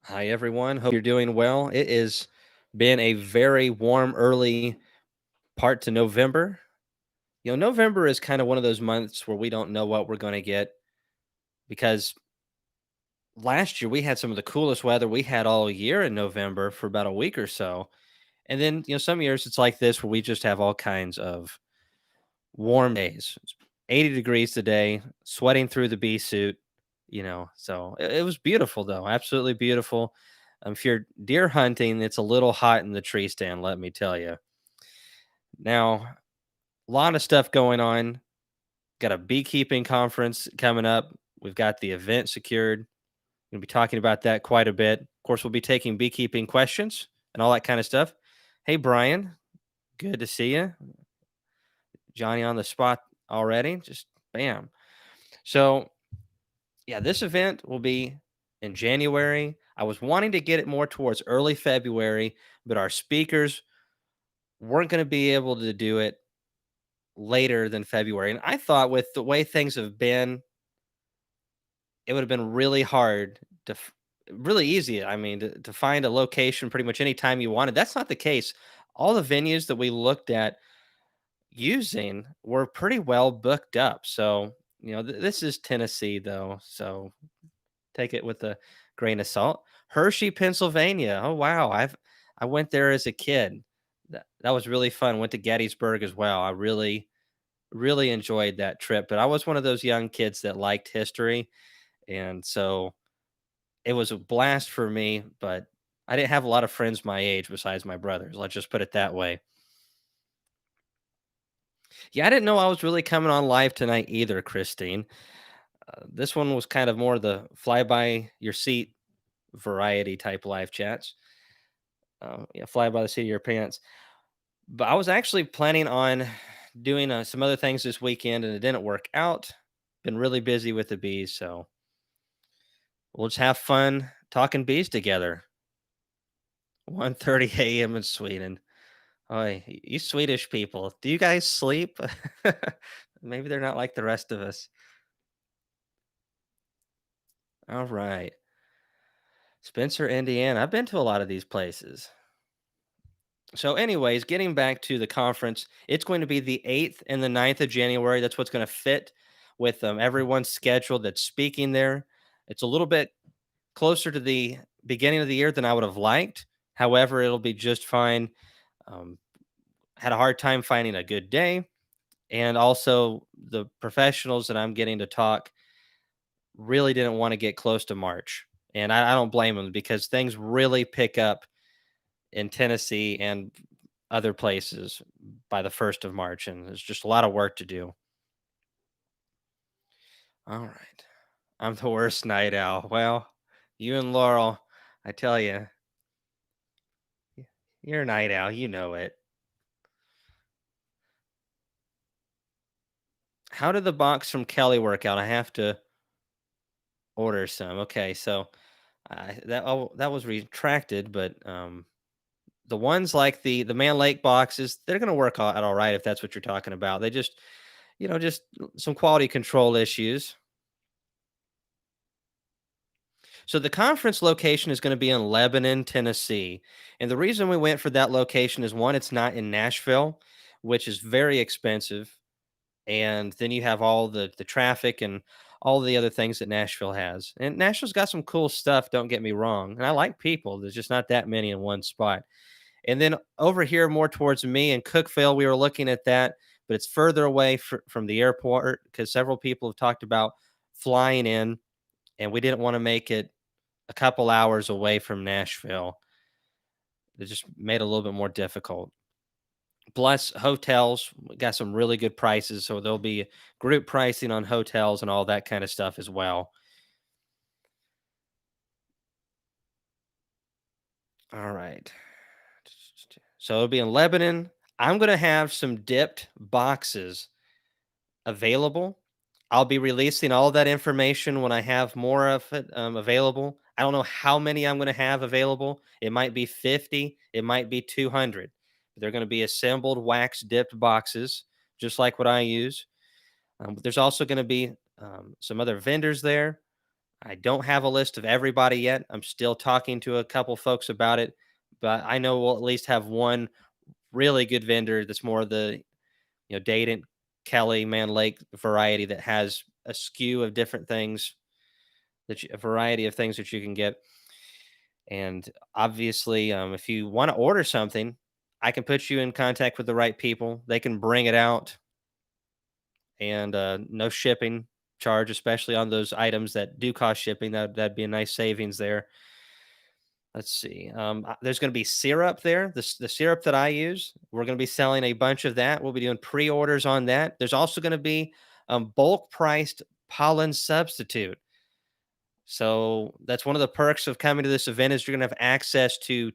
Hi, everyone. Hope you're doing well. It has been a very warm early part to November. November is kind of one of those months where we don't know what we're going to get because last year we had some of the coolest weather we had all year in November for about a week or so. And then, some years it's like this where we just have all kinds of warm days. It's 80 degrees today, sweating through the bee suit, so it was beautiful though, absolutely beautiful. If you're deer hunting, it's a little hot in the tree stand, let me tell you. Now, a lot of stuff going on. Got a beekeeping conference coming up. We've got the event secured. Going to be talking about that quite a bit. Of course, we'll be taking beekeeping questions and all that kind of stuff. Hey, Brian, good to see you. Johnny on the spot already. Just bam. So, yeah, this event will be in January. I was wanting to get it more towards early February, but our speakers weren't going to be able to do it later than February. And I thought with the way things have been, it would have been really hard really easy. I mean, to find a location pretty much anytime you wanted. That's not the case. All the venues that we looked at using were pretty well booked up. So, this is Tennessee though. So take it with a grain of salt. Hershey, Pennsylvania. Oh wow. I went there as a kid. That was really fun. Went to Gettysburg as well. I really enjoyed that trip, but I was one of those young kids that liked history, and so it was a blast for me, but I didn't have a lot of friends my age besides my brothers, let's just put it that way. Yeah, I didn't know I was really coming on live tonight either, Christine. This one was kind of more the fly by your seat variety type live chats. Yeah, fly by the seat of your pants. But I was actually planning on doing some other things this weekend, and it didn't work out. Been really busy with the bees, so we'll just have fun talking bees together. 1:30 a.m. in Sweden. Oh, you Swedish people, do you guys sleep? Maybe they're not like the rest of us. All right. Spencer, Indiana. I've been to a lot of these places. So, anyways, getting back to the conference, it's going to be the 8th and the 9th of January. That's what's going to fit with everyone's schedule that's speaking there. It's a little bit closer to the beginning of the year than I would have liked. However, it'll be just fine. Um, had a hard time finding a good day. And also, the professionals that I'm getting to talk really didn't want to get close to March. And I don't blame them because things really pick up in Tennessee and other places by the 1st of March. And there's just a lot of work to do. All right. I'm the worst night owl. Well, you and Laurel, I tell you, you're a night owl. You know it. How did the box from Kelly work out? I have to order some. Okay, so that was retracted, but the ones like the Man Lake boxes, they're gonna work out all right if that's what you're talking about. They just, just some quality control issues. So the conference location is going to be in Lebanon, Tennessee. And the reason we went for that location is one, it's not in Nashville, which is very expensive. And then you have all the traffic and all the other things that Nashville has. And Nashville's got some cool stuff, don't get me wrong. And I like people. There's just not that many in one spot. And then over here, more towards me in Cookville, we were looking at that, but it's further away from the airport because several people have talked about flying in, and we didn't want to make it a couple hours away from Nashville. It just made it a little bit more difficult. Plus, hotels we got some really good prices, so there'll be group pricing on hotels and all that kind of stuff as well. All right. So it'll be in Lebanon. I'm going to have some dipped boxes available. I'll be releasing all that information when I have more of it available. I don't know how many I'm going to have available. It might be 50, it might be 200. They're going to be assembled wax dipped boxes, just like what I use. But there's also going to be some other vendors there. I don't have a list of everybody yet. I'm still talking to a couple folks about it, but I know we'll at least have one really good vendor that's more the Dayton, Kelly, Man Lake variety that has a skew of different things a variety of things that you can get. And obviously, if you want to order something, I can put you in contact with the right people. They can bring it out, and no shipping charge, especially on those items that do cost shipping. That'd be a nice savings there. Let's see. There's going to be syrup there. The syrup that I use, we're going to be selling a bunch of that. We'll be doing pre-orders on that. There's also going to be bulk priced pollen substitute. So that's one of the perks of coming to this event is you're going to have access to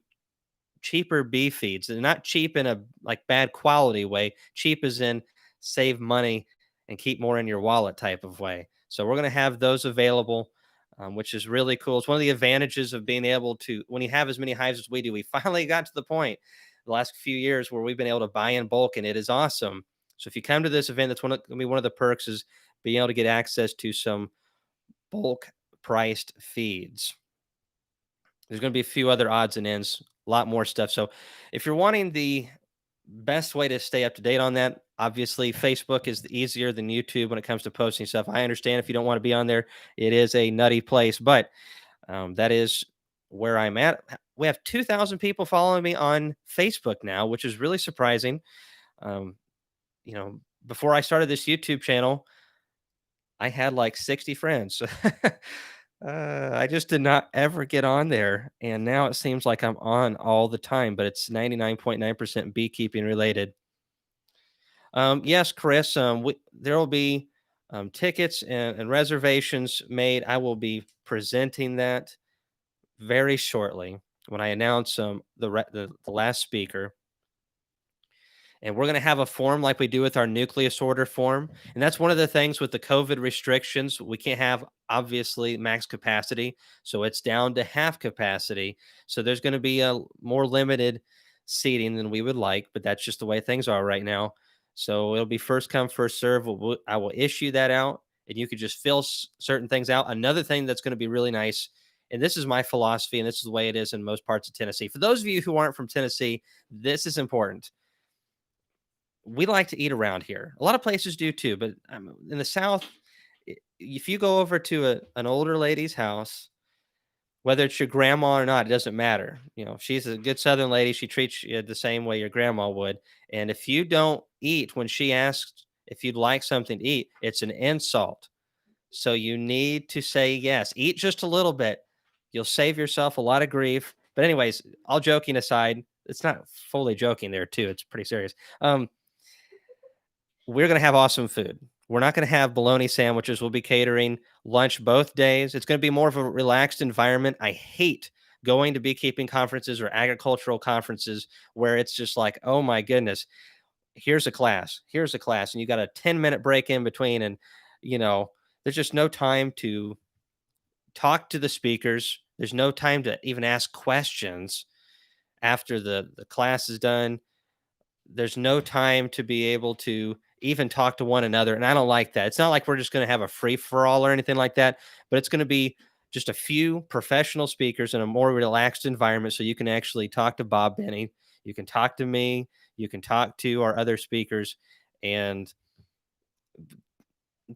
cheaper bee feeds. They're not cheap in a like bad quality way. Cheap as in save money and keep more in your wallet type of way. So we're going to have those available, which is really cool. It's one of the advantages of being able to when you have as many hives as we do. We finally got to the point the last few years where we've been able to buy in bulk, and it is awesome. So if you come to this event, that's going to be one of the perks is being able to get access to some bulk priced feeds. There's going to be a few other odds and ends, a lot more stuff. So if you're wanting the best way to stay up to date on that, obviously Facebook is easier than YouTube when it comes to posting stuff. I understand if you don't want to be on there, it is a nutty place, but that is where I'm at. We have 2,000 people following me on Facebook now, which is really surprising. Um, Before I started this YouTube channel, I had like 60 friends. I just did not ever get on there, and now it seems like I'm on all the time, but it's 99.9% beekeeping related. Yes, Chris, there will be tickets and reservations made. I will be presenting that very shortly when I announce the last speaker. And we're going to have a form like we do with our nucleus order form. And that's one of the things with the COVID restrictions. We can't have obviously max capacity. So it's down to half capacity. So there's going to be a more limited seating than we would like, but that's just the way things are right now. So it'll be first come, first serve. I will issue that out and you could just fill certain things out. Another thing that's going to be really nice. And this is my philosophy, and this is the way it is in most parts of Tennessee. For those of you who aren't from Tennessee, this is important. We like to eat around here. A lot of places do too, but in the South, if you go over to an older lady's house, whether it's your grandma or not, it doesn't matter. She's a good Southern lady. She treats you the same way your grandma would. And if you don't eat when she asks if you'd like something to eat, it's an insult. So you need to say yes. Eat just a little bit. You'll save yourself a lot of grief. But anyways, all joking aside, it's not fully joking there too. It's pretty serious. We're going to have awesome food. We're not going to have bologna sandwiches. We'll be catering lunch both days. It's going to be more of a relaxed environment. I hate going to beekeeping conferences or agricultural conferences where it's just like, oh my goodness, here's a class, and you got a 10-minute break in between. And, there's just no time to talk to the speakers. There's no time to even ask questions after the class is done. There's no time to be able to even talk to one another. And I don't like that. It's not like we're just going to have a free for all or anything like that, but it's going to be just a few professional speakers in a more relaxed environment. So you can actually talk to Bob Benny. You can talk to me. You can talk to our other speakers and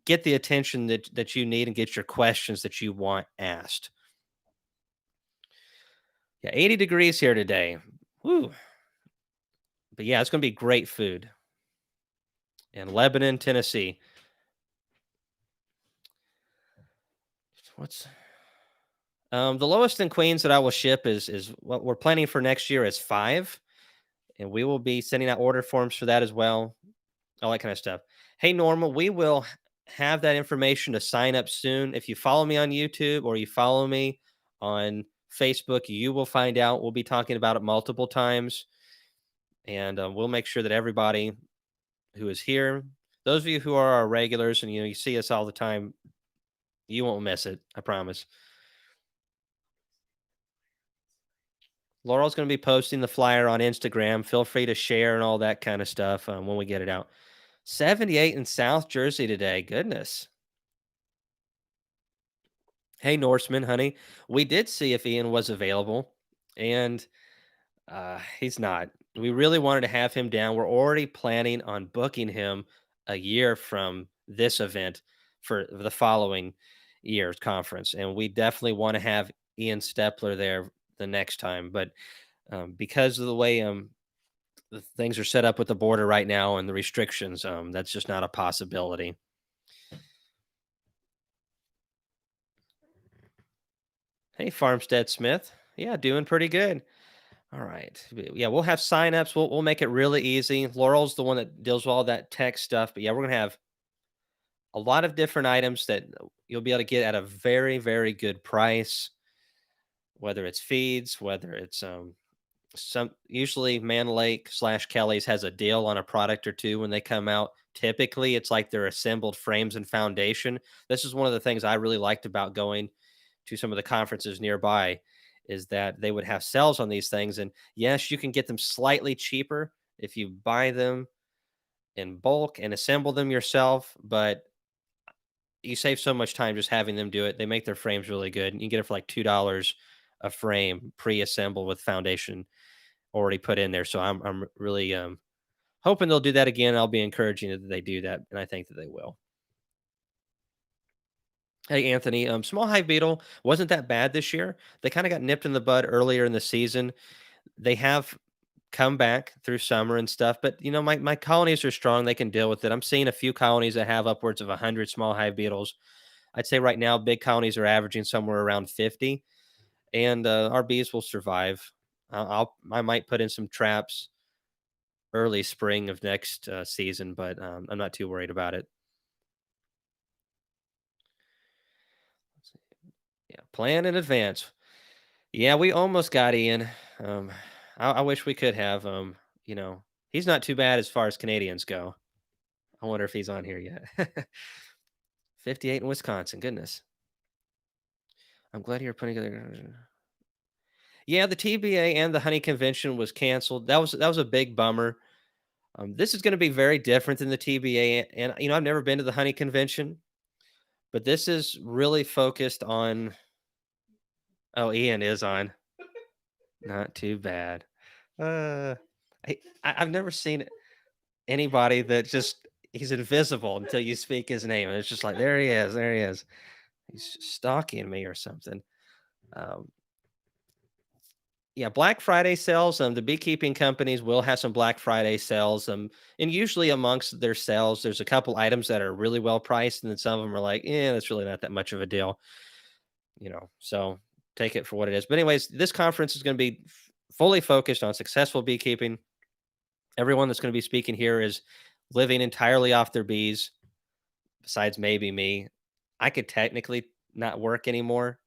get the attention that you need and get your questions that you want asked. Yeah, 80 degrees here today. Woo. But yeah, it's going to be great food in Lebanon, Tennessee. What's the lowest in queens that I will ship is what we're planning for next year is 5, and we will be sending out order forms for that as well, all that kind of stuff. Hey, Norma, we will have that information to sign up soon. If you follow me on YouTube or you follow me on Facebook, you will find out. We'll be talking about it multiple times, and we'll make sure that everybody who is here, those of you who are our regulars, and you see us all the time, you won't miss it. I promise. Laurel's going to be posting the flyer on Instagram. Feel free to share and all that kind of stuff when we get it out. 78 in South Jersey today. Goodness. Hey, Norseman, honey. We did see if Ian was available, and he's not. We really wanted to have him down. We're already planning on booking him a year from this event for the following year's conference, and we definitely want to have Ian Stepler there the next time. But because of the way the things are set up with the border right now and the restrictions, that's just not a possibility. Hey, Farmstead Smith. Yeah, doing pretty good. All right. Yeah, we'll have signups. We'll make it really easy. Laurel's the one that deals with all that tech stuff. But yeah, we're gonna have a lot of different items that you'll be able to get at a very, very good price, whether it's feeds, whether it's some usually Man Lake slash Kelly's has a deal on a product or two when they come out. Typically, it's like they're assembled frames and foundation. This is one of the things I really liked about going to some of the conferences nearby is that they would have sales on these things. And yes, you can get them slightly cheaper if you buy them in bulk and assemble them yourself, but you save so much time just having them do it. They make their frames really good. You can get it for like $2 a frame, pre-assembled with foundation already put in there. So I'm really hoping they'll do that again. I'll be encouraging that they do that, and I think that they will. Hey Anthony, small hive beetle wasn't that bad this year. They kind of got nipped in the bud earlier in the season. They have come back through summer and stuff, but my colonies are strong. They can deal with it. I'm seeing a few colonies that have upwards of 100 small hive beetles. I'd say right now big colonies are averaging somewhere around 50, and our bees will survive. I might put in some traps early spring of next season, but I'm not too worried about it. Yeah, plan in advance. Yeah, we almost got Ian. Um, I wish we could have. You know, he's not too bad as far as Canadians go. I wonder if he's on here yet. 58 in Wisconsin. Goodness. I'm glad you're putting together. Yeah, the TBA and the honey convention was canceled. That was a big bummer. This is going to be very different than the TBA, and I've never been to the honey convention, but this is really focused on. Oh, Ian is on. Not too bad. Uh, I've never seen anybody that just he's invisible until you speak his name, and it's just like there he is, there he is. He's stalking me or something. Um, yeah, Black Friday sales. The beekeeping companies will have some Black Friday sales. And usually amongst their sales, there's a couple items that are really well priced, and then some of them are like, yeah, that's really not that much of a deal. So take it for what it is. But anyways, this conference is going to be fully focused on successful beekeeping. Everyone that's going to be speaking here is living entirely off their bees, besides maybe me. I could technically not work anymore,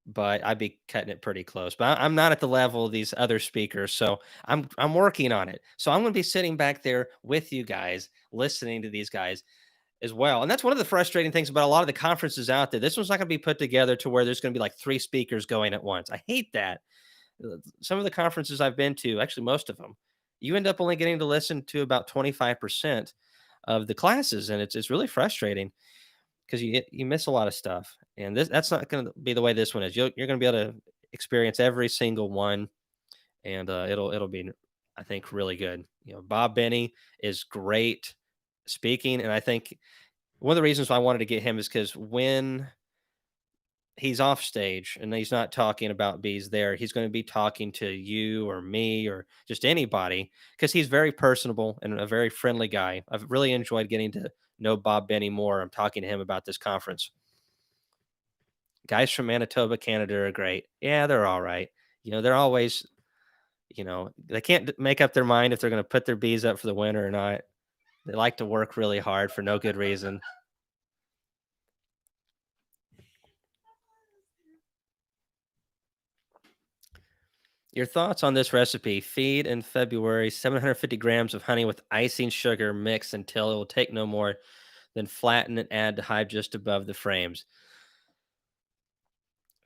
but I'd be cutting it pretty close. But I'm not at the level of these other speakers, so I'm working on it. So I'm going to be sitting back there with you guys, listening to these guys as well. And that's one of the frustrating things about a lot of the conferences out there. This one's not going to be put together to where there's going to be like three speakers going at once. I hate that. Some of the conferences I've been to, actually most of them, you end up only getting to listen to about 25% of the classes, and it's really frustrating because you miss a lot of stuff. And that's not going to be the way this one is. You're going to be able to experience every single one, and it'll be, I think, really good. Bob Benny is great speaking, and I think one of the reasons why I wanted to get him is because when he's off stage and he's not talking about bees there, he's going to be talking to you or me or just anybody because he's very personable and a very friendly guy. I've really enjoyed getting to know Bob Benny more. I'm talking to him about this conference. Guys from Manitoba, Canada are great. Yeah, they're all right. They're always, they can't make up their mind if they're going to put their bees up for the winter or not. They like to work really hard for no good reason. Your thoughts on this recipe? Feed in February 750 grams of honey with icing sugar mix until it will take no more than flatten and add to hive just above the frames.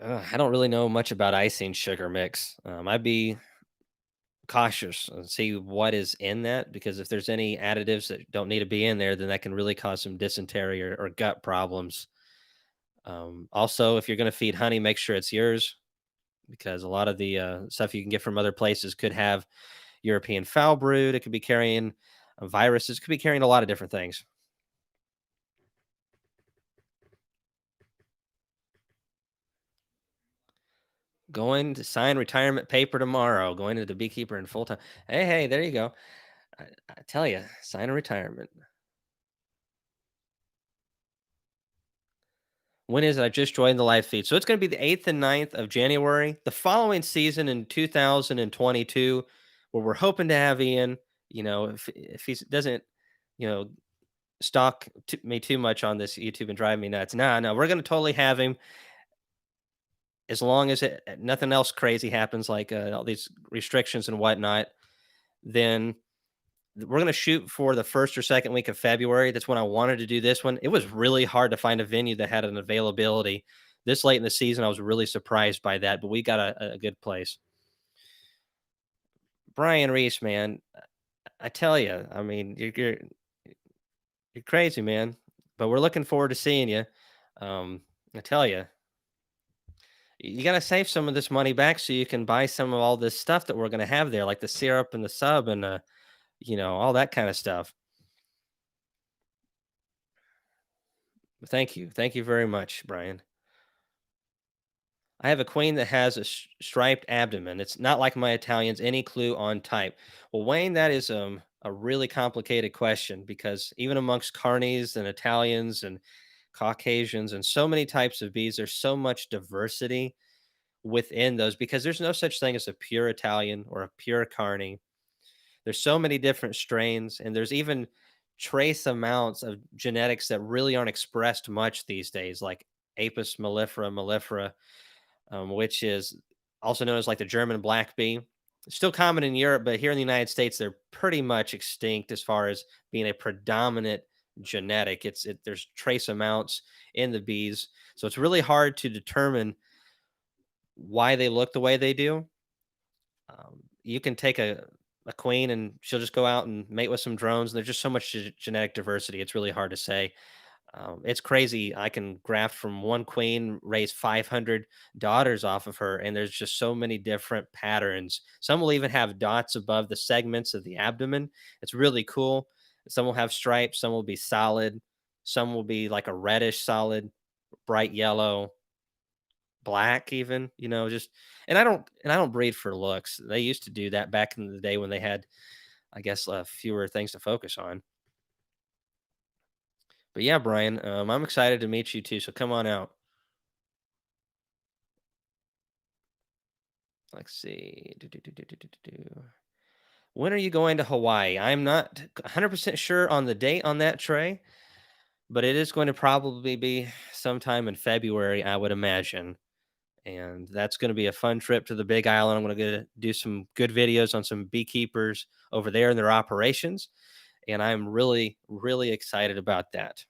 I don't really know much about icing sugar mix. I'd be cautious and see what is in that because if there's any additives that don't need to be in there, then that can really cause some dysentery or gut problems. Also, if you're going to feed honey, make sure it's yours because a lot of the stuff you can get from other places could have European foul brood. It could be carrying viruses. It could be carrying a lot of different things. Going to sign retirement paper tomorrow. Going to the beekeeper in full time. Hey, hey, there you go. I, I tell you, sign a retirement. When is it? I just joined the live feed. So it's going to be the 8th and 9th of January. The following season in 2022, where we're hoping to have Ian, if he doesn't, you know, stalk me too much on this YouTube and drive me nuts. Nah, no, we're going to totally have him as long as nothing else crazy happens, like all these restrictions and whatnot. Then we're going to shoot for the first or second week of February. That's when I wanted to do this one. It was really hard to find a venue that had an availability this late in the season. I was really surprised by that, but we got a good place. Brian Reese, man, I tell you, I mean, you're crazy, man. But we're looking forward to seeing you. I tell you, you got to save some of this money back so you can buy some of all this stuff that we're going to have there, like the syrup and the sub and all that kind of stuff. Thank you very much, Brian. I have a queen that has a striped abdomen. It's not like my Italians. Any clue on type? Well, Wayne, that is a really complicated question because even amongst carnies and Italians and Caucasians and so many types of bees, there's so much diversity within those because there's no such thing as a pure Italian or a pure carney. There's so many different strains, and there's even trace amounts of genetics that really aren't expressed much these days, like Apis mellifera mellifera, which is also known as like the German black bee. It's still common in Europe, but here in the United States, they're pretty much extinct as far as being a predominant genetic. There's trace amounts in the bees, so it's really hard to determine why they look the way they do. You can take a queen and she'll just go out and mate with some drones. And there's just so much genetic diversity. It's really hard to say. It's crazy. I can graft from one queen, raise 500 daughters off of her, and there's just so many different patterns. Some will even have dots above the segments of the abdomen. It's really cool. Some will have stripes. Some will be solid. Some will be like a reddish solid, bright yellow, black even, just and I don't breed for looks. They used to do that back in the day when they had, I guess, fewer things to focus on. But yeah, Brian, I'm excited to meet you too. So come on out. Let's see. When are you going to Hawaii? I'm not 100% sure on the date on that tray, but it is going to probably be sometime in February, I would imagine. And that's going to be a fun trip to the Big Island. I'm going to do some good videos on some beekeepers over there and their operations, and I'm really, really excited about that.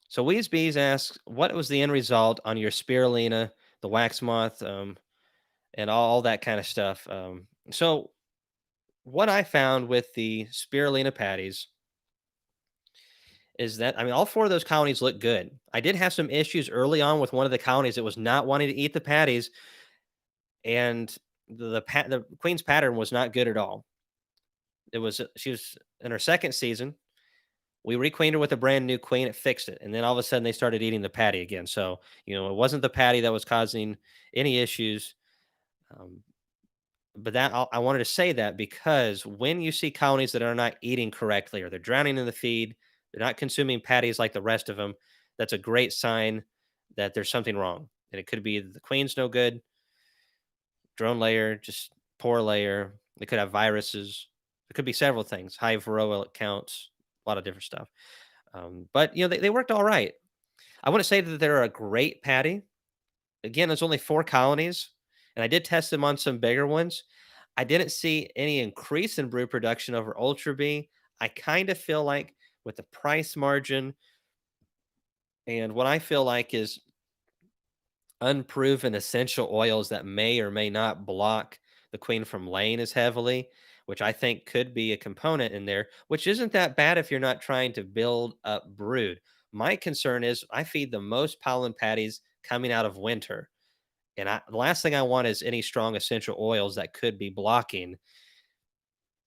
So Weeze Bees asks, what was the end result on your spirulina, the wax moth, and all that kind of stuff? So what I found with the spirulina patties is that, I mean, all four of those colonies look good. I did have some issues early on with one of the colonies that was not wanting to eat the patties, and the queen's pattern was not good at all. She was in her second season. We requeened her with a brand new queen. It fixed it, and then all of a sudden they started eating the patty again. So it wasn't the patty that was causing any issues. Um, but I wanted to say that because when you see colonies that are not eating correctly or they're drowning in the feed, they're not consuming patties like the rest of them. That's a great sign that there's something wrong, and it could be the queen's no good, drone layer, just poor layer. They could have viruses. It could be several things. High varroa counts, a lot of different stuff. But they worked all right. I wouldn't say that they're a great patty. Again, there's only four colonies, and I did test them on some bigger ones. I didn't see any increase in brood production over Ultra B. I kind of feel like with the price margin and what I feel like is unproven essential oils that may or may not block the queen from laying as heavily. which I think could be a component in there, which isn't that bad if you're not trying to build up brood. My concern is I feed the most pollen patties coming out of winter. And the last thing I want is any strong essential oils that could be blocking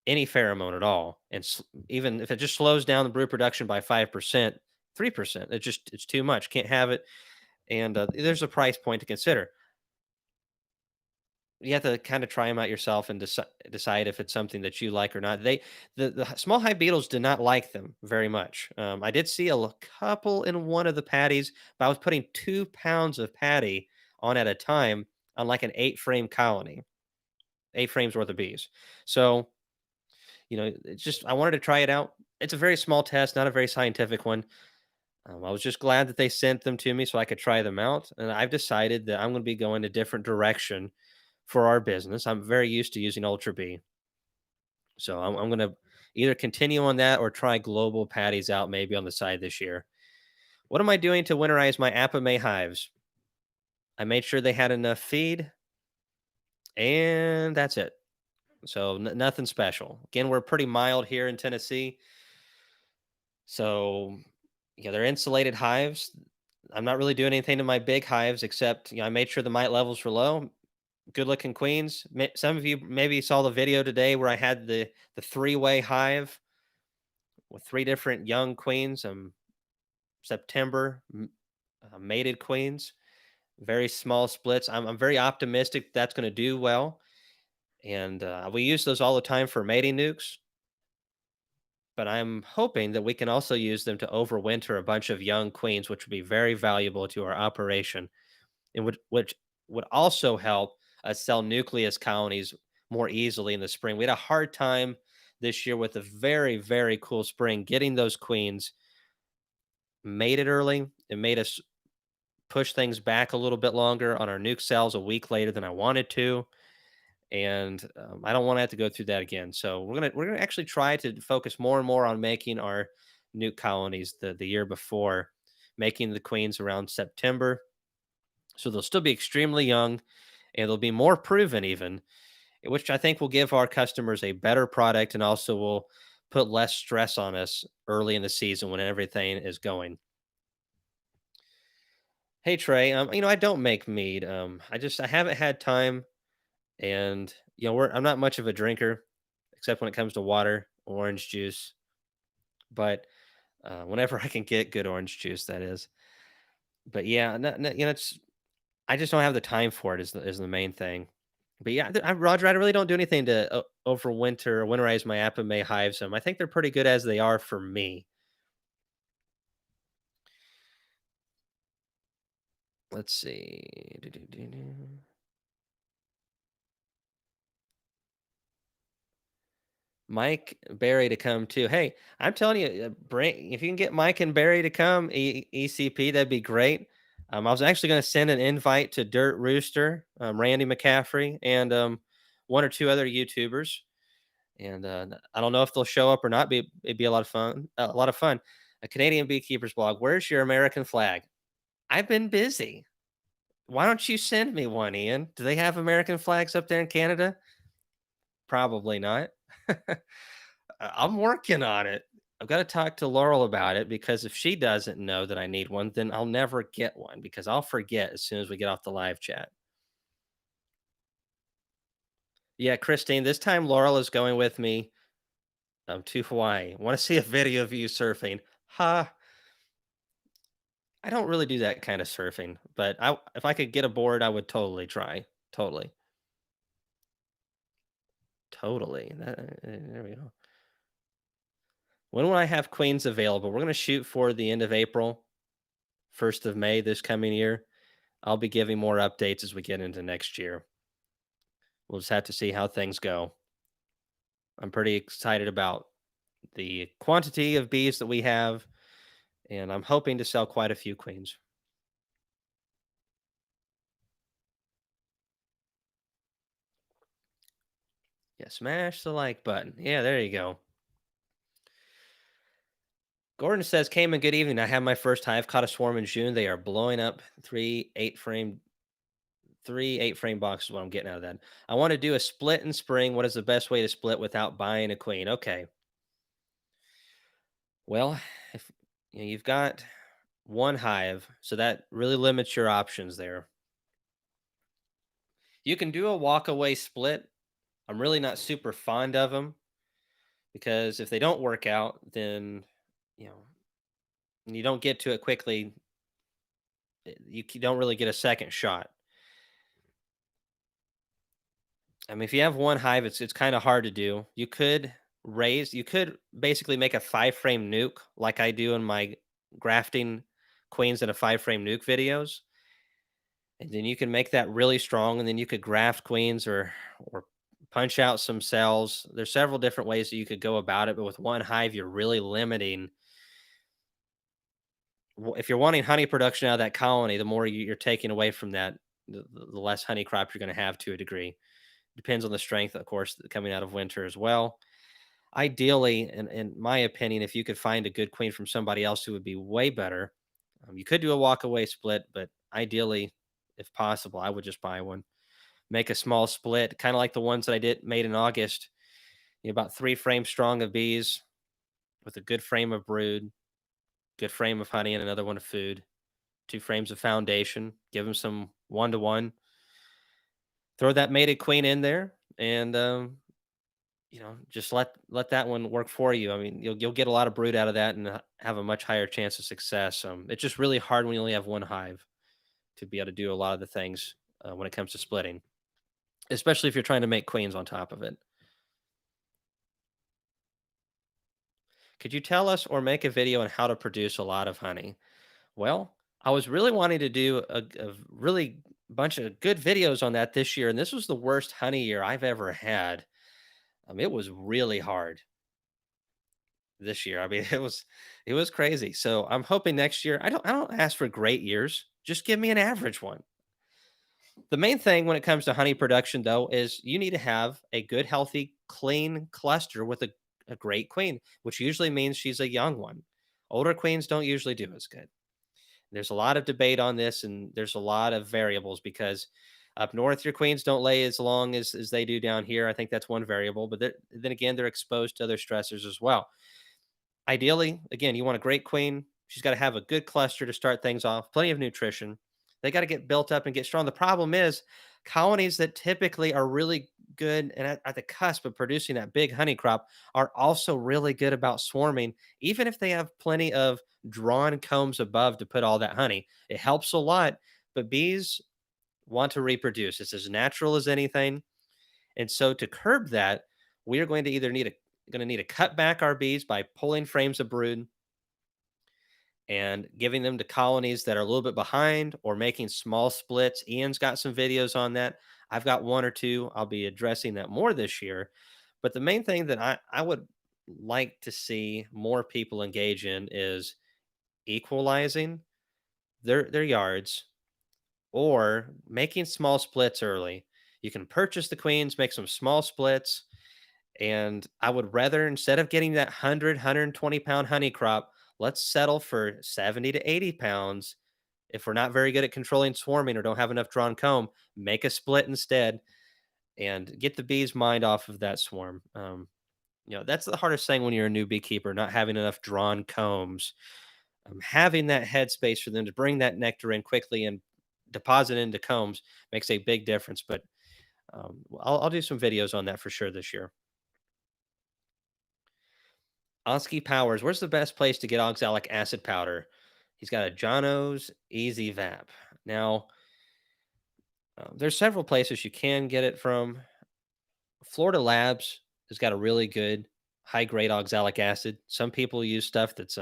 any pheromone at all. And even if it just slows down the brood production by 5%, 3%, it's too much. Can't have it. And there's a price point to consider. You have to kind of try them out yourself and decide if it's something that you like or not. The small hive beetles do not like them very much. I did see couple in one of the patties, but I was putting 2 pounds of patty on at a time on like an 8 frame colony, 8 frames worth of bees. So it's just I wanted to try it out. It's a very small test, not a very scientific one. I was just glad that they sent them to me so I could try them out, and I've decided that I'm going to be going a different direction for our business. I'm very used to using Ultra B, so I'm going to either continue on that or try global patties out maybe on the side this year. What am I doing to winterize my Apame hives? I made sure they had enough feed, and that's it. So nothing special. Again, we're pretty mild here in Tennessee, so yeah, they're insulated hives. I'm not really doing anything to my big hives except I made sure the mite levels were low. Good looking queens. Some of you maybe saw the video today where I had the three-way hive with three different young queens. September mated queens, very small splits. I'm very optimistic that's going to do well, and we use those all the time for mating nukes. But I'm hoping that we can also use them to overwinter a bunch of young queens, which would be very valuable to our operation, and which would also help us sell nucleus colonies more easily in the spring. We had a hard time this year with a very, very cool spring getting those queens mated early. It made us push things back a little bit longer on our nuke cells a week later than I wanted to. And I don't want to have to go through that again. So we're gonna actually try to focus more and more on making our nuke colonies the year before, making the queens around September. So they'll still be extremely young and they'll be more proven even, which I think will give our customers a better product and also will put less stress on us early in the season when everything is going. Hey Trey, I don't make mead. I haven't had time, and I'm not much of a drinker, except when it comes to water, orange juice. But whenever I can get good orange juice, that is. But yeah, no, no, it's I just don't have the time for it. Is the main thing. But yeah, Roger, I really don't do anything to overwinter or winterize my Apame hives. I think they're pretty good as they are for me. Let's see. Mike Barry to come too. Hey, I'm telling you, bring if you can get Mike and Barry to come ECP, that'd be great. I was actually going to send an invite to Dirt Rooster, Randy McCaffrey, and one or two other YouTubers. And I don't know if they'll show up or not. It'd be a lot of fun. A lot of fun. A Canadian beekeepers blog. Where's your American flag? I've been busy. Why don't you send me one, Ian? Do they have American flags up there in Canada? Probably not. I'm working on it. I've got to talk to Laurel about it because if she doesn't know that I need one, then I'll never get one because I'll forget as soon as we get off the live chat. Yeah, Christine, this time Laurel is going with me to Hawaii. Want to see a video of you surfing? Ha! I don't really do that kind of surfing, but if I could get a board, I would totally try. Totally, totally. There we go. When will I have queens available? We're going to shoot for the end of April, 1st of May this coming year. I'll be giving more updates as we get into next year. We'll just have to see how things go. I'm pretty excited about the quantity of bees that we have, and I'm hoping to sell quite a few queens. Yeah, smash the like button. Yeah, there you go. Gordon says, Cayman, good evening. I have my first hive, caught a swarm in June. They are blowing up 3 8 frame Three 8 frame boxes. What I'm getting out of that. I want to do a split in spring. What is the best way to split without buying a queen? Okay. Well, if you've got one hive, so that really limits your options there. You can do a walk away split. I'm really not super fond of them because if they don't work out, then you know you don't get to it quickly. Don't really get a second shot. I mean, if you have one hive, it's kind of hard to do. You could basically make a 5 frame nuke like I do in my grafting queens in a 5 frame nuke videos. And then you can make that really strong, and then you could graft queens or punch out some cells. There's several different ways that you could go about it, but with one hive, you're really limiting. If you're wanting honey production out of that colony, the more you're taking away from that, the less honey crop you're going to have to a degree. Depends on the strength, of course, coming out of winter as well. Ideally, in my opinion, if you could find a good queen from somebody else who would be way better, you could do a walk away split, but ideally, if possible, I would just buy one. Make a small split, kind of like the ones that I did made in August. About 3 frames strong of bees with a good frame of brood, good frame of honey, and another one of food. 2 frames of foundation. Give them some 1-to-1. Throw that mated queen in there, and just let that one work for you. I mean, you'll get a lot of brood out of that, and have a much higher chance of success. It's just really hard when you only have one hive to be able to do a lot of the things when it comes to splitting, especially if you're trying to make queens on top of it. Could you tell us or make a video on how to produce a lot of honey? Well, I was really wanting to do a really bunch of good videos on that this year, and this was the worst honey year I've ever had. It was really hard this year. I mean, it was crazy. So I'm hoping next year. I don't ask for great years. Just give me an average one. The main thing when it comes to honey production, though, is you need to have a good, healthy, clean cluster with a great queen, which usually means she's a young one. Older queens don't usually do as good. There's a lot of debate on this, and there's a lot of variables because up north, your queens don't lay as long as they do down here. I think that's one variable, but then again, they're exposed to other stressors as well. Ideally, again, you want a great queen. She's got to have a good cluster to start things off, plenty of nutrition. They got to get built up and get strong. The problem is colonies that typically are really good and at the cusp of producing that big honey crop are also really good about swarming, even if they have plenty of drawn combs above to put all that honey. It helps a lot, but bees want to reproduce. It's as natural as anything. And so to curb that, we are going to either need to cut back our bees by pulling frames of brood and giving them to colonies that are a little bit behind or making small splits. Ian's got some videos on that. I've got one or two. I'll be addressing that more this year. But the main thing that I would like to see more people engage in is equalizing their yards or making small splits early. You can purchase the queens, make some small splits, and I would rather, instead of getting that 120 pound honey crop, let's settle for 70 to 80 pounds. If we're not very good at controlling swarming or don't have enough drawn comb, make a split instead and get the bees' mind off of that swarm. That's the hardest thing when you're a new beekeeper, not having enough drawn combs. Having that headspace for them to bring that nectar in quickly and deposit into combs makes a big difference. But I'll do some videos on that for sure this year. Oski Powers, where's the best place to get oxalic acid powder? He's got a Jono's Easy Vap. Now, there's several places you can get it from. Florida Labs has got a really good high grade oxalic acid. Some people use stuff that's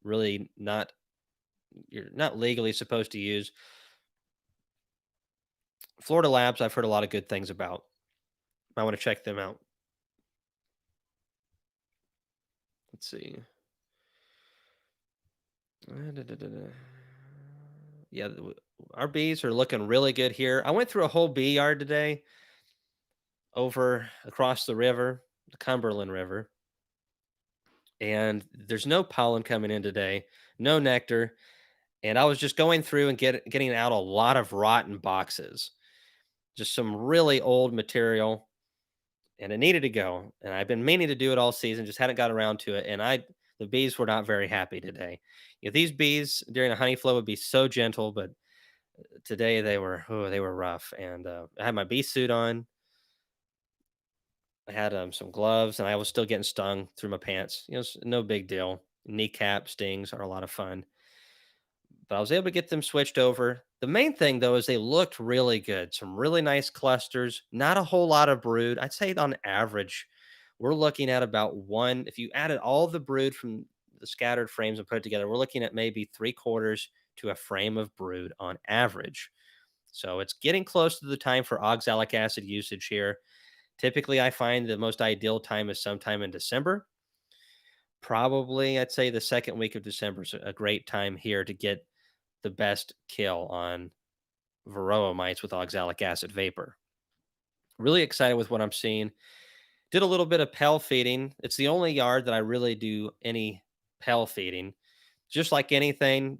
really not you're not legally supposed to use. Florida Labs, I've heard a lot of good things about. I want to check them out. Let's see. Yeah, our bees are looking really good here. I went through a whole bee yard today over across the river, the Cumberland River, and there's no pollen coming in today, no nectar, and I was just going through and getting out a lot of rotten boxes. just some really old material, and it needed to go. And I've been meaning to do it all season, just hadn't got around to it. And the bees were not very happy today. These bees during a honey flow would be so gentle, but today they were rough. And I had my bee suit on. I had some gloves, and I was still getting stung through my pants. It's no big deal. Kneecap stings are a lot of fun, but I was able to get them switched over. The main thing though is they looked really good. Some really nice clusters, not a whole lot of brood. I'd say on average, we're looking at about one. If you added all the brood from the scattered frames and put it together, we're looking at maybe 3/4 to a frame of brood on average. So it's getting close to the time for oxalic acid usage here. Typically, I find the most ideal time is sometime in December. Probably, I'd say the second week of December is a great time here to get the best kill on varroa mites with oxalic acid vapor. Really excited with what I'm seeing. Did a little bit of pell feeding. It's the only yard that I really do any pell feeding. Just like anything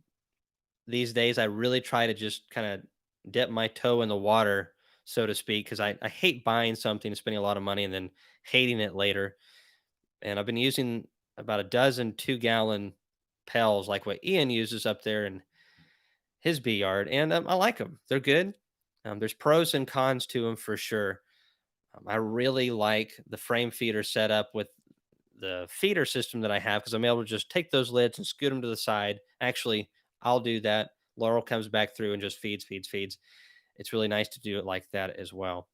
these days, I really try to just kind of dip my toe in the water, so to speak, because I hate buying something and spending a lot of money and then hating it later. And I've been using about a dozen 2-gallon pells like what Ian uses up there in his bee yard, and I like them. They're good. There's pros and cons to them for sure. I really like the frame feeder setup with the feeder system that I have because I'm able to just take those lids and scoot them to the side. Actually, I'll do that. Laurel comes back through and just feeds, feeds, feeds. It's really nice to do it like that as well.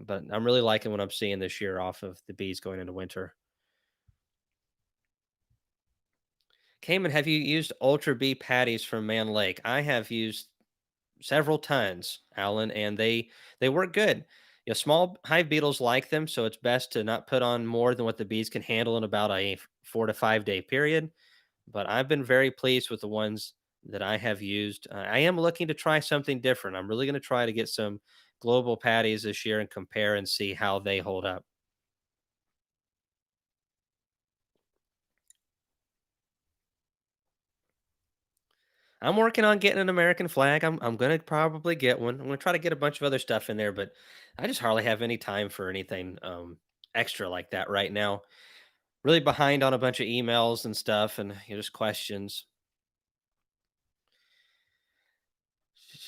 But I'm really liking what I'm seeing this year off of the bees going into winter. Cayman, have you used Ultra Bee patties from Man Lake? I have used several tons, Alan, and they work good. Small hive beetles like them, so it's best to not put on more than what the bees can handle in about a 4 to 5 day period. But I've been very pleased with the ones that I have used. I am looking to try something different. I'm really going to try to get some global patties this year and compare and see how they hold up. I'm working on getting an American flag. I'm gonna probably get one. I'm gonna try to get a bunch of other stuff in there, but I just hardly have any time for anything extra like that right now. Really behind on a bunch of emails and stuff, and just questions.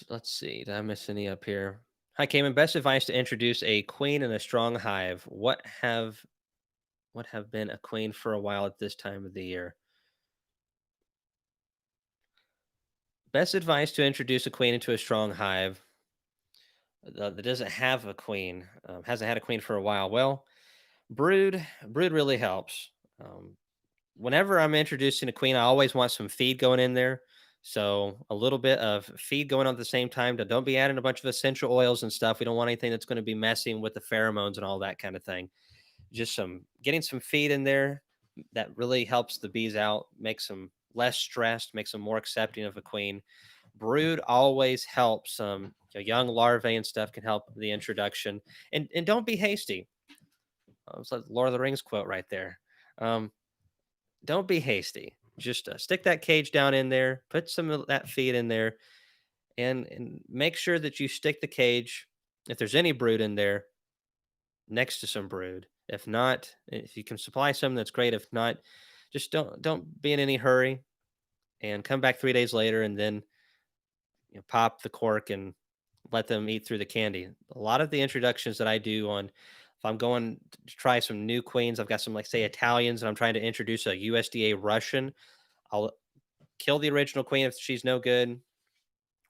Let's see. Did I miss any up here? Hi, Cayman. Best advice to introduce a queen in a strong hive. What have been a queen for a while at this time of the year? Best advice to introduce a queen into a strong hive that doesn't have a queen, hasn't had a queen for a while. Well, brood really helps. Um, Whenever I'm introducing a queen, I always want some feed going in there. So a little bit of feed going on at the same time. Don't be adding a bunch of essential oils and stuff. We don't want anything that's going to be messing with the pheromones and all that kind of thing. Just some getting some feed in there that really helps the bees out, makes them less stressed, makes them more accepting of a queen. Brood always helps. Young larvae and stuff can help the introduction, and don't be hasty. It's like Lord of the Rings quote right there. Um, don't be hasty. Just stick that cage down in there, put some of that feed in there, and make sure that you stick the cage, if there's any brood in there, next to some brood. If not, if you can supply some, that's great. If not, just don't be in any hurry and come back 3 days later and then pop the cork and let them eat through the candy. A lot of the introductions that I do on if I'm going to try some new queens, I've got some like say Italians and I'm trying to introduce a USDA Russian. I'll kill the original queen if she's no good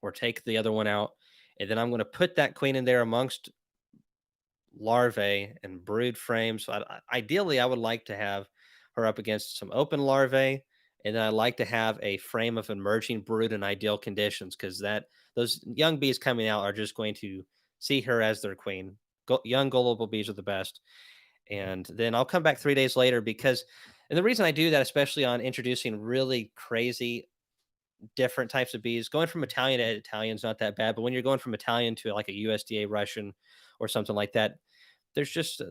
or take the other one out. And then I'm going to put that queen in there amongst larvae and brood frames. So ideally, I would like to have her up against some open larvae, and then I like to have a frame of emerging brood in ideal conditions because that those young bees coming out are just going to see her as their queen. Young gullible bees are the best, and then I'll come back 3 days later because, and the reason I do that, especially on introducing really crazy different types of bees, going from Italian to Italian is not that bad, but when you're going from Italian to like a USDA Russian or something like that, there's just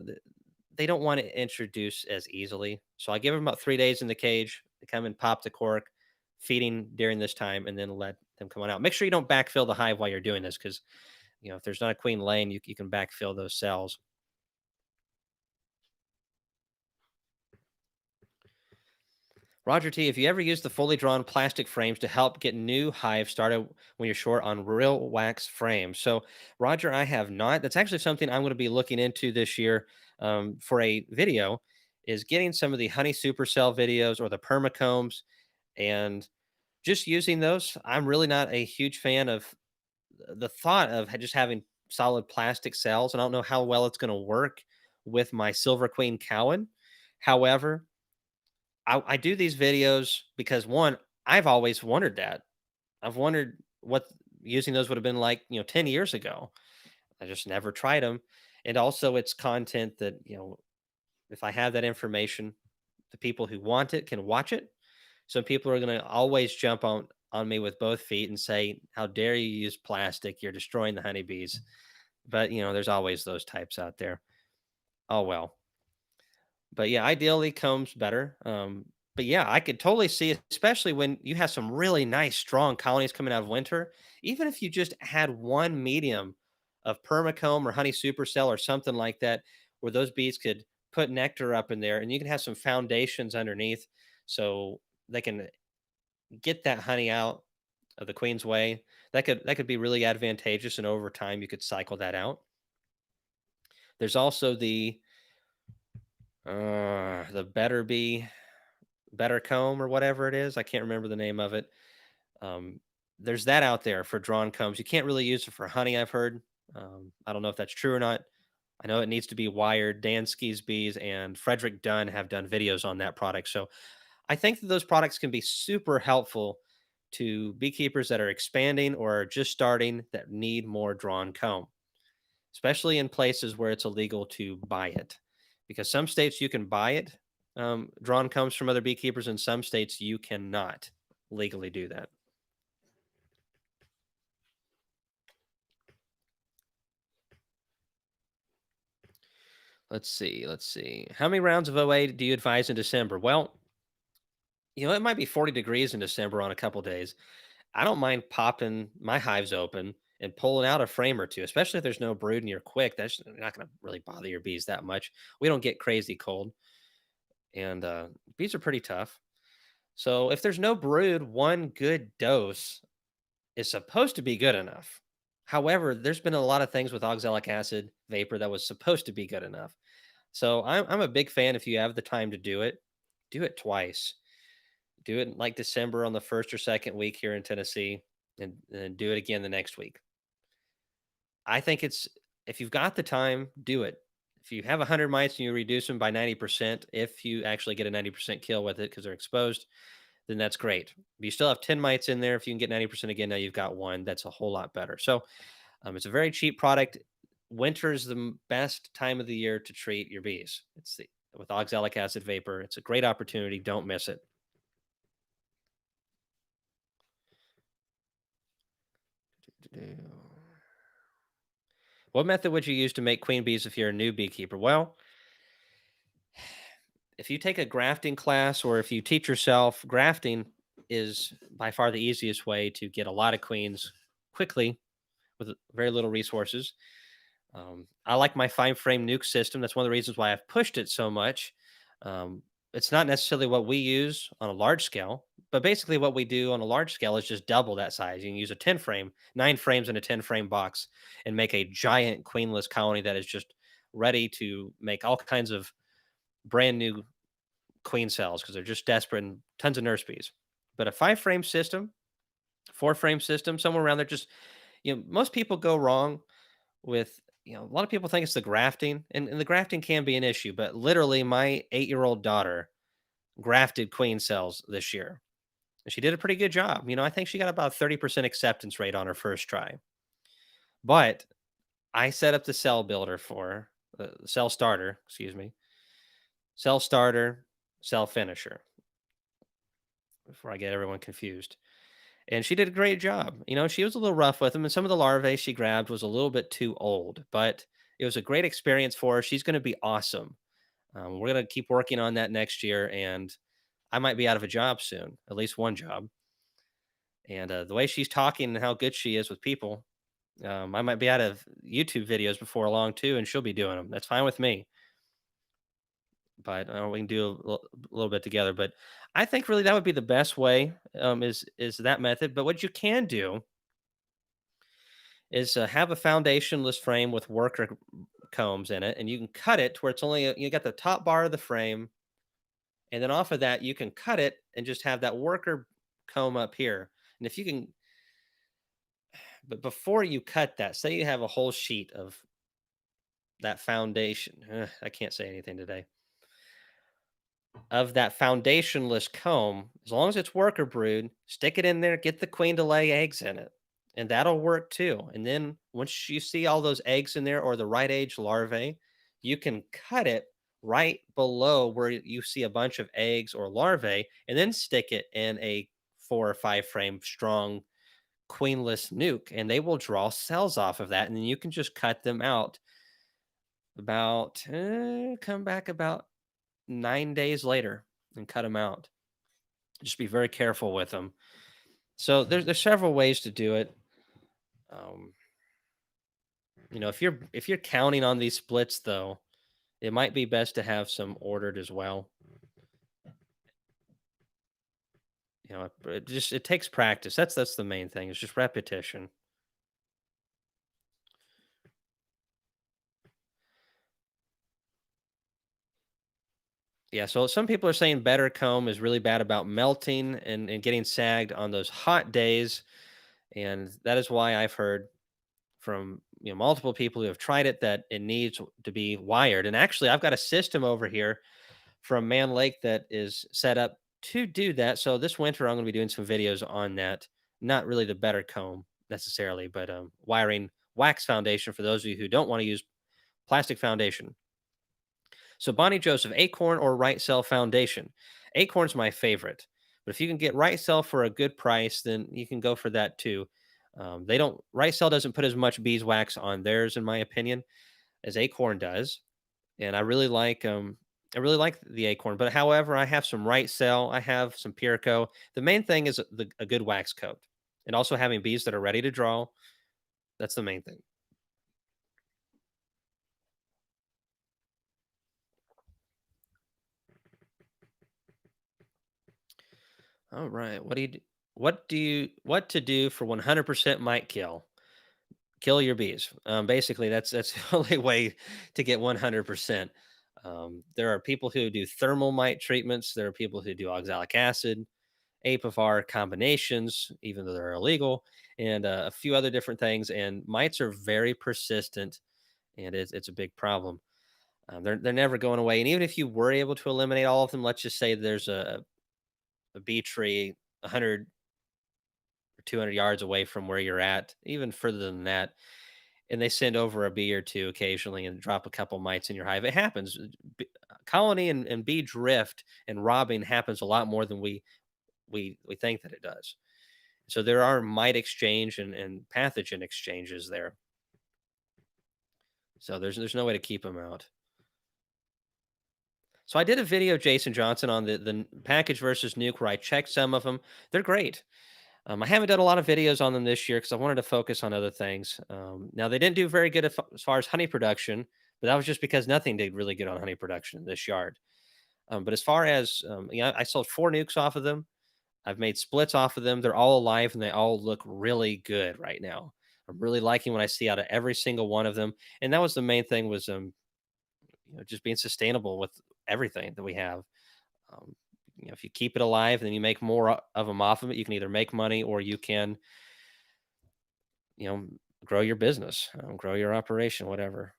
they don't want to introduce as easily. So I give them about 3 days in the cage. They come and pop the cork, feeding during this time, and then let them come on out. Make sure you don't backfill the hive while you're doing this because If there's not a queen laying, you can backfill those cells. Roger T, if you ever use the fully drawn plastic frames to help get new hives started when you're short on real wax frames. So, Roger, I have not. That's actually something I'm going to be looking into this year for a video. Is getting some of the honey supercell videos or the permacombs and just using those. I'm really not a huge fan of the thought of just having solid plastic cells, and I don't know how well it's going to work with my Silver Queen Cowan. However, I do these videos because one, I've always wondered that. I've wondered what using those would have been like, 10 years ago. I just never tried them. And also it's content that, if I have that information, the people who want it can watch it. So people are going to always jump on me with both feet and say, "How dare you use plastic? You're destroying the honeybees." But, there's always those types out there. Oh well. But yeah, ideally combs better. But yeah, I could totally see it, especially when you have some really nice, strong colonies coming out of winter. Even if you just had one medium of permacomb or honey supercell or something like that, where those bees could put nectar up in there, and you can have some foundations underneath, so they can get that honey out of the queen's way. That could be really advantageous, and over time you could cycle that out. There's also the better bee better comb or whatever it is. I can't remember the name of it. Um, there's that out there for drawn combs. You can't really use it for honey, I've heard. I don't know if that's true or not. I know it needs to be wired. Dan Ski's Bees and Frederick Dunn have done videos on that product. So I think that those products can be super helpful to beekeepers that are expanding or are just starting that need more drawn comb, especially in places where it's illegal to buy it. Because some states you can buy it, drawn comes from other beekeepers, in some states you cannot legally do that. Let's see. How many rounds of OA do you advise in December? Well, it might be 40 degrees in December on a couple days. I don't mind popping my hives open and pulling out a frame or two, especially if there's no brood and you're quick. That's not going to really bother your bees that much. We don't get crazy cold, and bees are pretty tough. So if there's no brood, one good dose is supposed to be good enough. However, there's been a lot of things with oxalic acid vapor that was supposed to be good enough. So I'm a big fan. If you have the time to do it twice. Do it in like December on the first or second week here in Tennessee, and then do it again the next week. I think it's if you've got the time, do it. If you have 100 mites and you reduce them by 90%, if you actually get a 90% kill with it because they're exposed, then that's great. But you still have 10 mites in there. If you can get 90% again, now you've got one. That's a whole lot better. So it's a very cheap product. Winter is the best time of the year to treat your bees. With oxalic acid vapor. It's a great opportunity. Don't miss it. What method would you use to make queen bees if you're a new beekeeper? Well, if you take a grafting class or if you teach yourself, grafting is by far the easiest way to get a lot of queens quickly with very little resources. I like my fine frame nuke system. That's one of the reasons why I've pushed it so much. Um, it's not necessarily what we use on a large scale, but basically what we do on a large scale is just double that size. You can use a 10 frame, 9 frames in a 10 frame box, and make a giant queenless colony that is just ready to make all kinds of brand new queen cells because they're just desperate and tons of nurse bees. But a 5 frame system, 4 frame system, somewhere around there, just, most people go wrong with, a lot of people think it's the grafting, and the grafting can be an issue, but literally my 8-year-old daughter grafted queen cells this year. And she did a pretty good job. I think she got about 30% acceptance rate on her first try. But I set up the cell builder for her, the cell starter, excuse me, cell starter, cell finisher, before I get everyone confused. And she did a great job. She was a little rough with them, and some of the larvae she grabbed was a little bit too old, but it was a great experience for her. She's going to be awesome. We're going to keep working on that next year, and I might be out of a job soon, at least one job. And the way she's talking and how good she is with people, I might be out of YouTube videos before long too, and she'll be doing them. That's fine with me. But we can do a little bit together. But I think really that would be the best way. Is that method? But what you can do is have a foundationless frame with worker combs in it, and you can cut it to where it's only you got the top bar of the frame, and then off of that you can cut it and just have that worker comb up here. And if you can, but before you cut that, say you have a whole sheet of that foundation. I can't say anything today of that foundationless comb, as long as it's worker brood, stick it in there, get the queen to lay eggs in it. And that'll work too. And then once you see all those eggs in there or the right age larvae, you can cut it right below where you see a bunch of eggs or larvae and then stick it in a 4 or 5 frame strong queenless nuke and they will draw cells off of that. And then you can just cut them out about, come back about 9 days later and cut them out. Just be very careful with them. So there's several ways to do it. Um, if you're counting on these splits though, it might be best to have some ordered as well. It takes practice. That's the main thing. It's just repetition. Yeah. So some people are saying better comb is really bad about melting and getting sagged on those hot days, and that is why I've heard from multiple people who have tried it that it needs to be wired. And actually, I've got a system over here from Man Lake that is set up to do that. So this winter, I'm going to be doing some videos on that. Not really the better comb necessarily, but wiring wax foundation for those of you who don't want to use plastic foundation. So Bonnie Joseph, Acorn or Right Cell Foundation. Acorn's my favorite, but if you can get Right Cell for a good price, then you can go for that too. They don't Right Cell doesn't put as much beeswax on theirs, in my opinion, as Acorn does, and I really like the Acorn. But however, I have some Right Cell, I have some Purico. The main thing is a good wax coat, and also having bees that are ready to draw. That's the main thing. All right, what to do for 100% might kill your bees. Basically, that's the only way to get 100%. There are people who do thermal mite treatments. There are people who do oxalic acid, APFR combinations, even though they're illegal, and a few other different things. And mites are very persistent, and it's a big problem. They're never going away. And even if you were able to eliminate all of them, let's just say there's a bee tree 100 or 200 yards away from where you're at, even further than that, and they send over a bee or two occasionally and drop a couple mites in your hive. It happens. Colony and bee drift and robbing happens a lot more than we think that it does. So there are mite exchange and pathogen exchanges there. So there's no way to keep them out. So I did a video, Jason Johnson, on the package versus nuke where I checked some of them. They're great. I haven't done a lot of videos on them this year because I wanted to focus on other things. Now they didn't do very good as far as honey production, but that was just because nothing did really good on honey production in this yard. But as far as I sold 4 nukes off of them. I've made splits off of them. They're all alive and they all look really good right now. I'm really liking what I see out of every single one of them. And that was the main thing was just being sustainable with everything that we have. Um, if you keep it alive, then you make more of them off of it. You can either make money or you can, you know, grow your business, grow your operation, whatever.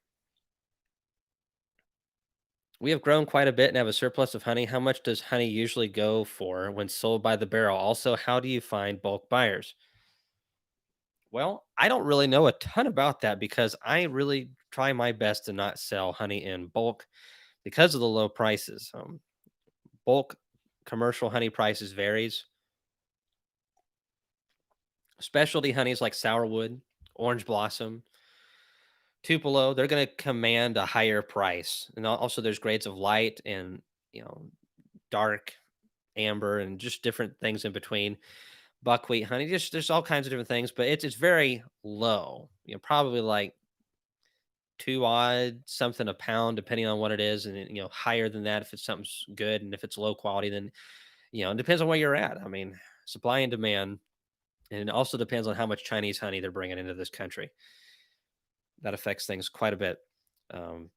We have grown quite a bit and have a surplus of honey. How much does honey usually go for when sold by the barrel? Also, how do you find bulk buyers? Well, I don't really know a ton about that because I really try my best to not sell honey in bulk because of the low prices. Bulk commercial honey prices varies. Specialty honeys like sourwood, orange blossom, tupelo, they're going to command a higher price. And also there's grades of light and, dark amber and just different things in between. buckwheat honey. Just there's all kinds of different things, but it's very low. Probably like two odd something a pound, depending on what it is, and higher than that if it's something good, and if it's low quality, then it depends on where you're at. I mean, supply and demand, and it also depends on how much Chinese honey they're bringing into this country. That affects things quite a bit. Um,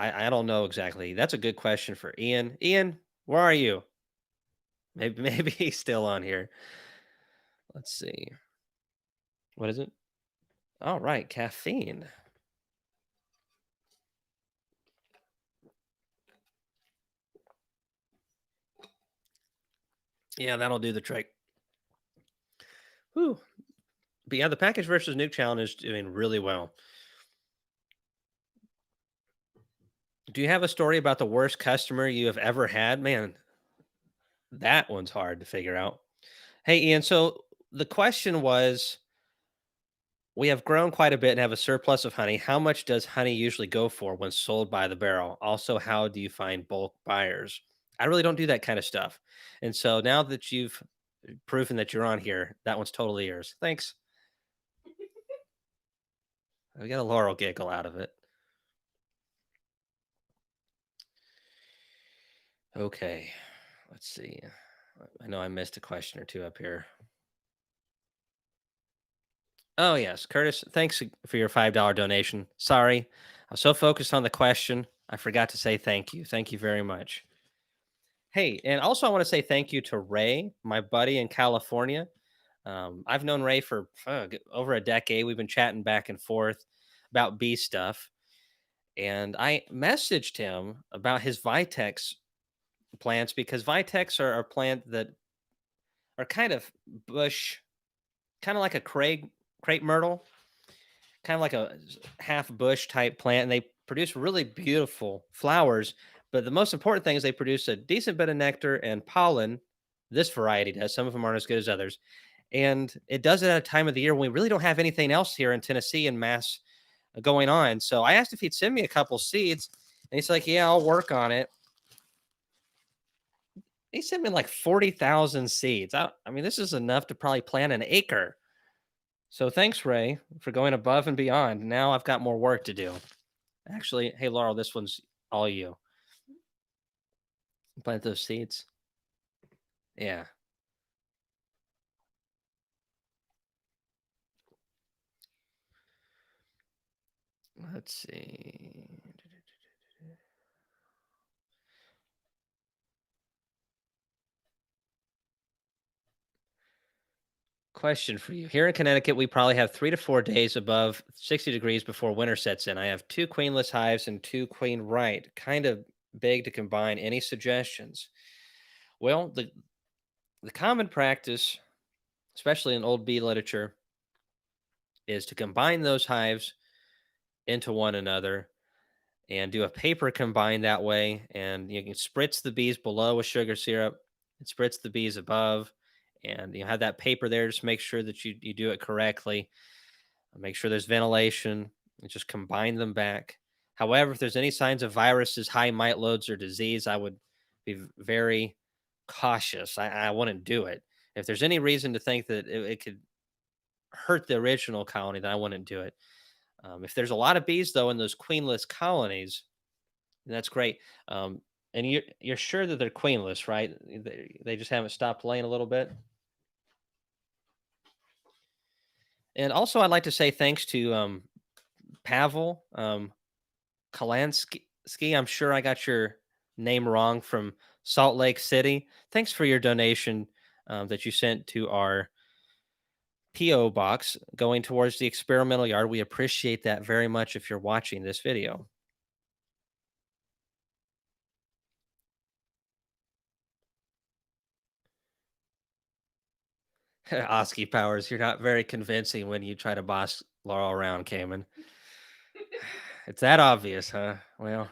I don't know exactly. That's a good question for Ian. Ian, where are you? Maybe maybe he's still on here. Let's see. What is it? All right, caffeine. Yeah, that'll do the trick. Whew. But yeah, the package versus nuke challenge is doing really well. Do you have a story about the worst customer you have ever had? Man, that one's hard to figure out. Hey, Ian. So the question was, we have grown quite a bit and have a surplus of honey. How much does honey usually go for when sold by the barrel? Also, how do you find bulk buyers? I really don't do that kind of stuff. And so now that you've proven that you're on here, that one's totally yours. Thanks. We got a Laurel giggle out of it. Okay. Let's see. I know I missed a question or two up here. Oh, yes. Curtis, thanks for your $5 donation. Sorry. I was so focused on the question, I forgot to say thank you. Thank you very much. Hey, and also I want to say thank you to Ray, my buddy in California. I've known Ray for over a decade. We've been chatting back and forth about bee stuff. And I messaged him about his Vitex plants because Vitex are a plant that are kind of bush, kind of like a crepe myrtle, kind of like a half bush type plant, and they produce really beautiful flowers. But the most important thing is they produce a decent bit of nectar and pollen. This variety does. Some of them aren't as good as others, and it does it at a time of the year when we really don't have anything else here in Tennessee in mass going on. So I asked if he'd send me a couple seeds, and he's like, "Yeah, I'll work on it." He sent me like 40,000 seeds. I mean, this is enough to probably plant an acre. So thanks, Ray, for going above and beyond. Now I've got more work to do. Actually, hey, Laurel, this one's all you. Plant those seeds. Yeah. Let's see. Question for you. Here in Connecticut, we probably have 3 to 4 days above 60 degrees before winter sets in. I have two queenless hives and two queen right. Kind of big to combine. Any suggestions? Well, the common practice, especially in old bee literature, is to combine those hives into one another and do a paper combine that way. And you can spritz the bees below with sugar syrup and spritz the bees above. And you have that paper there. Just make sure that you do it correctly. Make sure there's ventilation and just combine them back. However, if there's any signs of viruses, high mite loads, or disease, I would be very cautious. I wouldn't do it. If there's any reason to think that it could hurt the original colony, then I wouldn't do it. If there's a lot of bees, though, in those queenless colonies, that's great. And you're sure that they're queenless, right? They just haven't stopped laying a little bit. And also, I'd like to say thanks to Pavel Kalansky. I'm sure I got your name wrong from Salt Lake City. Thanks for your donation that you sent to our PO box going towards the experimental yard. We appreciate that very much if you're watching this video. Oski Powers, you're not very convincing when you try to boss Laurel around, Kamon. It's that obvious, huh? Well,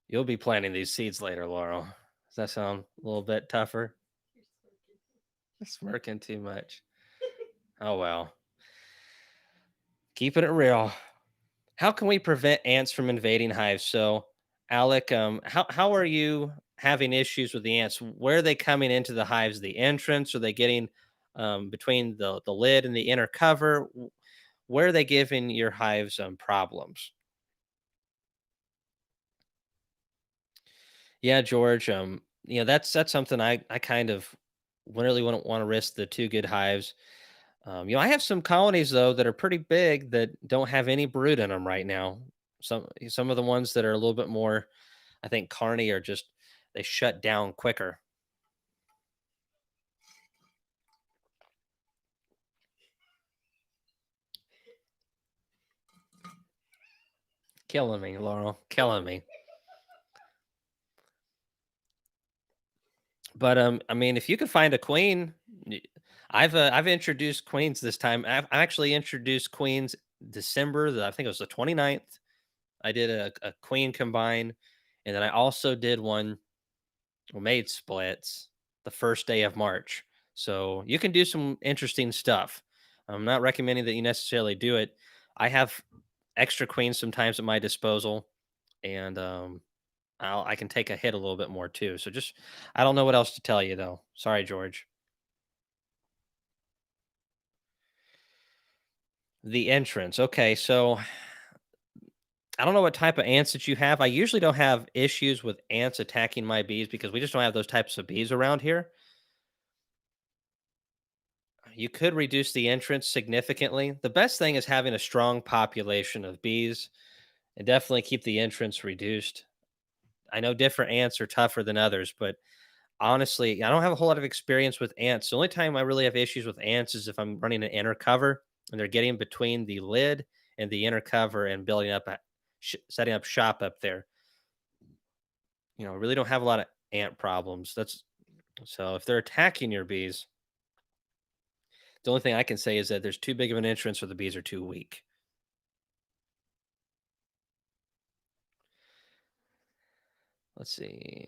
you'll be planting these seeds later, Laurel. Does that sound a little bit tougher? Smirking too much. Oh well. Keeping it real. How can we prevent ants from invading hives? So, Alec, how are you having issues with the ants, where are they coming into the hives? The entrance? Are they getting between the lid and the inner cover? Where are they giving your hives problems? Yeah, George. That's something I kind of really wouldn't want to risk the two good hives. I have some colonies though that are pretty big that don't have any brood in them right now. Some of the ones that are a little bit more, I think, carny are just they shut down quicker. Killing me, Laurel. Killing me. But I mean, if you could find a queen, y- I've introduced queens this time. I actually introduced queens December. I think it was the 29th. I did a queen combine, and then I also did one made splits the first day of March. So you can do some interesting stuff. I'm not recommending that you necessarily do it. I have extra queens sometimes at my disposal, and I can take a hit a little bit more too. So just I don't know what else to tell you though. Sorry, George. The entrance. Okay, so I don't know what type of ants that you have. I usually don't have issues with ants attacking my bees because we just don't have those types of bees around here. You could reduce the entrance significantly. The best thing is having a strong population of bees and definitely keep the entrance reduced. I know different ants are tougher than others, but honestly, I don't have a whole lot of experience with ants. The only time I really have issues with ants is if I'm running an inner cover and they're getting between the lid and the inner cover and building up setting up shop up there. Really don't have a lot of ant problems. That's so if they're attacking your bees, the only thing I can say is that there's too big of an entrance or the bees are too weak. Let's see.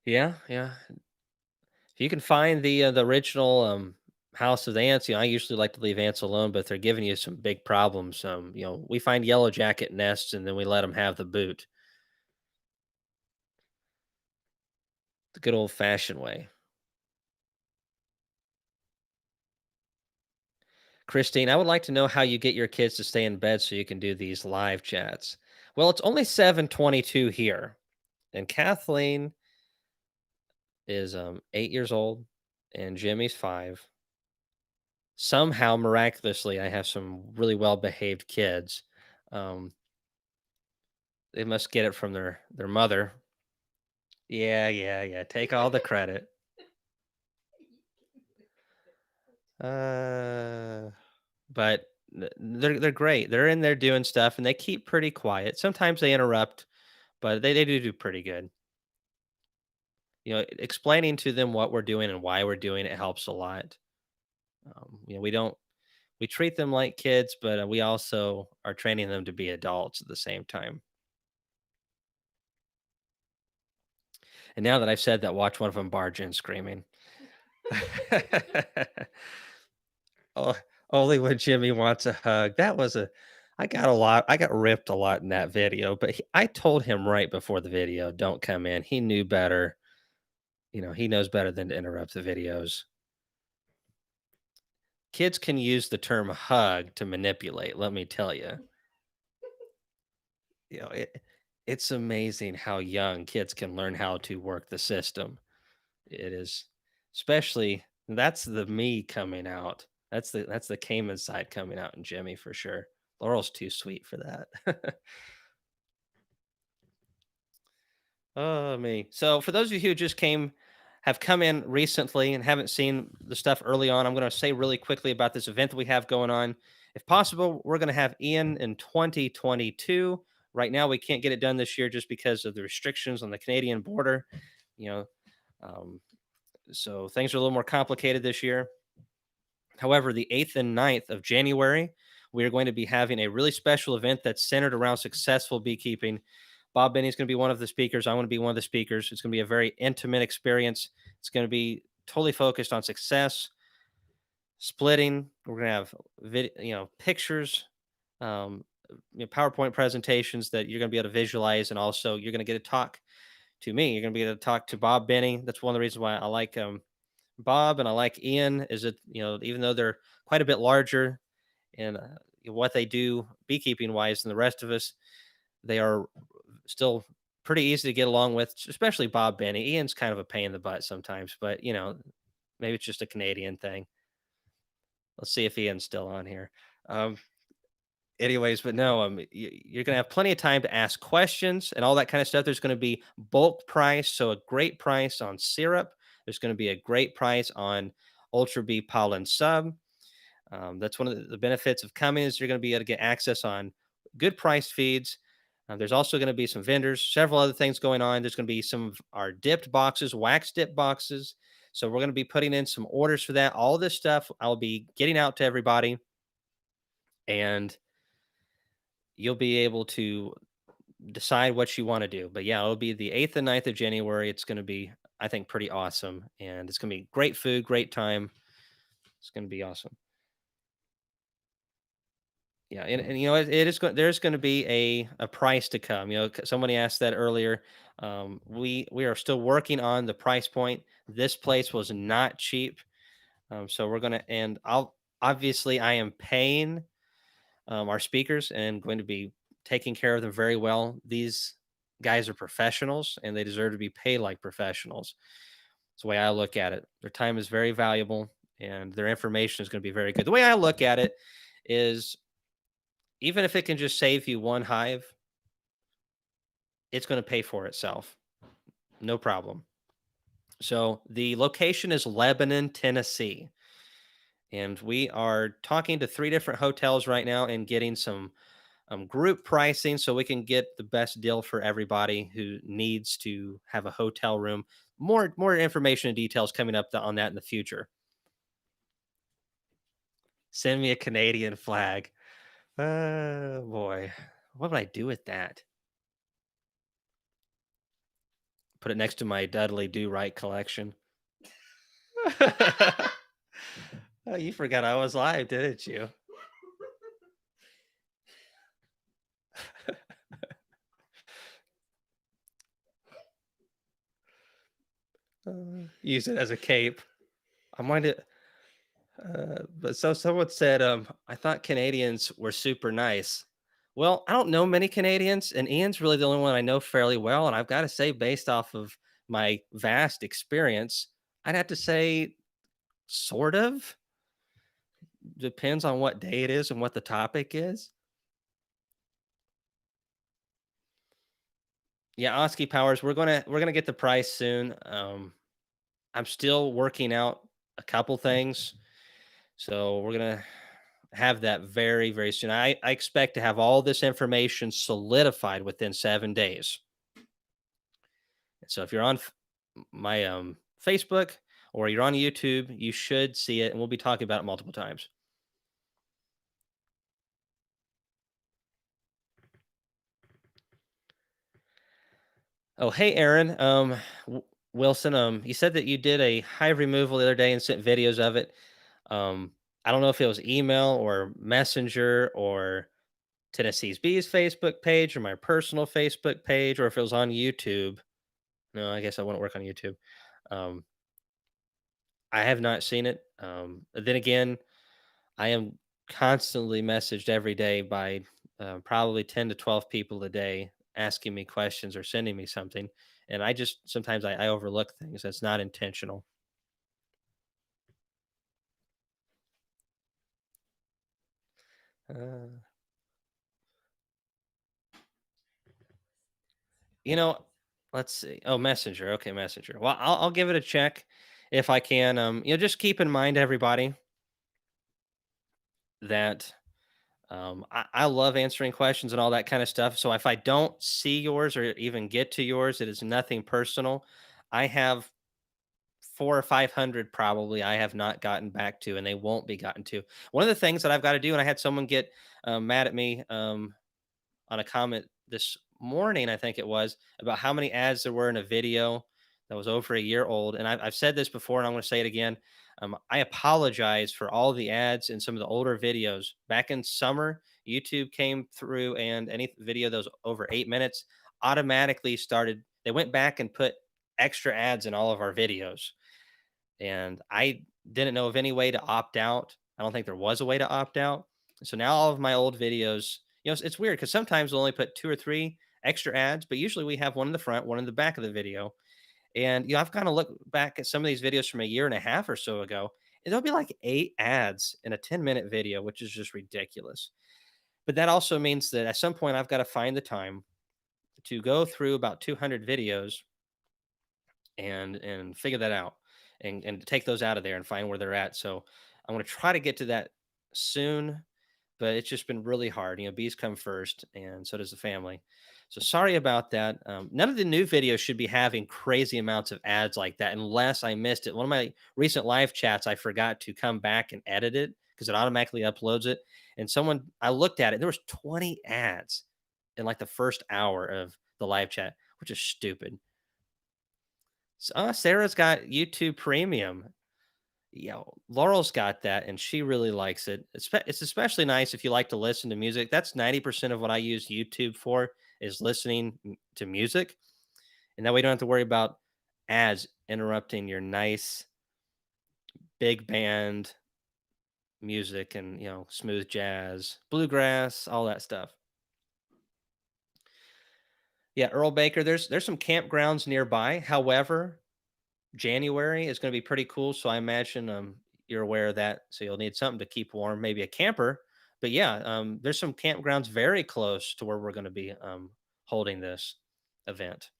Yeah, yeah. If you can find the original House of the Ants, I usually like to leave ants alone, but if they're giving you some big problems. We find yellow jacket nests and then we let them have the boot, the good old fashioned way. Christine, I would like to know how you get your kids to stay in bed so you can do these live chats. Well, it's only 7:22 here, and Kathleen is 8 years old, and Jimmy's 5. Somehow, miraculously, I have some really well behaved kids. Um, they must get it from their mother. Yeah, yeah, yeah. Take all the credit. Uh, but they're great. They're in there doing stuff, and they keep pretty quiet. Sometimes they interrupt, but they do pretty good. Explaining to them what we're doing and why we're doing it helps a lot. We don't we treat them like kids, but we also are training them to be adults at the same time. And now that I've said that, watch one of them barge in screaming. Oh, only when Jimmy wants a hug. I got ripped a lot in that video, but I told him right before the video, don't come in. He knew better. He knows better than to interrupt the videos. Kids can use the term hug to manipulate, let me tell you. You know, it, it's amazing how young kids can learn how to work the system. It is, especially that's the me coming out. That's the Cayman side coming out in Jimmy for sure. Laurel's too sweet for that. Oh me. So for those of you who just have come in recently and haven't seen the stuff early on, I'm going to say really quickly about this event that we have going on. If possible, we're going to have Ian in 2022. Right now, we can't get it done this year just because of the restrictions on the Canadian border. You know, um, so things are a little more complicated this year. However, the 8th and 9th of January, we are going to be having a really special event that's centered around successful beekeeping. Bob Benny is going to be one of the speakers. I want to be one of the speakers. It's going to be a very intimate experience. It's going to be totally focused on success, splitting. We're gonna have pictures, um, PowerPoint presentations that you're gonna be able to visualize, and also you're gonna get to talk to me. You're gonna be able to talk to Bob Benny. That's one of the reasons why I like Bob and I like Ian. Is that even though they're quite a bit larger in what they do beekeeping wise than the rest of us, they are still pretty easy to get along with, especially Bob Benny. Ian's kind of a pain in the butt sometimes, but maybe it's just a Canadian thing. Let's see if Ian's still on here. Um, anyways, but no, you're gonna have plenty of time to ask questions and all that kind of stuff. There's gonna be bulk price, so a great price on syrup. There's gonna be a great price on Ultra Bee pollen sub. That's one of the benefits of coming is you're going to be able to get access on good priced feeds. There's also going to be some vendors, several other things going on. There's going to be some of our dipped boxes, wax dip boxes. So we're going to be putting in some orders for that. All this stuff I'll be getting out to everybody, and you'll be able to decide what you want to do. But yeah, it'll be the 8th and 9th of January. It's going to be, I think, pretty awesome. And it's going to be great food, great time. It's going to be awesome. Yeah, and it is going. There's going to be a price to come. Somebody asked that earlier. We are still working on the price point. This place was not cheap, so we're gonna. And I'll obviously I am paying our speakers and going to be taking care of them very well. These guys are professionals and they deserve to be paid like professionals. It's the way I look at it. Their time is very valuable and their information is going to be very good. The way I look at it is even if it can just save you one hive, it's going to pay for itself. No problem. So the location is Lebanon, Tennessee. And we are talking to 3 different hotels right now and getting some group pricing so we can get the best deal for everybody who needs to have a hotel room. More information and details coming up on that in the future. Send me a Canadian flag. Oh boy. What would I do with that? Put it next to my Dudley Do Right collection. Oh, you forgot I was live, didn't you? Use it as a cape. I might have, but so someone said, I thought Canadians were super nice. Well, I don't know many Canadians, and Ian's really the only one I know fairly well. And I've got to say, based off of my vast experience, I'd have to say, sort of. Depends on what day it is and what the topic is. Yeah, Oski Powers, we're gonna get the price soon. I'm still working out a couple things, so we're gonna have that very, very soon. I expect to have all this information solidified within 7 days. So if you're on my Facebook or you're on YouTube, you should see it, and we'll be talking about it multiple times. Oh, hey, Aaron. Wilson. You said that you did a hive removal the other day and sent videos of it. Um, I don't know if it was email or messenger or Tennessee's Bees Facebook page or my personal Facebook page or if it was on YouTube. No, I guess I wouldn't work on YouTube. Um, I have not seen it. Then again, I am constantly messaged every day by probably 10 to 12 people a day asking me questions or sending me something. And I just sometimes I overlook things. That's not intentional. Uh, you know, let's see. Oh, Messenger. Okay, Messenger. Well, I'll give it a check if I can. Just keep in mind, everybody, that I love answering questions and all that kind of stuff. So if I don't see yours or even get to yours, it is nothing personal. I have 4 or 500 probably I have not gotten back to, and they won't be gotten to. One of the things that I've got to do, and I had someone get mad at me on a comment this morning, I think it was, about how many ads there were in a video that was over a year old. And I've said this before, and I'm going to say it again. I apologize for all the ads in some of the older videos. Back in summer, YouTube came through, and any video that was over 8 minutes automatically started. They went back and put extra ads in all of our videos, and I didn't know of any way to opt out. I don't think there was a way to opt out. So now all of my old videos, it's weird because sometimes we'll only put two or three extra ads, but usually we have one in the front, one in the back of the video. And I've kind of looked back at some of these videos from a year and a half or so ago, and there'll be like 8 ads in a 10-minute video, which is just ridiculous. But that also means that at some point I've got to find the time to go through about 200 videos and figure that out, and take those out of there and find where they're at. So I'm going to try to get to that soon, but it's just been really hard. Bees come first, and so does the family. So sorry about that. None of the new videos should be having crazy amounts of ads like that, unless I missed it. One of my recent live chats, I forgot to come back and edit it because it automatically uploads it. And I looked at it, there was 20 ads in like the first hour of the live chat, which is stupid. Sarah's got YouTube Premium. Laurel's got that, and she really likes it. It's especially nice if you like to listen to music. That's 90% of what I use YouTube for, is listening to music, and that way you don't have to worry about ads interrupting your nice big band music and smooth jazz, bluegrass, all that stuff. Yeah, Earl Baker. There's some campgrounds nearby. However, January is going to be pretty cool. So I imagine you're aware of that. So you'll need something to keep warm, maybe a camper. But yeah, there's some campgrounds very close to where we're going to be holding this event.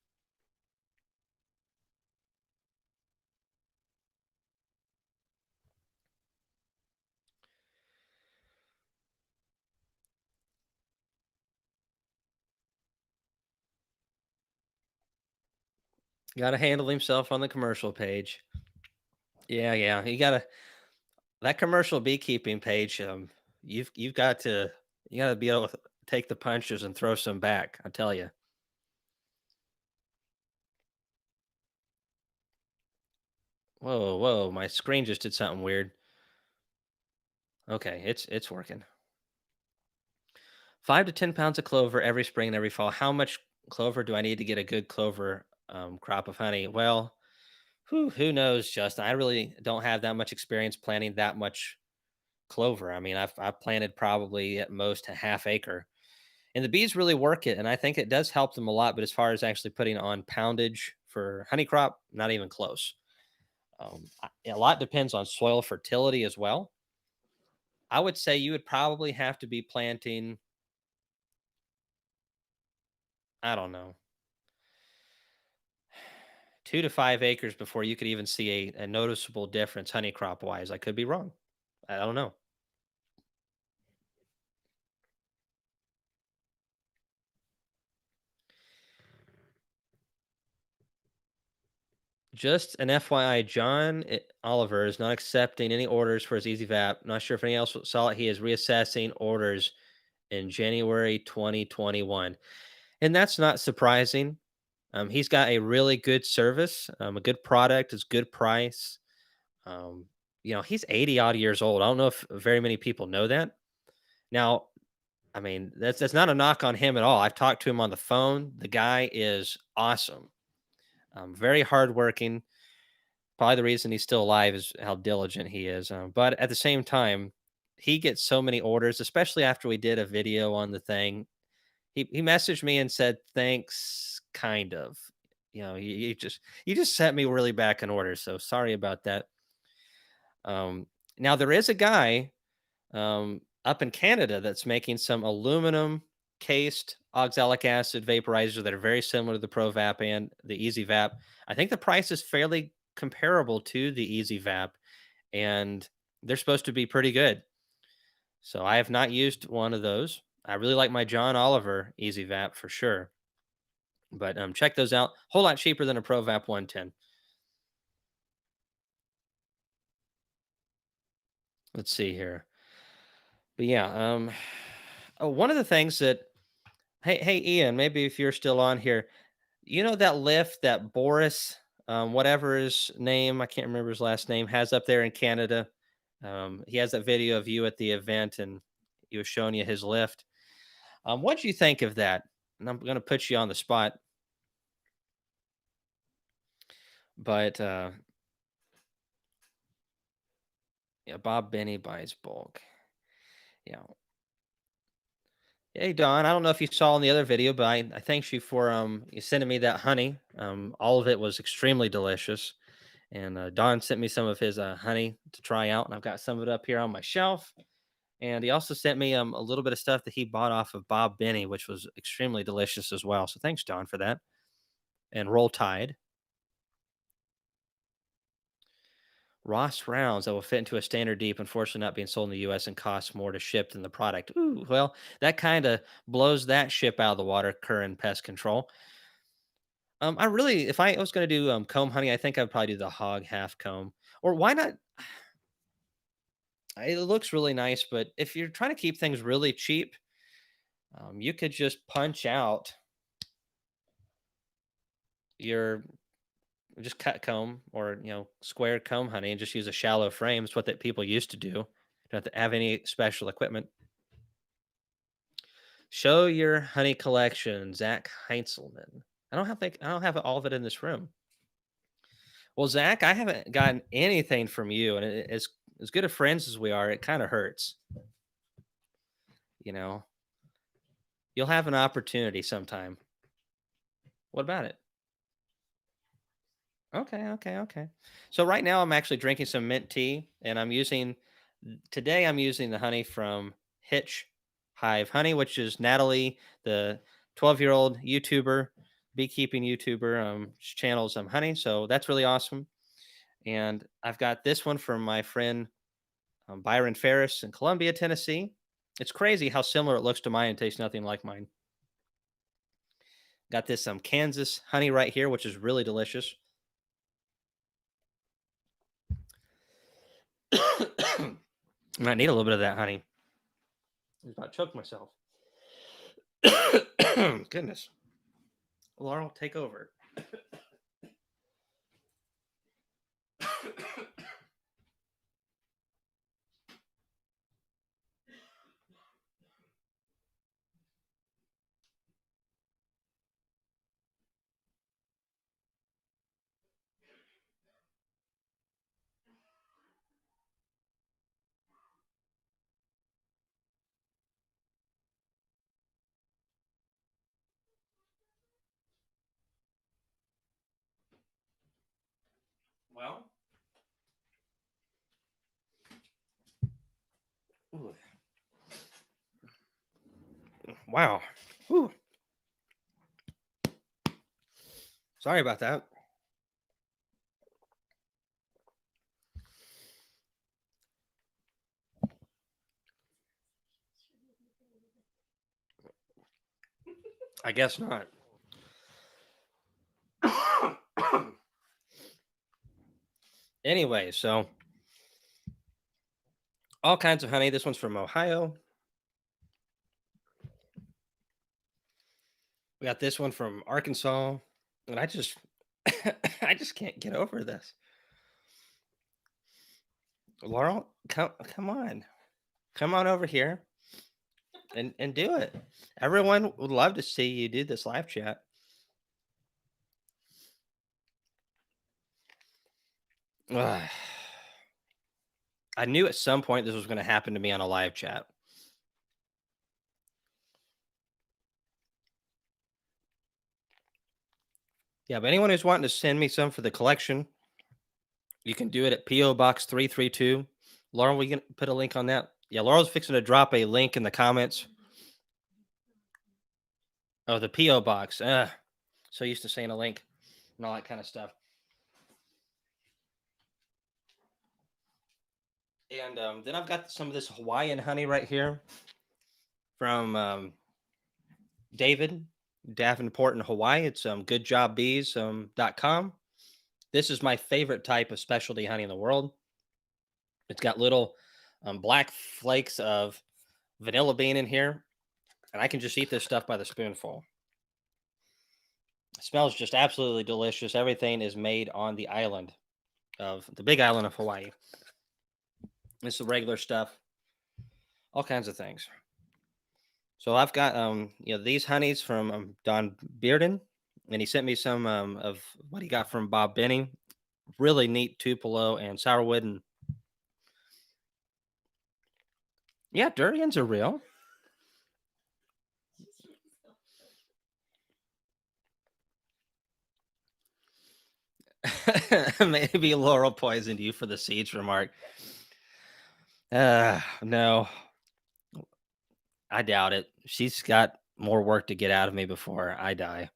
Got to handle himself on the commercial page. Yeah, yeah. That commercial beekeeping page. You've got to be able to take the punches and throw some back. I tell you. Whoa, whoa! My screen just did something weird. Okay, it's working. 5 to 10 pounds of clover every spring and every fall. How much clover do I need to get a good clover crop of honey? Well, who knows, Justin? I really don't have that much experience planting that much clover. I mean, I've planted probably at most a half acre, and the bees really work it, and I think it does help them a lot. But as far as actually putting on poundage for honey crop, not even close. A lot depends on soil fertility as well. I would say you would probably have to be planting, I don't know, 2 to 5 acres before you could even see a noticeable difference honey crop wise. I could be wrong. I don't know. Just an FYI, Oliver is not accepting any orders for his Easy Vap. Not sure if anyone else saw it. He is reassessing orders in January 2021. And that's not surprising. He's got a really good service, a good product, it's good price. Um, he's 80 odd years old. I don't know if very many people know that. Now, I mean, that's not a knock on him at all. I've talked to him on the phone. The guy is awesome. Very hardworking. Probably the reason he's still alive is how diligent he is. But at the same time, he gets so many orders, especially after we did a video on the thing. He messaged me and said, "Thanks, kind of." You just set me really back in order. So sorry about that. Now there is a guy up in Canada that's making some aluminum cased oxalic acid vaporizers that are very similar to the Pro Vap and the Easy Vap. I think the price is fairly comparable to the Easy Vap, and they're supposed to be pretty good. So I have not used one of those. I really like my John Oliver Easy Vap for sure. But check those out. Whole lot cheaper than a Pro Vap 110. Let's see here. But yeah, one of the things that, hey Ian, maybe if you're still on here, that lift that Boris whatever his name, I can't remember his last name, has up there in Canada. He has that video of you at the event, and he was showing you his lift. What do you think of that? And I'm going to put you on the spot, but yeah, Bob Benny buys bulk. Yeah. Hey Don, I don't know if you saw in the other video, but I thank you for you sending me that honey. All of it was extremely delicious. And Don sent me some of his honey to try out, and I've got some of it up here on my shelf. And he also sent me a little bit of stuff that he bought off of Bob Benny, which was extremely delicious as well. So thanks, Don, for that. And Roll Tide. Ross rounds that will fit into a standard deep, unfortunately not being sold in the US and costs more to ship than the product. Ooh, well, that kind of blows that ship out of the water, current pest control. I really, if I was going to do comb honey, I think I'd probably do the hog half comb. Or why not? It looks really nice, but if you're trying to keep things really cheap, you could just punch out your just cut comb or square comb honey and just use a shallow frame. It's what that people used to do. Don't have to have any special equipment. Show your honey collection, Zach Heinzelman. I don't have all of it in this room. Well, Zach, I haven't gotten anything from you, and as good of friends as we are, it kind of hurts. You know, you'll have an opportunity sometime. What about it? Okay, okay, okay. So right now I'm actually drinking some mint tea, and today I'm using the honey from Hitch Hive Honey, which is Natalie, the 12-year-old YouTuber, beekeeping YouTuber. She channels honey, so that's really awesome. And I've got this one from my friend Byron Ferris in Columbia, Tennessee. It's crazy how similar it looks to mine and tastes nothing like mine. Got this Kansas honey right here, which is really delicious. I might need a little bit of that honey. I about choked myself. Goodness. Laurel, take over. Well, ooh, wow. Ooh, sorry about that. I guess not. Anyway, so all kinds of honey. This one's from Ohio. We got this one from Arkansas. And I just I just can't get over this. Laurel, come on. Come on over here and do it. Everyone would love to see you do this live chat. Ugh. I knew at some point this was going to happen to me on a live chat. Yeah, but anyone who's wanting to send me some for the collection, you can do it at PO Box 332. Laurel, we can put a link on that. Yeah, Laurel's fixing to drop a link in the comments. Oh, the PO Box. So used to saying a link and all that kind of stuff. And then I've got some of this Hawaiian honey right here from David Davenport in Hawaii. It's goodjobbees.com. This is my favorite type of specialty honey in the world. It's got little black flakes of vanilla bean in here, and I can just eat this stuff by the spoonful. It smells just absolutely delicious. Everything is made on the big island of Hawaii. It's the regular stuff, all kinds of things. So I've got these honeys from Don Bearden, and he sent me some of what he got from Bob Benny. Really neat Tupelo and sourwood, and yeah, durians are real. Maybe Laurel poisoned you for the seeds remark. No, I doubt it. She's got more work to get out of me before I die.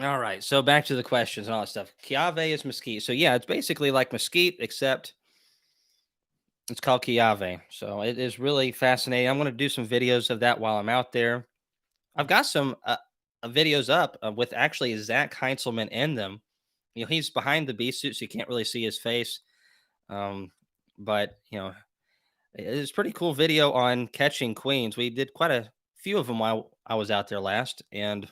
All right, so back to the questions and all that stuff. Kiave is mesquite. So yeah, it's basically like mesquite, except it's called Kiave. So it is really fascinating. I'm going to do some videos of that while I'm out there. I've got some videos up with actually Zach Heinzelman in them. He's behind the bee suit, so you can't really see his face. Um, but it's pretty cool video on catching queens. We did quite a few of them while I was out there last, and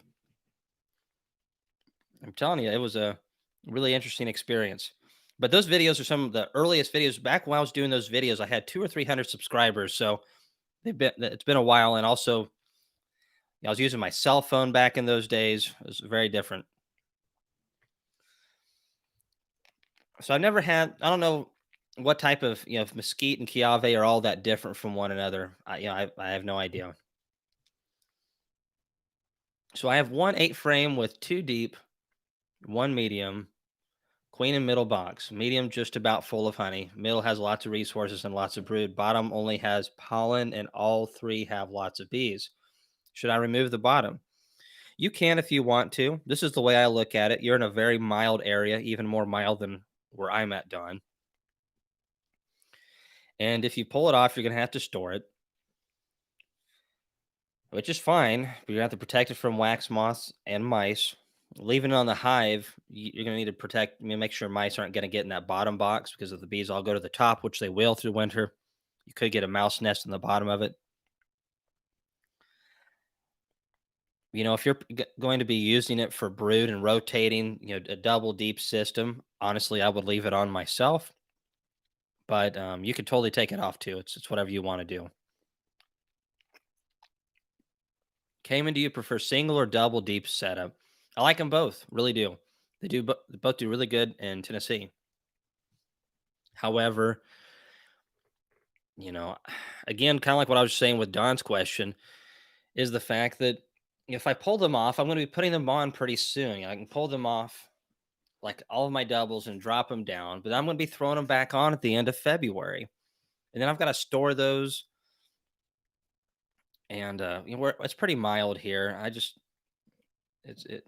I'm telling you, it was a really interesting experience. But those videos are some of the earliest videos. Back when I was doing those videos, I had 200 or 300 subscribers, so it's been a while. And also, I was using my cell phone back in those days. It was very different. So I've never had. I don't know what type of if mesquite and Kiave are all that different from one another. I have no idea. So I have one 8 frame with two deep, one medium, queen and middle box. Medium just about full of honey. Middle has lots of resources and lots of brood. Bottom only has pollen, and all three have lots of bees. Should I remove the bottom? You can if you want to. This is the way I look at it. You're in a very mild area, even more mild than where I'm at, Don. And if you pull it off, you're going to have to store it, which is fine. But you're going to have to protect it from wax moths and mice. Leaving it on the hive, you're going to need to make sure mice aren't going to get in that bottom box, because if the bees all go to the top, which they will through winter, you could get a mouse nest in the bottom of it. If you're going to be using it for brood and rotating, a double deep system, honestly, I would leave it on myself. But you could totally take it off too. It's whatever you want to do. Cayman, do you prefer single or double deep setup? I like them both, really do. They both do really good in Tennessee. However, you know, again, kind of like what I was saying with Don's question, is the fact that if I pull them off, I'm going to be putting them on pretty soon. I can pull them off like all of my doubles and drop them down, but I'm going to be throwing them back on at the end of February. And then I've got to store those. And it's pretty mild here. It's it.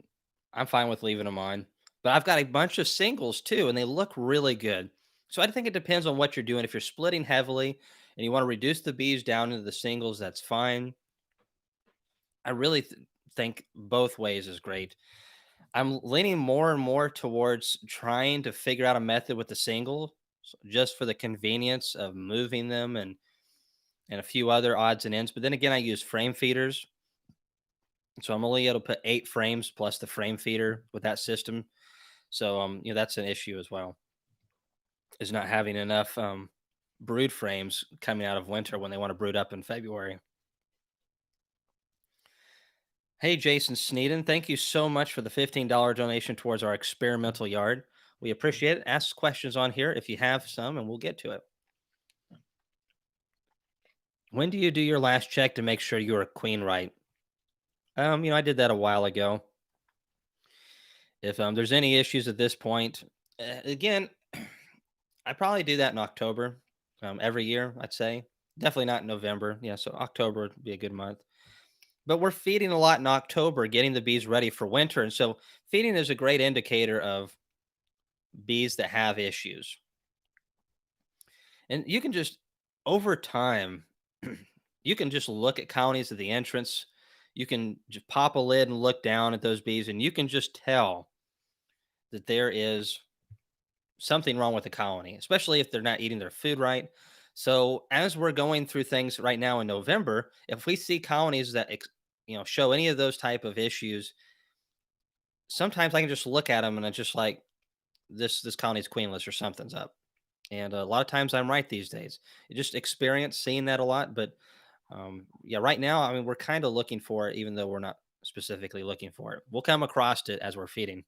I'm fine with leaving them on, but I've got a bunch of singles too, and they look really good. So I think it depends on what you're doing. If you're splitting heavily and you want to reduce the bees down into the singles, that's fine. I really think both ways is great. I'm leaning more and more towards trying to figure out a method with the single, just for the convenience of moving them and a few other odds and ends. But then again, I use frame feeders, so I'm only able to put 8 frames plus the frame feeder with that system. So that's an issue as well, is not having enough brood frames coming out of winter when they want to brood up in February. Hey, Jason Sneeden, thank you so much for the $15 donation towards our experimental yard. We appreciate it. Ask questions on here if you have some, and we'll get to it. When do you do your last check to make sure you're a queen right? I did that a while ago. If there's any issues at this point, again, I probably do that in October, every year, I'd say. Definitely not in November. Yeah, so October would be a good month. But we're feeding a lot in October, getting the bees ready for winter. And so feeding is a great indicator of bees that have issues. And you can just over time, You can just look at colonies at the entrance. You can just pop a lid and look down at those bees, and you can just tell that there is something wrong with the colony, especially if they're not eating their food right. So as we're going through things right now in November, if we see colonies that show any of those type of issues, sometimes I can just look at them and I'm just like, this colony's queenless or something's up. And a lot of times I'm right these days. Just experience seeing that a lot, but yeah, right now, I mean, we're kind of looking for it, even though we're not specifically looking for it. We'll come across it as we're feeding.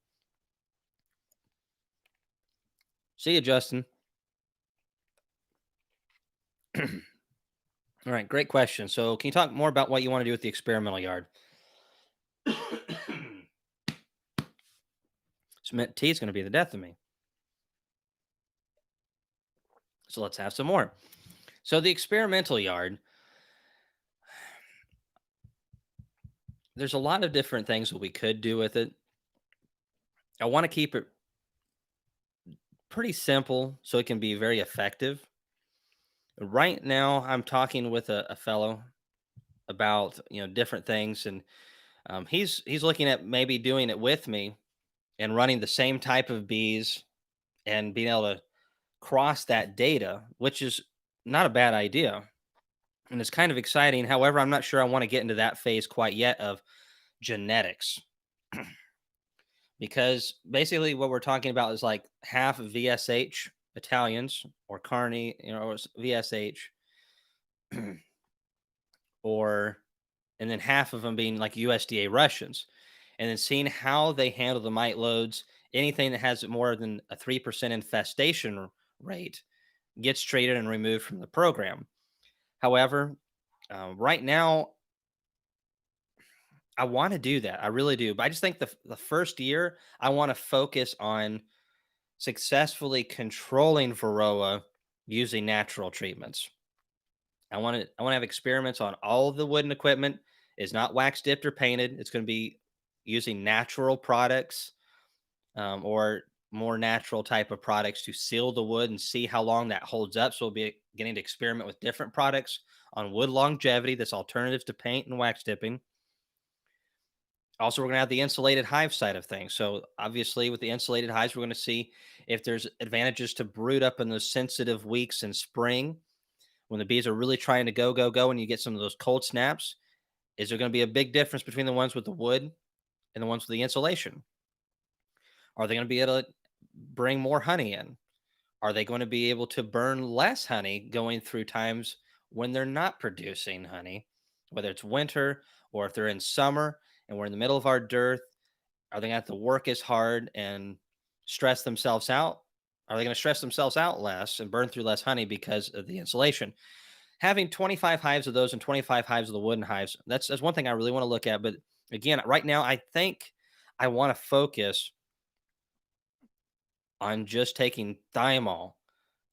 See you, Justin. All right, great question. So, can you talk more about what you want to do with the experimental yard? Cement tea is going to be the death of me. So, let's have some more. So, the experimental yard, there's a lot of different things that we could do with it. I want to keep it pretty simple so it can be very effective. Right now, I'm talking with a fellow about different things, and he's looking at maybe doing it with me and running the same type of bees and being able to cross that data, which is not a bad idea. And it's kind of exciting. However, I'm not sure I want to get into that phase quite yet of genetics because basically what we're talking about is like half VSH Italians or Carney, or VSH, or and then half of them being like USDA Russians, and then seeing how they handle the mite loads. Anything that has more than a 3% infestation rate gets treated and removed from the program. However, right now, I want to do that. I really do. But I just think the first year, I want to focus on successfully controlling Varroa using natural treatments. I want to have experiments on all of the wooden equipment. It's not wax dipped or painted. It's going to be using natural products, or more natural type of products to seal the wood and see how long that holds up. So we'll be getting to experiment with different products on wood longevity that's alternatives to paint and wax dipping. Also, we're going to have the insulated hive side of things. So obviously, with the insulated hives, we're going to see if there's advantages to brood up in those sensitive weeks in spring when the bees are really trying to go, go, go, and you get some of those cold snaps. Is there going to be a big difference between the ones with the wood and the ones with the insulation? Are they going to be able to bring more honey in? Are they going to be able to burn less honey going through times when they're not producing honey, whether it's winter or if they're in summer and we're in the middle of our dearth? Are they going to have to work as hard and stress themselves out? Are they going to stress themselves out less and burn through less honey because of the insulation? Having 25 hives of those and 25 hives of the wooden hives, that's one thing I really want to look at. But again, right now, I think I want to focus on just taking thiamol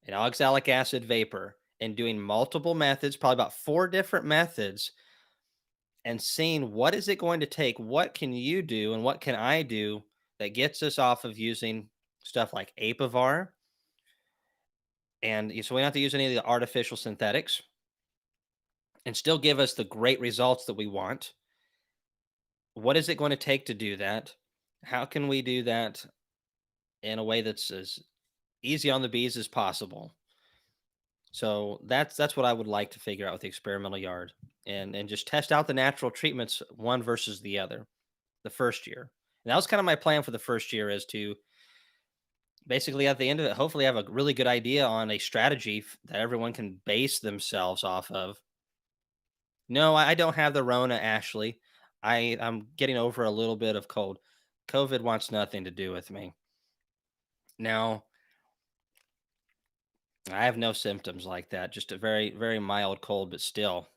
and oxalic acid vapor and doing multiple methods, probably about 4 different methods, and seeing what is it going to take, what can you do and what can I do that gets us off of using stuff like Apivar, and so we don't have to use any of the artificial synthetics and still give us the great results that we want. What is it going to take to do that? How can we do that in a way that's as easy on the bees as possible? So that's what I would like to figure out with the experimental yard, and just test out the natural treatments one versus the other the first year. And that was kind of my plan for the first year, is to basically at the end of it hopefully have a really good idea on a strategy that everyone can base themselves off of. No, I don't have the Rona, Ashley. I'm getting over a little bit of cold. COVID wants nothing to do with me. Now, I have no symptoms like that, just a very, very mild cold, but still,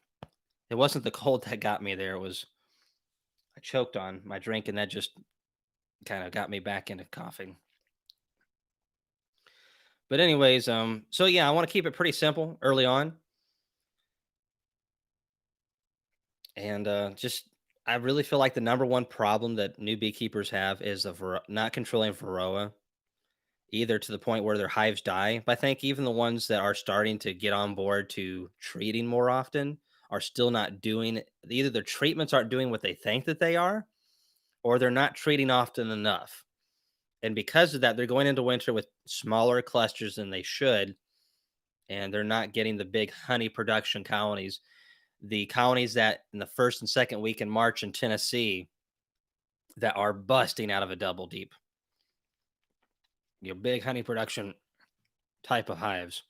it wasn't the cold that got me there. It was I choked on my drink, and that just kind of got me back into coughing. But anyways, so yeah, I want to keep it pretty simple early on, and just I really feel like the number one problem that new beekeepers have is not controlling varroa, either to the point where their hives die. But I think even the ones that are starting to get on board to treating more often are still not doing either their treatments aren't doing what they think that they are, or they're not treating often enough. And because of that, they're going into winter with smaller clusters than they should, and they're not getting the big honey production colonies. The colonies that in the first and second week in March in Tennessee that are busting out of a double deep, big honey production type of hives.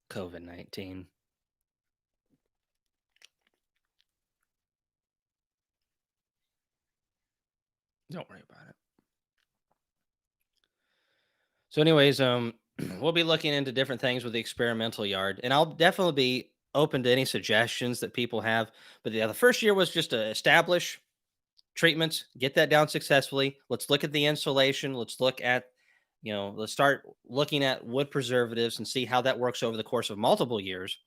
COVID-19. Don't worry about it. So, anyways, we'll be looking into different things with the experimental yard, and I'll definitely be open to any suggestions that people have. But yeah, the first year was just to establish treatments, get that down successfully. Let's look at the insulation. Let's look at, let's start looking at wood preservatives and see how that works over the course of multiple years.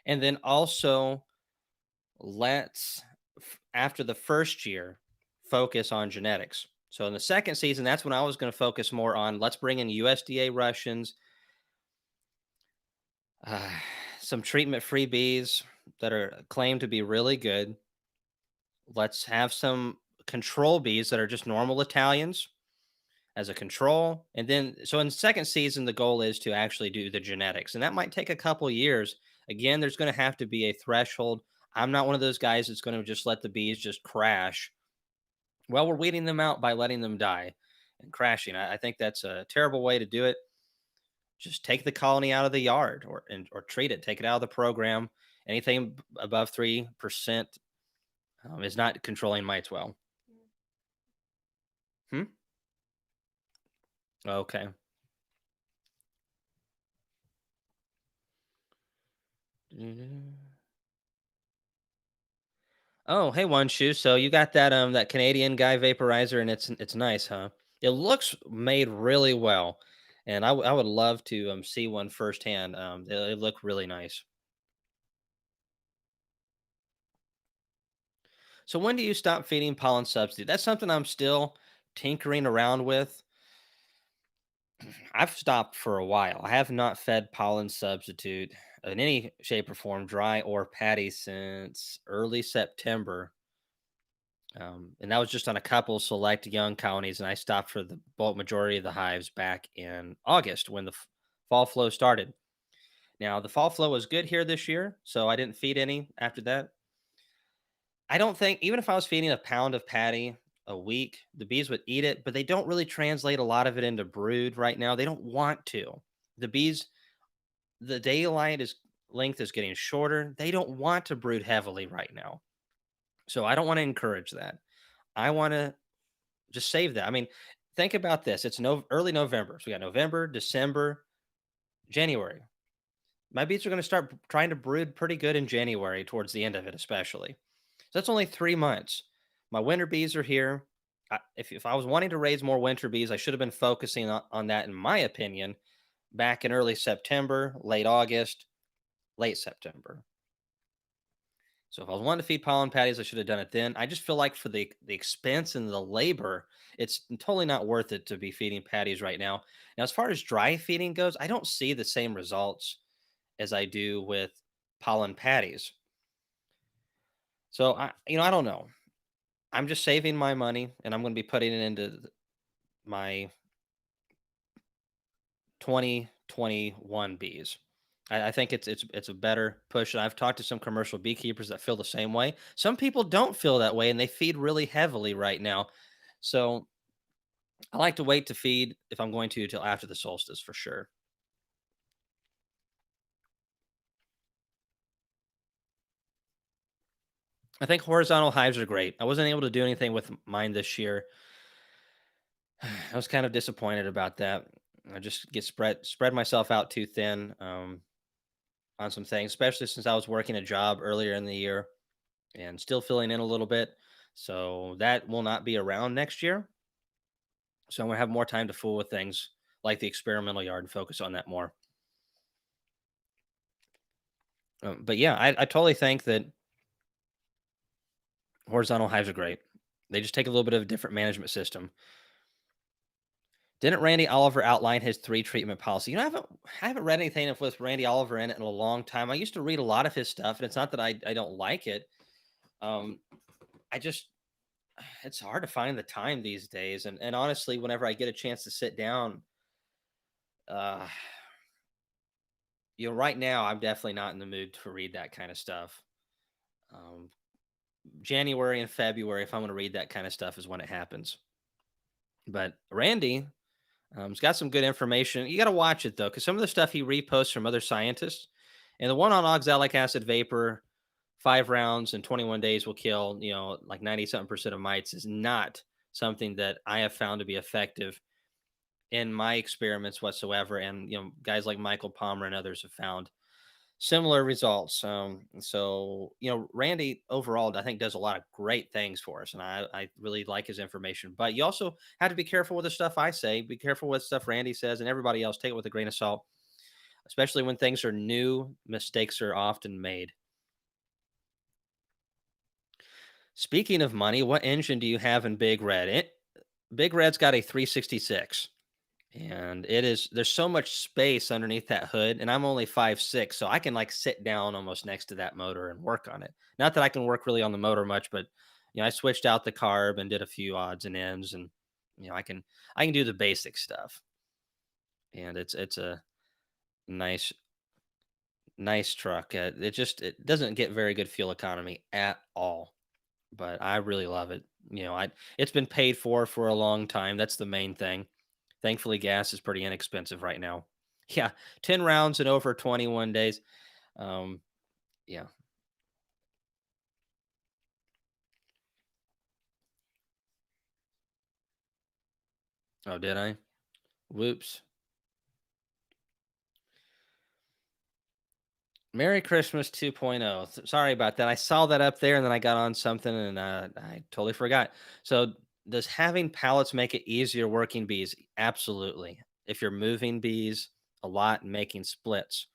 And then also, let's, after the first year, focus on genetics. So in the second season, that's when I was going to focus more on let's bring in USDA Russians, uh, some treatment free bees that are claimed to be really good. Let's have some control bees that are just normal Italians as a control. And then, so in the second season, the goal is to actually do the genetics. And that might take a couple years. Again, there's going to have to be a threshold. I'm not one of those guys that's going to just let the bees just crash. Well, we're weeding them out by letting them die and crashing. I think that's a terrible way to do it. Just take the colony out of the yard or treat it, take it out of the program. Anything above 3% is not controlling mites well. Hmm? Okay. Oh, hey, one shoe. So you got that Canadian guy vaporizer, and it's nice, huh? It looks made really well, and I would love to see one firsthand. It look really nice. So when do you stop feeding pollen substitute? That's something I'm still tinkering around with. I've stopped for a while. I have not fed pollen substitute in any shape or form, dry or patty, since early September. And that was just on a couple select young colonies, and I stopped for the bulk majority of the hives back in August when the fall flow started. Now, the fall flow was good here this year, so I didn't feed any after that. I don't think, even if I was feeding a pound of patty a week, the bees would eat it, but they don't really translate a lot of it into brood right now. They don't want to. The bees, the daylight is length is getting shorter. They don't want to brood heavily right now. So I don't want to encourage that. I want to just save that. I mean, think about this. It's no early November. So we got November, December, January. My bees are going to start trying to brood pretty good in January, towards the end of it, especially. So that's only 3 months. My winter bees are here. If I was wanting to raise more winter bees, I should have been focusing on that, in my opinion, back in early September, late August, late September. So if I was wanting to feed pollen patties, I should have done it then. I just feel like for the expense and the labor, it's totally not worth it to be feeding patties right now. Now, as far as dry feeding goes, I don't see the same results as I do with pollen patties. So I don't know. I'm just saving my money, and I'm going to be putting it into my 2021 bees. I think it's a better push. And I've talked to some commercial beekeepers that feel the same way. Some people don't feel that way, and they feed really heavily right now. So I like to wait to feed, if I'm going to, till after the solstice for sure. I think horizontal hives are great. I wasn't able to do anything with mine this year. I was kind of disappointed about that. I just get spread myself out too thin on some things, especially since I was working a job earlier in the year and still filling in a little bit. So that will not be around next year. So I'm gonna have more time to fool with things like the experimental yard and focus on that more. But yeah, I totally think that horizontal hives are great. They just take a little bit of a different management system. Didn't Randy Oliver outline his 3 treatment policy? I haven't read anything with Randy Oliver in it in a long time. I used to read a lot of his stuff, and it's not that I don't like it. Um, I just it's hard to find the time these days, and honestly, whenever I get a chance to sit down, uh, right now, I'm definitely not in the mood to read that kind of stuff. Um, January and February, if I'm gonna read that kind of stuff, is when it happens. But Randy, he's got some good information. You got to watch it though, because some of the stuff he reposts from other scientists, and the one on oxalic acid vapor, 5 rounds in 21 days will kill, like 90 something percent of mites, is not something that I have found to be effective in my experiments whatsoever. And guys like Michael Palmer and others have found similar results. So Randy overall, I think, does a lot of great things for us, and I really like his information. But you also have to be careful with the stuff I say. Be careful with stuff Randy says, and everybody else. Take it with a grain of salt, especially when things are new. Mistakes are often made. Speaking of money, what engine do you have in Big Red? Big Red's got a 366. And there's so much space underneath that hood, and I'm only 5'6", so I can like sit down almost next to that motor and work on it. Not that I can work really on the motor much, but I switched out the carb and did a few odds and ends, and I can do the basic stuff. And it's a nice nice truck. It doesn't get very good fuel economy at all, but I really love it. It's been paid for a long time. That's the main thing. Thankfully, gas is pretty inexpensive right now. Yeah, 10 rounds in over 21 days. Um, yeah. Oh, did I? Whoops. Merry Christmas 2.0. Sorry about that. I saw that up there and then I got on something and I totally forgot. So, does having pallets make it easier working bees? Absolutely. If you're moving bees a lot and making splits,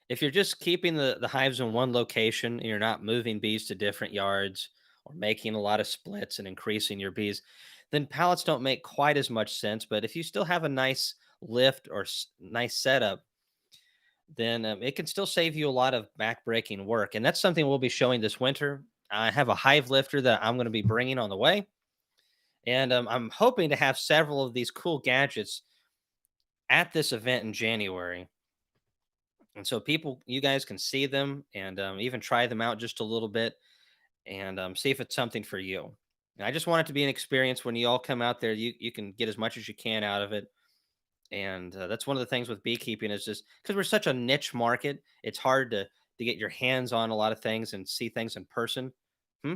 if you're just keeping the hives in one location and you're not moving bees to different yards or making a lot of splits and increasing your bees, then pallets don't make quite as much sense. But if you still have a nice lift or nice setup, then it can still save you a lot of back-breaking work. And that's something we'll be showing this winter. I have a hive lifter that I'm going to be bringing on the way. And I'm hoping to have several of these cool gadgets at this event in January. And so you guys can see them and even try them out just a little bit and see if it's something for you. And I just want it to be an experience when you all come out there. You can get as much as you can out of it. And that's one of the things with beekeeping is just because we're such a niche market, it's hard to get your hands on a lot of things and see things in person. Hmm?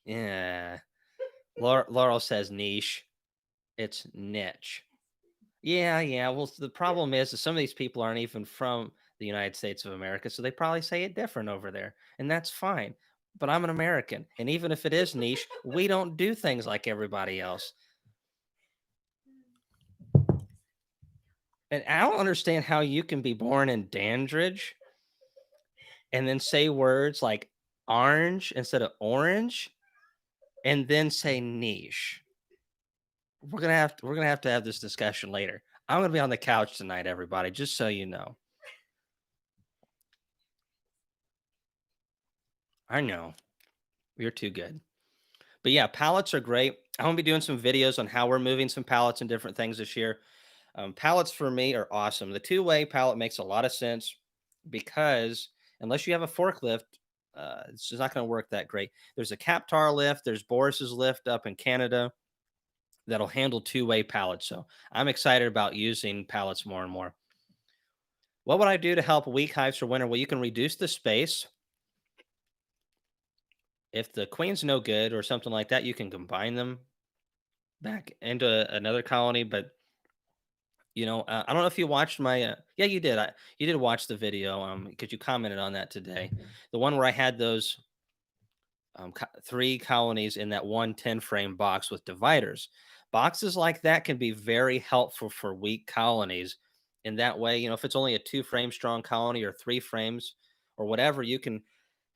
Yeah. Laurel says niche. It's niche. Yeah, yeah. Well, the problem is some of these people aren't even from the United States of America, so they probably say it different over there, and that's fine. But I'm an American, and even if it is niche, we don't do things like everybody else. And I don't understand how you can be born in Dandridge and then say words like orange instead of orange, and then say niche. We're gonna have to have this discussion later. I'm gonna be on the couch tonight, everybody, just so you know. I know you're too good. But yeah, pallets are great. I'm gonna be doing some videos on how we're moving some pallets and different things this year. Pallets for me are awesome. The two-way pallet makes a lot of sense because unless you have a forklift, it's just not going to work that great. There's a Captar lift. There's Boris's lift up in Canada that'll handle two-way pallets. So I'm excited about using pallets more and more. What would I do to help weak hives for winter? Well, you can reduce the space. If the queen's no good or something like that, you can combine them back into another colony. But I don't know if you watched my. Yeah, you did. You did watch the video because you commented on that today. The one where I had those 3 colonies in that 110 frame box with dividers. Boxes like that can be very helpful for weak colonies. In that way, if it's only a 2 frame strong colony or 3 frames or whatever, you can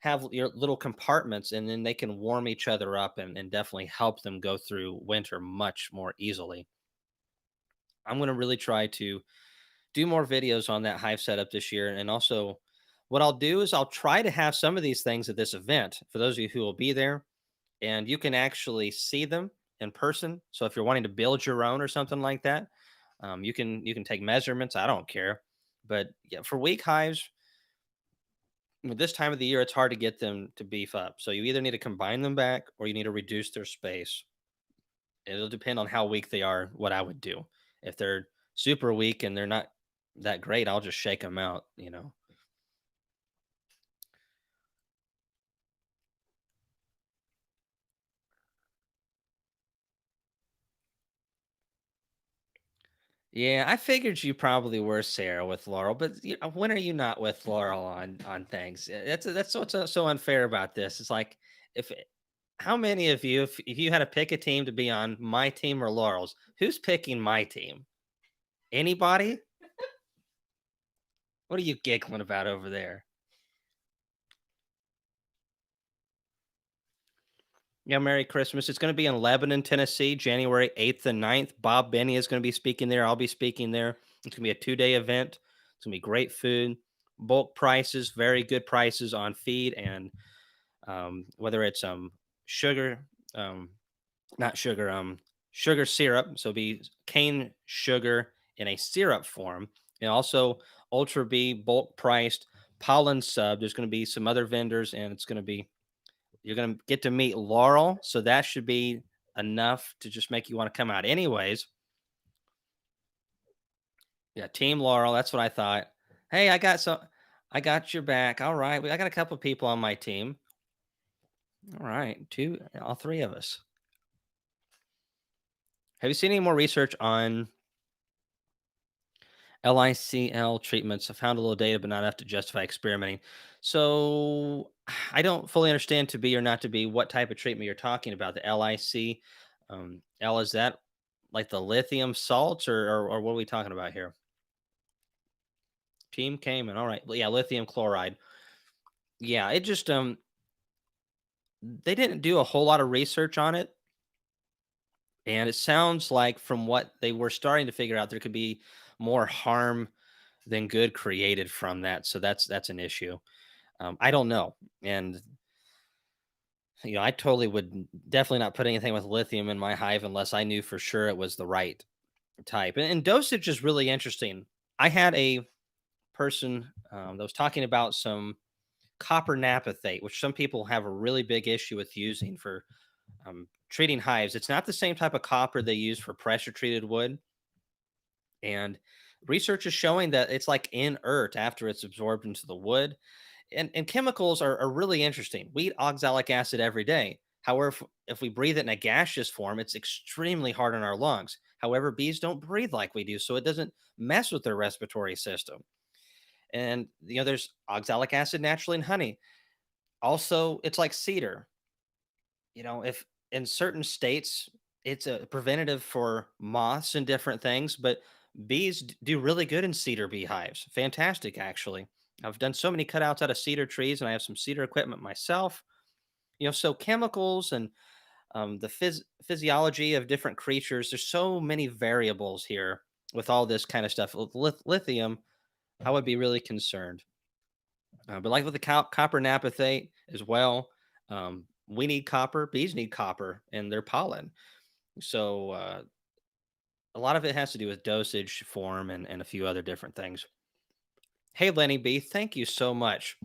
have your little compartments, and then they can warm each other up and definitely help them go through winter much more easily. I'm going to really try to do more videos on that hive setup this year. And also, what I'll do is I'll try to have some of these things at this event for those of you who will be there, and you can actually see them in person. So if you're wanting to build your own or something like that, you can take measurements. I don't care, but yeah, for weak hives, this time of the year, it's hard to get them to beef up. So you either need to combine them back or you need to reduce their space. It'll depend on how weak they are, what I would do. If they're super weak and they're not that great, I'll just shake them out. Yeah, I figured you probably were Sarah with Laurel, but when are you not with Laurel on things? That's what's so unfair about this. It's like if how many of you, if you had to pick a team to be on, my team or Laurel's, who's picking my team? Anybody? What are you giggling about over there? Yeah, Merry Christmas. It's going to be in Lebanon, Tennessee, January 8th and 9th. Bob Benny is going to be speaking there. I'll be speaking there. It's going to be a 2-day event. It's going to be great food, bulk prices, very good prices on feed, and whether it's sugar, um, not sugar, sugar syrup. So it'll be cane sugar in a syrup form, and also Ultra B bulk priced pollen sub. There's going to be some other vendors, and it's going to be you're going to get to meet Laurel, so that should be enough to just make you want to come out. Anyways, yeah, Team Laurel. That's what I thought. Hey, I got your back. All right, I got a couple of people on my team. All right, all three of us. Have you seen any more research on LICL treatments? I found a little data, but not enough to justify experimenting. So I don't fully understand, to be or not to be, what type of treatment you're talking about. The LIC, L, is that like the lithium salts, or what are we talking about here? Team Kamon. All right. Yeah, lithium chloride. Yeah, it just they didn't do a whole lot of research on it. And it sounds like, from what they were starting to figure out, there could be more harm than good created from that. So that's an issue. I don't know. And I totally would definitely not put anything with lithium in my hive unless I knew for sure it was the right type. And dosage is really interesting. I had a person that was talking about some copper napathate, which some people have a really big issue with using for treating hives. It's not the same type of copper they use for pressure treated wood. And research is showing that it's like inert after it's absorbed into the wood. And chemicals are really interesting. We eat oxalic acid every day. However, if we breathe it in a gaseous form, it's extremely hard on our lungs. However, bees don't breathe like we do, so it doesn't mess with their respiratory system. And there's oxalic acid naturally in honey. Also, it's like cedar. If in certain states it's a preventative for moths and different things, but bees do really good in cedar beehives. Fantastic, actually. I've done so many cutouts out of cedar trees, and I have some cedar equipment myself. So chemicals and the physiology of different creatures. There's so many variables here with all this kind of stuff. With lithium, I would be really concerned. But like with the copper napathate as well, we need copper. Bees need copper in their pollen. So a lot of it has to do with dosage, form, and a few other different things. Hey, Lenny B, thank you so much.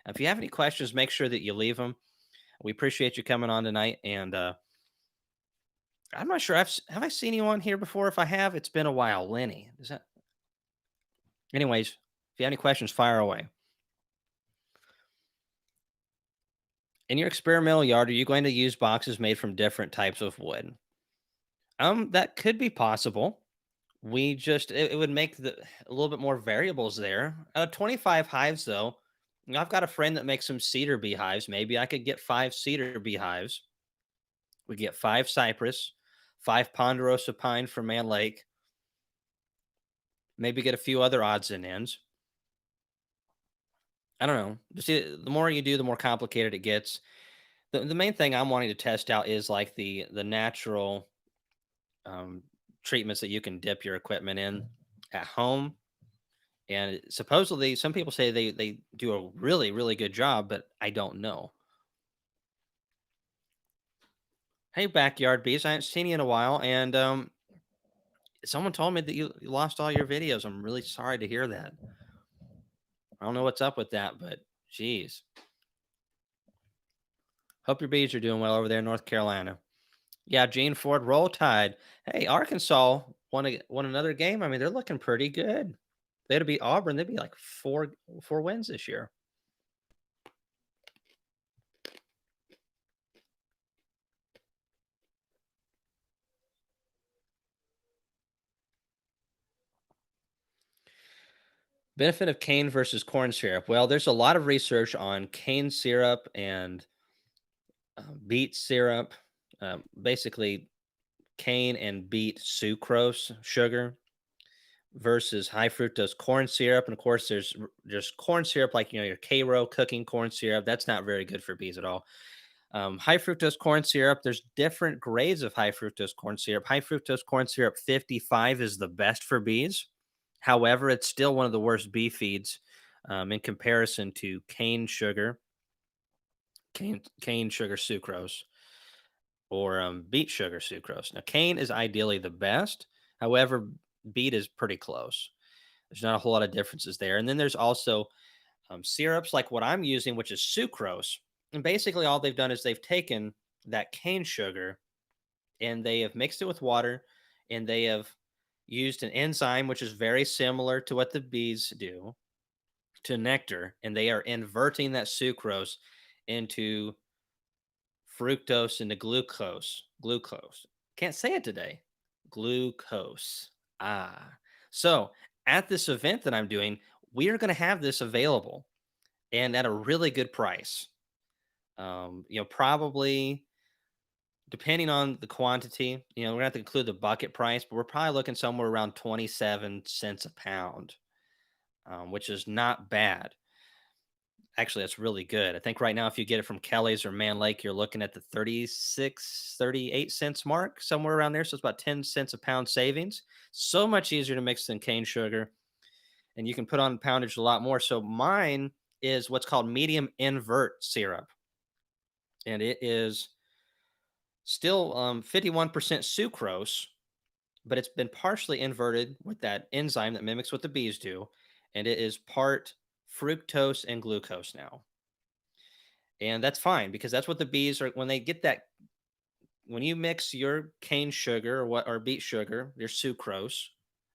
If you have any questions, make sure that you leave them. We appreciate you coming on tonight. And I'm not sure. Have I seen you on here before? If I have, it's been a while. Lenny, is that? Anyways, if you have any questions, fire away. In your experimental yard, are you going to use boxes made from different types of wood? That could be possible. We just it would make a little bit more variables there. 25 hives though. I've got a friend that makes some cedar beehives. Maybe I could get 5 cedar beehives. We get 5 cypress, 5 ponderosa pine from Man Lake. Maybe get a few other odds and ends. I don't know. See, the more you do, the more complicated it gets. The main thing I'm wanting to test out is like the natural um, treatments that you can dip your equipment in at home. And supposedly, some people say they do a really good job, but I don't know. Hey, backyard bees, I haven't seen you in a while, and someone told me that you lost all your videos. I'm really sorry to hear that. I don't know what's up with that, but geez. Hope your bees are doing well over there in North Carolina. Yeah, Gene Ford, roll tide. Hey, Arkansas won another game. I mean, they're looking pretty good. They'd beat Auburn. They'd be like four wins this year. Benefit of cane versus corn syrup. Well, there's a lot of research on cane syrup and beet syrup. Basically, cane and beet sucrose sugar versus high fructose corn syrup. And of course, there's just corn syrup, like your Karo cooking corn syrup. That's not very good for bees at all. High fructose corn syrup, there's different grades of high fructose corn syrup. High fructose corn syrup 55 is the best for bees. However, it's still one of the worst bee feeds in comparison to cane sugar sucrose, or beet sugar sucrose. Now, cane is ideally the best. However, beet is pretty close. There's not a whole lot of differences there. And then there's also syrups like what I'm using, which is sucrose. And basically, all they've done is they've taken that cane sugar and they have mixed it with water, and they have used an enzyme which is very similar to what the bees do to nectar, and they are inverting that sucrose into fructose into glucose. Can't say it today. Glucose. Ah. So at this event that I'm doing, we are going to have this available and at a really good price. Probably depending on the quantity, we're gonna have to include the bucket price, but we're probably looking somewhere around 27 cents a pound, which is not bad. Actually, that's really good. I think right now, if you get it from Kelly's or Man Lake, you're looking at the 36, 38 cents mark, somewhere around there. So it's about 10 cents a pound savings. So much easier to mix than cane sugar. And you can put on poundage a lot more. So mine is what's called medium invert syrup. And it is still 51% sucrose, but it's been partially inverted with that enzyme that mimics what the bees do. And it is part fructose and glucose now. And that's fine because that's what the bees are when they get that when you mix your cane sugar or beet sugar, your sucrose,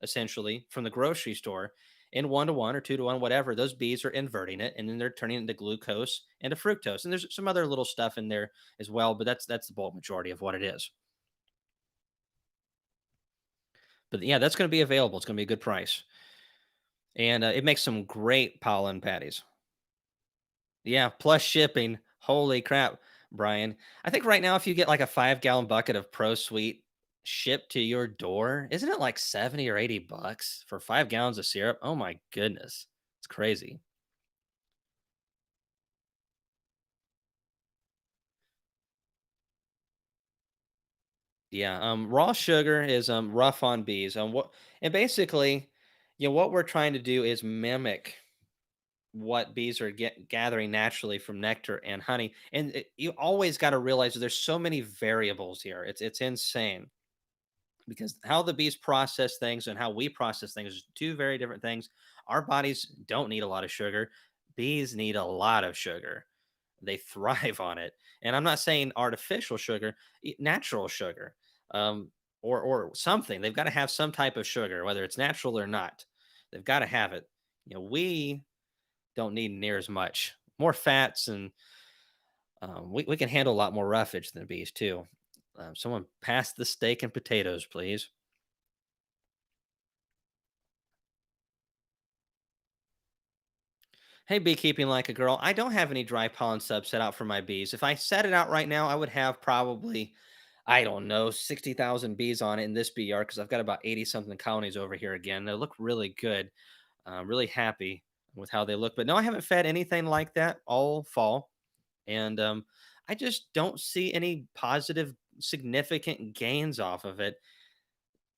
essentially from the grocery store in 1 to 1 or 2 to 1, whatever, those bees are inverting it and then they're turning it into glucose and to fructose. And there's some other little stuff in there as well, but that's the bulk majority of what it is. But yeah, that's going to be available. It's going to be a good price. And it makes some great pollen patties. Yeah, plus shipping. Holy crap, Brian. I think right now, if you get like a 5 gallon bucket of Pro Sweet shipped to your door, isn't it like 70 or $80 for 5 gallons of syrup? Oh my goodness. It's crazy. Yeah, raw sugar is rough on bees. And basically, what we're trying to do is mimic what bees are gathering naturally from nectar and honey. And you always got to realize that there's so many variables here. It's insane because how the bees process things and how we process things is two very different things. Our bodies don't need a lot of sugar. Bees need a lot of sugar. They thrive on it. And I'm not saying artificial sugar, natural sugar, or something. They've got to have some type of sugar, whether it's natural or not. They've got to have it. We don't need near as much. More fats, and we can handle a lot more roughage than bees too. Someone pass the steak and potatoes, please. Hey, beekeeping like a girl. I don't have any dry pollen subs set out for my bees. If I set it out right now, I would have probably, I don't know, 60,000 bees on it in this bee yard because I've got about 80 something colonies over here again. They look really good. Really happy with how they look. But no, I haven't fed anything like that all fall, and I just don't see any positive, significant gains off of it.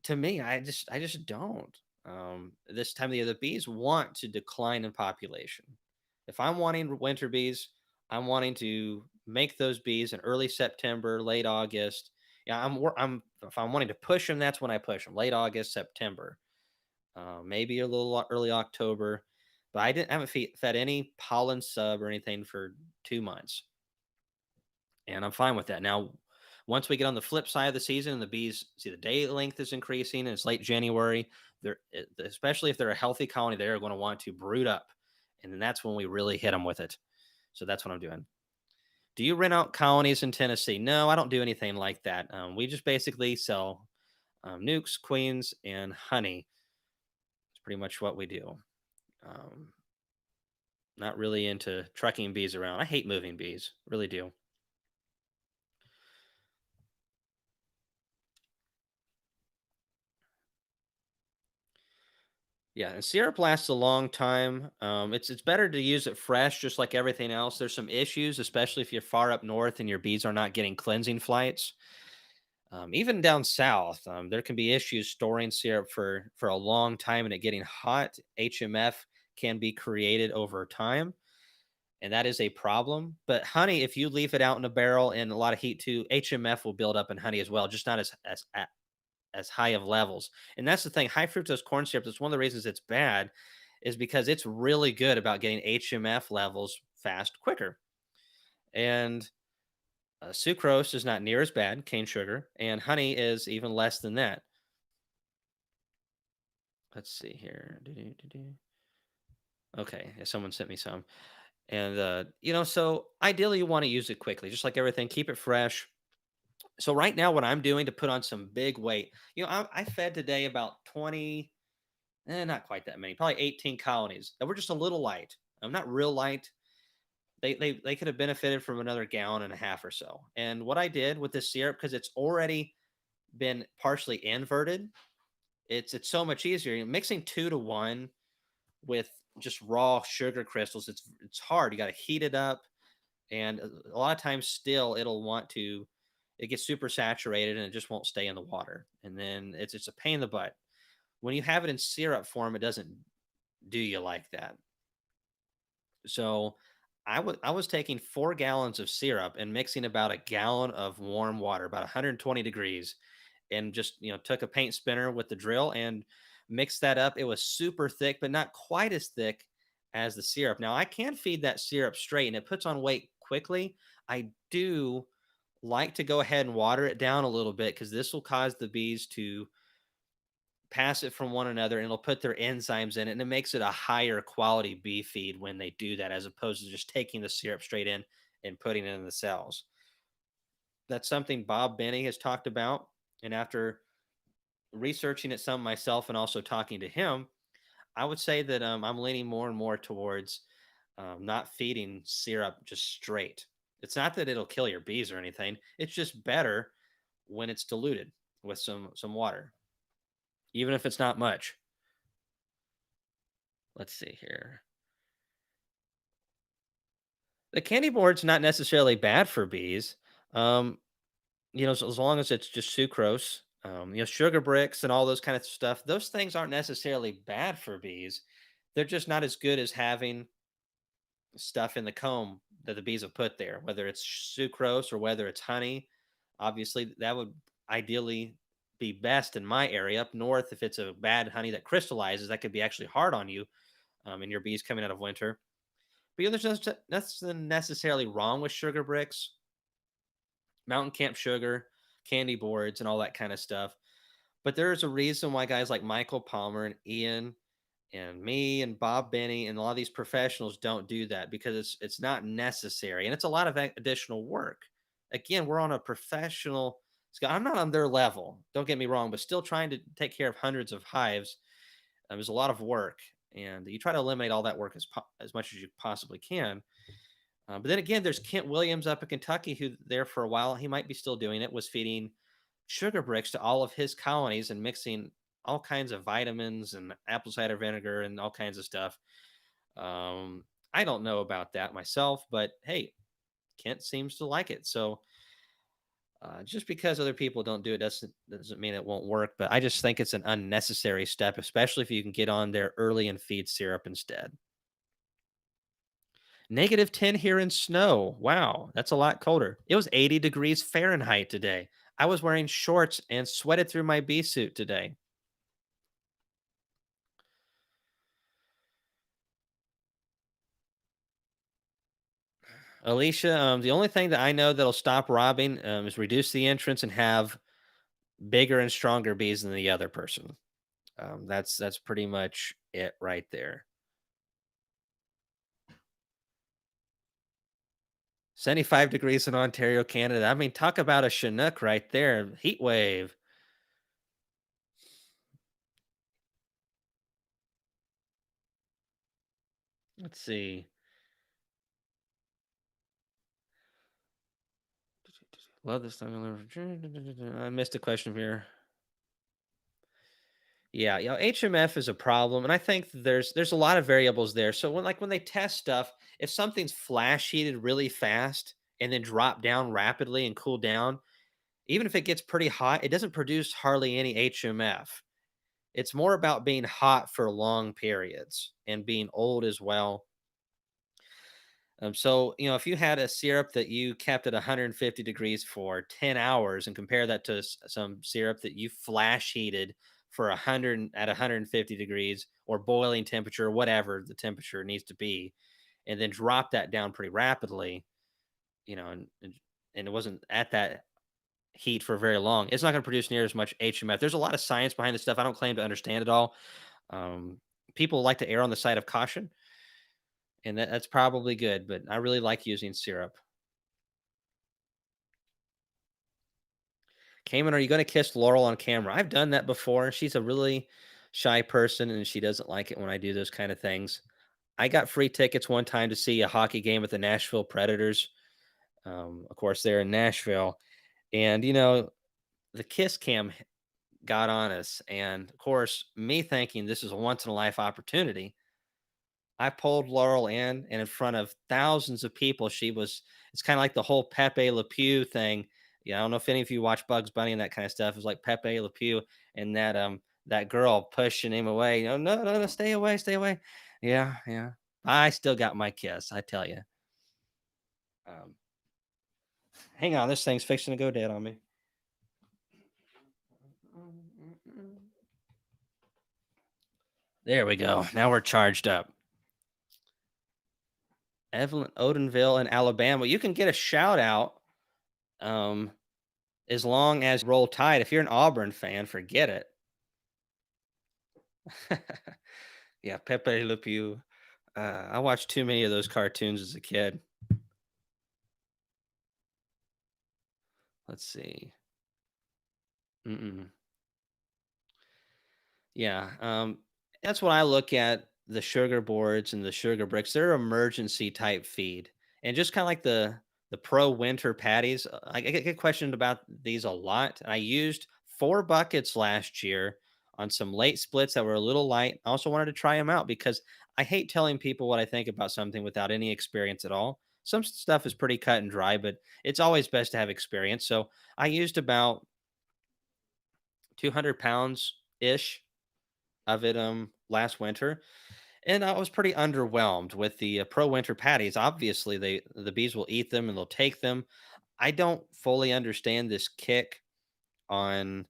To me, I just don't. This time of the year, the bees want to decline in population. If I'm wanting winter bees, I'm wanting to make those bees in early September, late August. Yeah, I'm if I'm wanting to push them, that's when I push them. Late August, September, maybe a little early October. But I haven't fed any pollen sub or anything for 2 months, and I'm fine with that. Now, once we get on the flip side of the season and the bees see the day length is increasing and it's late January, especially if they're a healthy colony, they're going to want to brood up, and then that's when we really hit them with it. So that's what I'm doing. Do you rent out colonies in Tennessee? No, I don't do anything like that. We just basically sell nukes, queens, and honey. It's pretty much what we do. Um, Not really into trucking bees around. I hate moving bees, really do. Yeah, and syrup lasts a long time. It's better to use it fresh, just like everything else. There's some issues, especially if you're far up north and your bees are not getting cleansing flights. Even down south, there can be issues storing syrup for a long time and it getting hot. HMF can be created over time, and that is a problem. But honey, if you leave it out in a barrel in a lot of heat too, HMF will build up in honey as well, just not as high of levels. And that's the thing. High fructose corn syrup. That's one of the reasons it's bad, is because it's really good about getting HMF levels fast, quicker. And sucrose is not near as bad, cane sugar, and honey is even less than that. Let's see here. Do-do-do-do. Okay, yeah, someone sent me some, and so ideally you want to use it quickly, just like everything. Keep it fresh. So right now, what I'm doing to put on some big weight, I fed today about 20. Not quite that many, probably 18 colonies that were just a little light. I'm not real light. They could have benefited from another gallon and a half or so. And what I did with this syrup, because it's already been partially inverted, it's so much easier. Mixing 2 to 1 with just raw sugar crystals, it's hard. You got to heat it up, and a lot of times still it gets super saturated and it just won't stay in the water. And then it's a pain in the butt. When you have it in syrup form, it doesn't do you like that. So I was taking 4 gallons of syrup and mixing about a gallon of warm water, about 120 degrees, and just took a paint spinner with the drill and mixed that up. It was super thick, but not quite as thick as the syrup. Now I can feed that syrup straight, and it puts on weight quickly. I do like to go ahead and water it down a little bit because this will cause the bees to pass it from one another, and it'll put their enzymes in it, and it makes it a higher quality bee feed when they do that, as opposed to just taking the syrup straight in and putting it in the cells. That's something Bob Benny has talked about, and after researching it some myself and also talking to him, I would say that I'm leaning more and more towards not feeding syrup just straight. It's not that it'll kill your bees or anything. It's just better when it's diluted with some water, even if it's not much. Let's see here. The candy board's not necessarily bad for bees. Um, as long as it's just sucrose, sugar bricks and all those kind of stuff, those things aren't necessarily bad for bees. They're just not as good as having stuff in the comb that the bees have put there, whether it's sucrose or whether it's honey. Obviously, that would ideally be best in my area. Up north, if it's a bad honey that crystallizes, that could be actually hard on you, and your bees coming out of winter. But there's nothing necessarily wrong with sugar bricks, mountain camp sugar, candy boards, and all that kind of stuff. But there's a reason why guys like Michael Palmer and Ian and me and Bob Benny and a lot of these professionals don't do that, because it's not necessary, and it's a lot of additional work. Again, we're on a professional scale. I'm not on their level, don't get me wrong, but still trying to take care of hundreds of hives. There's a lot of work, and you try to eliminate all that work as much as you possibly can. But then again, there's Kent Williams up in Kentucky, who there for a while, he might be still doing it, was feeding sugar bricks to all of his colonies and mixing all kinds of vitamins and apple cider vinegar and all kinds of stuff. I don't know about that myself, but hey, Kent seems to like it. So just because other people don't do it doesn't mean it won't work. But I just think it's an unnecessary step, especially if you can get on there early and feed syrup instead. -10 here in snow. Wow, that's a lot colder. It was 80 degrees Fahrenheit today. I was wearing shorts and sweated through my bee suit today. Alicia, the only thing that I know that'll stop robbing is reduce the entrance and have bigger and stronger bees than the other person. That's pretty much it right there. 75 degrees in Ontario, Canada. I mean, talk about a Chinook right there. Heat wave. Let's see. Love this time. I missed a question here. Yeah, HMF is a problem, and I think there's a lot of variables there. So when they test stuff, if something's flash heated really fast and then drop down rapidly and cool down, even if it gets pretty hot, it doesn't produce hardly any HMF. It's more about being hot for long periods and being old as well. So, if you had a syrup that you kept at 150 degrees for 10 hours and compare that to some syrup that you flash heated for 100 at 150 degrees or boiling temperature, whatever the temperature needs to be, and then drop that down pretty rapidly, and it wasn't at that heat for very long, it's not going to produce near as much HMF. There's a lot of science behind this stuff. I don't claim to understand it all. Um, People like to err on the side of caution, and that's probably good, but I really like using syrup. Cayman, are you going to kiss Laurel on camera? I've done that before. She's a really shy person and she doesn't like it when I do those kind of things. I got free tickets one time to see a hockey game with the Nashville Predators. Of course, they're in Nashville. And, the kiss cam got on us. And of course, me thinking this is a once in a life opportunity, I pulled Laurel in, and in front of thousands of people, it's kind of like the whole Pepe Le Pew thing. Yeah, I don't know if any of you watch Bugs Bunny and that kind of stuff. It's like Pepe Le Pew and that girl pushing him away. No, no, no, stay away, stay away. Yeah, yeah. I still got my kiss, I tell you. Um, Hang on, this thing's fixing to go dead on me. There we go. Now we're charged up. Evelyn Odenville in Alabama. You can get a shout out. Um, as long as Roll Tide. If you're an Auburn fan, forget it. Yeah, Pepe Le Pew. I watched too many of those cartoons as a kid. Let's see. Mm-mm. Yeah, that's what I look at the sugar boards and the sugar bricks. They're emergency type feed, and just kind of like the pro winter patties. I get questioned about these a lot. I used 4 buckets last year on some late splits that were a little light. I also wanted to try them out because I hate telling people what I think about something without any experience at all. Some stuff is pretty cut and dry, but it's always best to have experience. So I used about 200 pounds ish of it last winter, and I was pretty underwhelmed with the pro winter patties. Obviously, the bees will eat them and they'll take them. I don't fully understand this kick on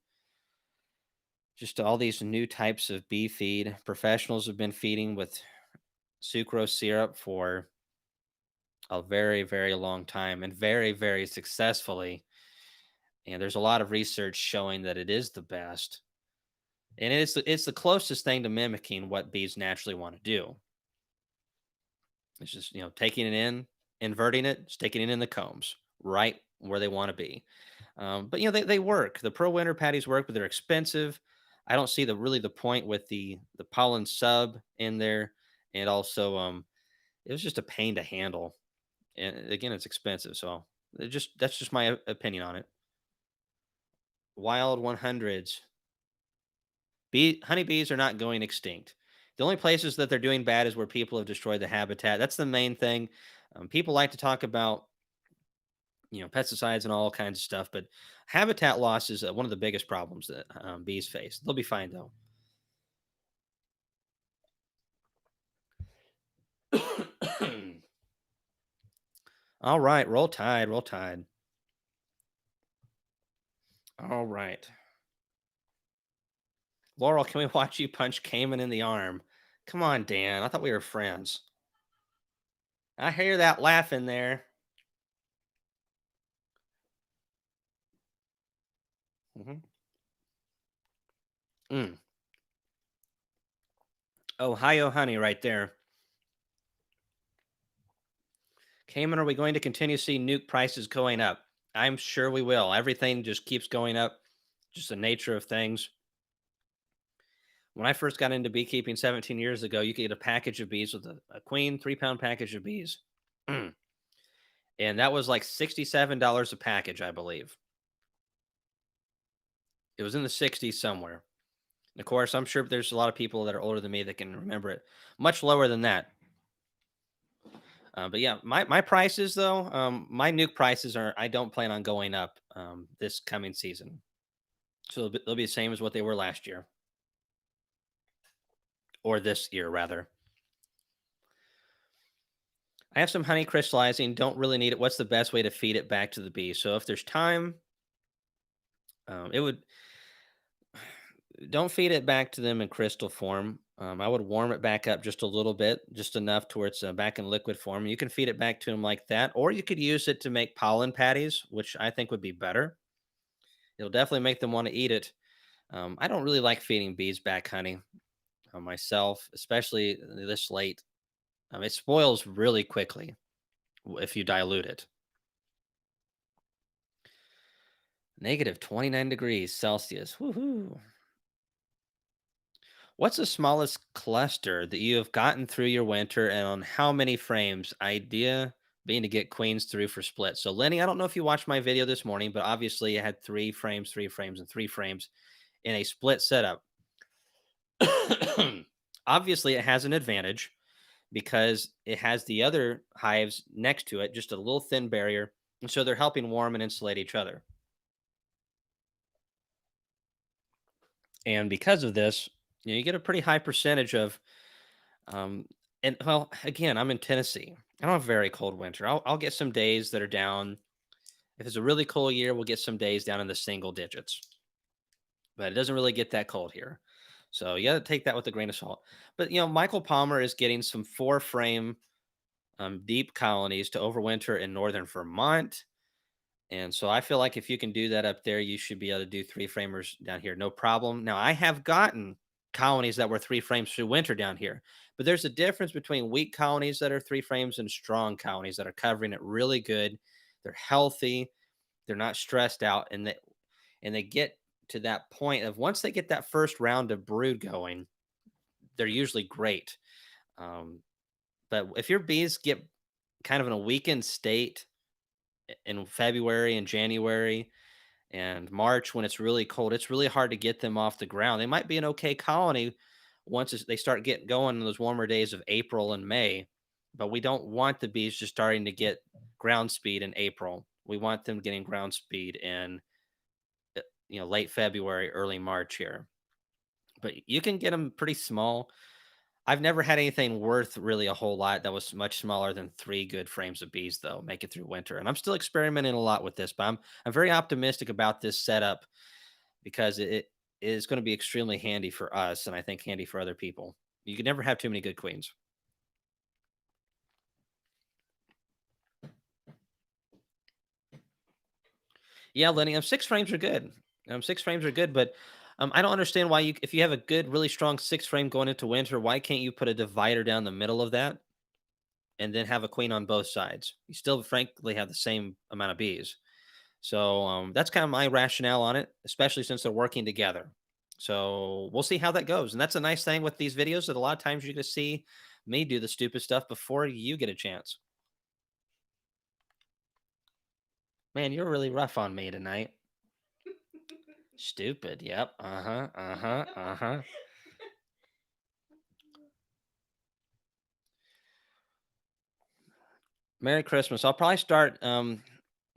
just all these new types of bee feed. Professionals have been feeding with sucrose syrup for a very, very long time and very, very successfully. And there's a lot of research showing that it is the best. And it's the closest thing to mimicking what bees naturally want to do. It's just, taking it in, inverting it, sticking it in the combs, right where they want to be. But they work. The pro winter patties work, but they're expensive. I don't see the point with the pollen sub in there, and also it was just a pain to handle. And again, it's expensive, so that's just my opinion on it. Wild 100s. Honeybees are not going extinct. The only places that they're doing bad is where people have destroyed the habitat. That's the main thing. People like to talk about, pesticides and all kinds of stuff, but habitat loss is one of the biggest problems that bees face. They'll be fine though. All right, roll tide, roll tide. All right, Laurel, can we watch you punch Cayman in the arm? Come on, Dan. I thought we were friends. I hear that laugh in there. Hmm. Mm. Ohio honey, right there. Cayman, are we going to continue to see nuke prices going up? I'm sure we will. Everything just keeps going up. Just the nature of things. When I first got into beekeeping 17 years ago, you could get a package of bees with a queen, 3 pound package of bees. And that was like $67 a package, I believe. It was in the 60s somewhere. And of course, I'm sure there's a lot of people that are older than me that can remember it much lower than that. But yeah, my prices though, my nuke prices are. I don't plan on going up this coming season, so they'll be the same as what they were last year or this year rather. I have some honey crystallizing. Don't really need it. What's the best way to feed it back to the bee? So if there's time, it would don't feed it back to them in crystal form. I would warm it back up just a little bit, just enough to where it's back in liquid form. You can feed it back to them like that, or you could use it to make pollen patties, which I think would be better. It'll definitely make them want to eat it. I don't really like feeding bees back honey myself, especially this late. It spoils really quickly if you dilute it. Negative 29 degrees Celsius. Woohoo. What's the smallest cluster that you have gotten through your winter and on how many frames? Idea being to get queens through for splits. So, Lenny, I don't know if you watched my video this morning, but obviously I had 3 frames, 3 frames, and 3 frames in a split setup. Obviously, it has an advantage because it has the other hives next to it, just a little thin barrier. And so they're helping warm and insulate each other. And because of this, you get a pretty high percentage of, um, and well, again, I'm in Tennessee. I don't have a very cold winter. I'll get some days that are down. If it's a really cold year, we'll get some days down in the single digits, but it doesn't really get that cold here. So you got to take that with a grain of salt. But Michael Palmer is getting some 4 frame deep colonies to overwinter in northern Vermont. And so I feel like if you can do that up there, you should be able to do 3 framers down here, no problem. Now, I have gotten colonies that were 3 frames through winter down here, but there's a difference between weak colonies that are 3 frames and strong colonies that are covering it really good. They're healthy, they're not stressed out, and they get to that point of once they get that first round of brood going, they're usually great. Um, but if your bees get kind of in a weakened state in February and January and March when it's really cold, it's really hard to get them off the ground. They might be an okay colony once they start getting going in those warmer days of April and May, but we don't want the bees just starting to get ground speed in April. We want them getting ground speed in late February, early March here. But you can get them pretty small. I've never had anything worth really a whole lot that was much smaller than 3 good frames of bees, though, make it through winter. And I'm still experimenting a lot with this, but I'm very optimistic about this setup because it is going to be extremely handy for us, and I think handy for other people. You can never have too many good queens. Yeah, Lenny, 6 frames are good. 6 frames are good, but I don't understand why if you have a good, really strong 6 frame going into winter, why can't you put a divider down the middle of that and then have a queen on both sides? You still, frankly, have the same amount of bees. So that's kind of my rationale on it, especially since they're working together. So we'll see how that goes. And that's a nice thing with these videos that a lot of times you get to see me do the stupid stuff before you get a chance. Man, you're really rough on me tonight. Stupid. Yep. Uh huh. Uh huh. Uh huh. Merry Christmas. I'll probably start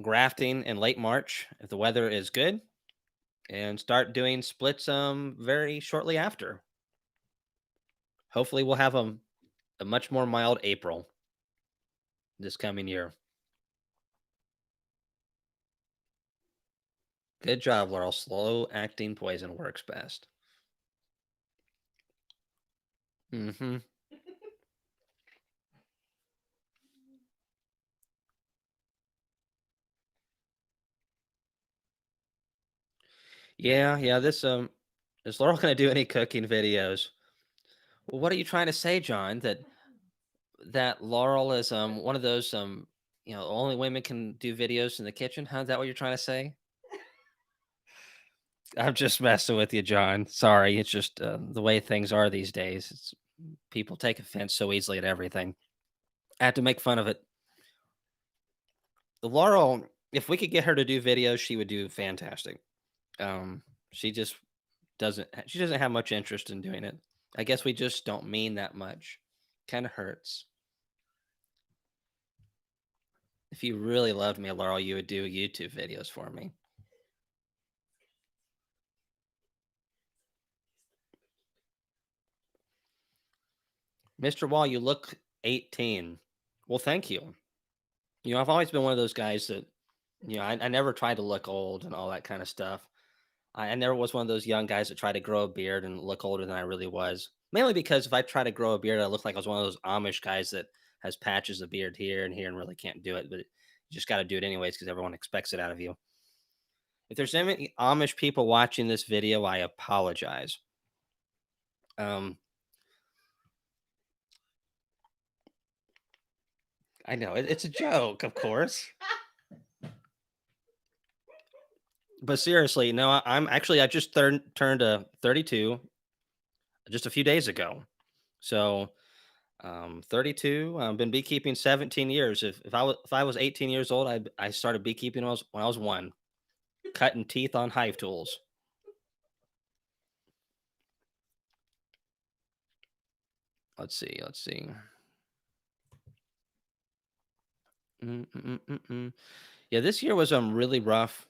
grafting in late March if the weather is good, and start doing splits very shortly after. Hopefully, we'll have a much more mild April this coming year. Good job, Laurel. Slow acting poison works best. Hmm. Yeah, yeah. This is Laurel gonna do any cooking videos? Well, what are you trying to say, John? That Laurel is one of those only women can do videos in the kitchen? Huh? Is that what you're trying to say? I'm just messing with you, John. Sorry, it's just the way things are these days. People take offense so easily at everything. I have to make fun of it. Laurel, if we could get her to do videos, she would do fantastic. Um, she just she doesn't have much interest in doing it. I guess we just don't mean that much. Kind of hurts. If you really loved me, Laurel, you would do YouTube videos for me. Mr. Wall, you look 18. Well, thank you. I've always been one of those guys that, I never tried to look old and all that kind of stuff. I never was one of those young guys that tried to grow a beard and look older than I really was. Mainly because if I try to grow a beard, I look like I was one of those Amish guys that has patches of beard here and really can't do it. But you just got to do it anyways because everyone expects it out of you. If there's any Amish people watching this video, I apologize. Um, I know it's a joke, of course. But seriously, no, I'm actually I just turned 32 just a few days ago. So 32. I've been beekeeping 17 years. If I was 18 years old, I started beekeeping when I was one, cutting teeth on hive tools. Let's see. Let's see. Mm. Yeah, this year was really rough.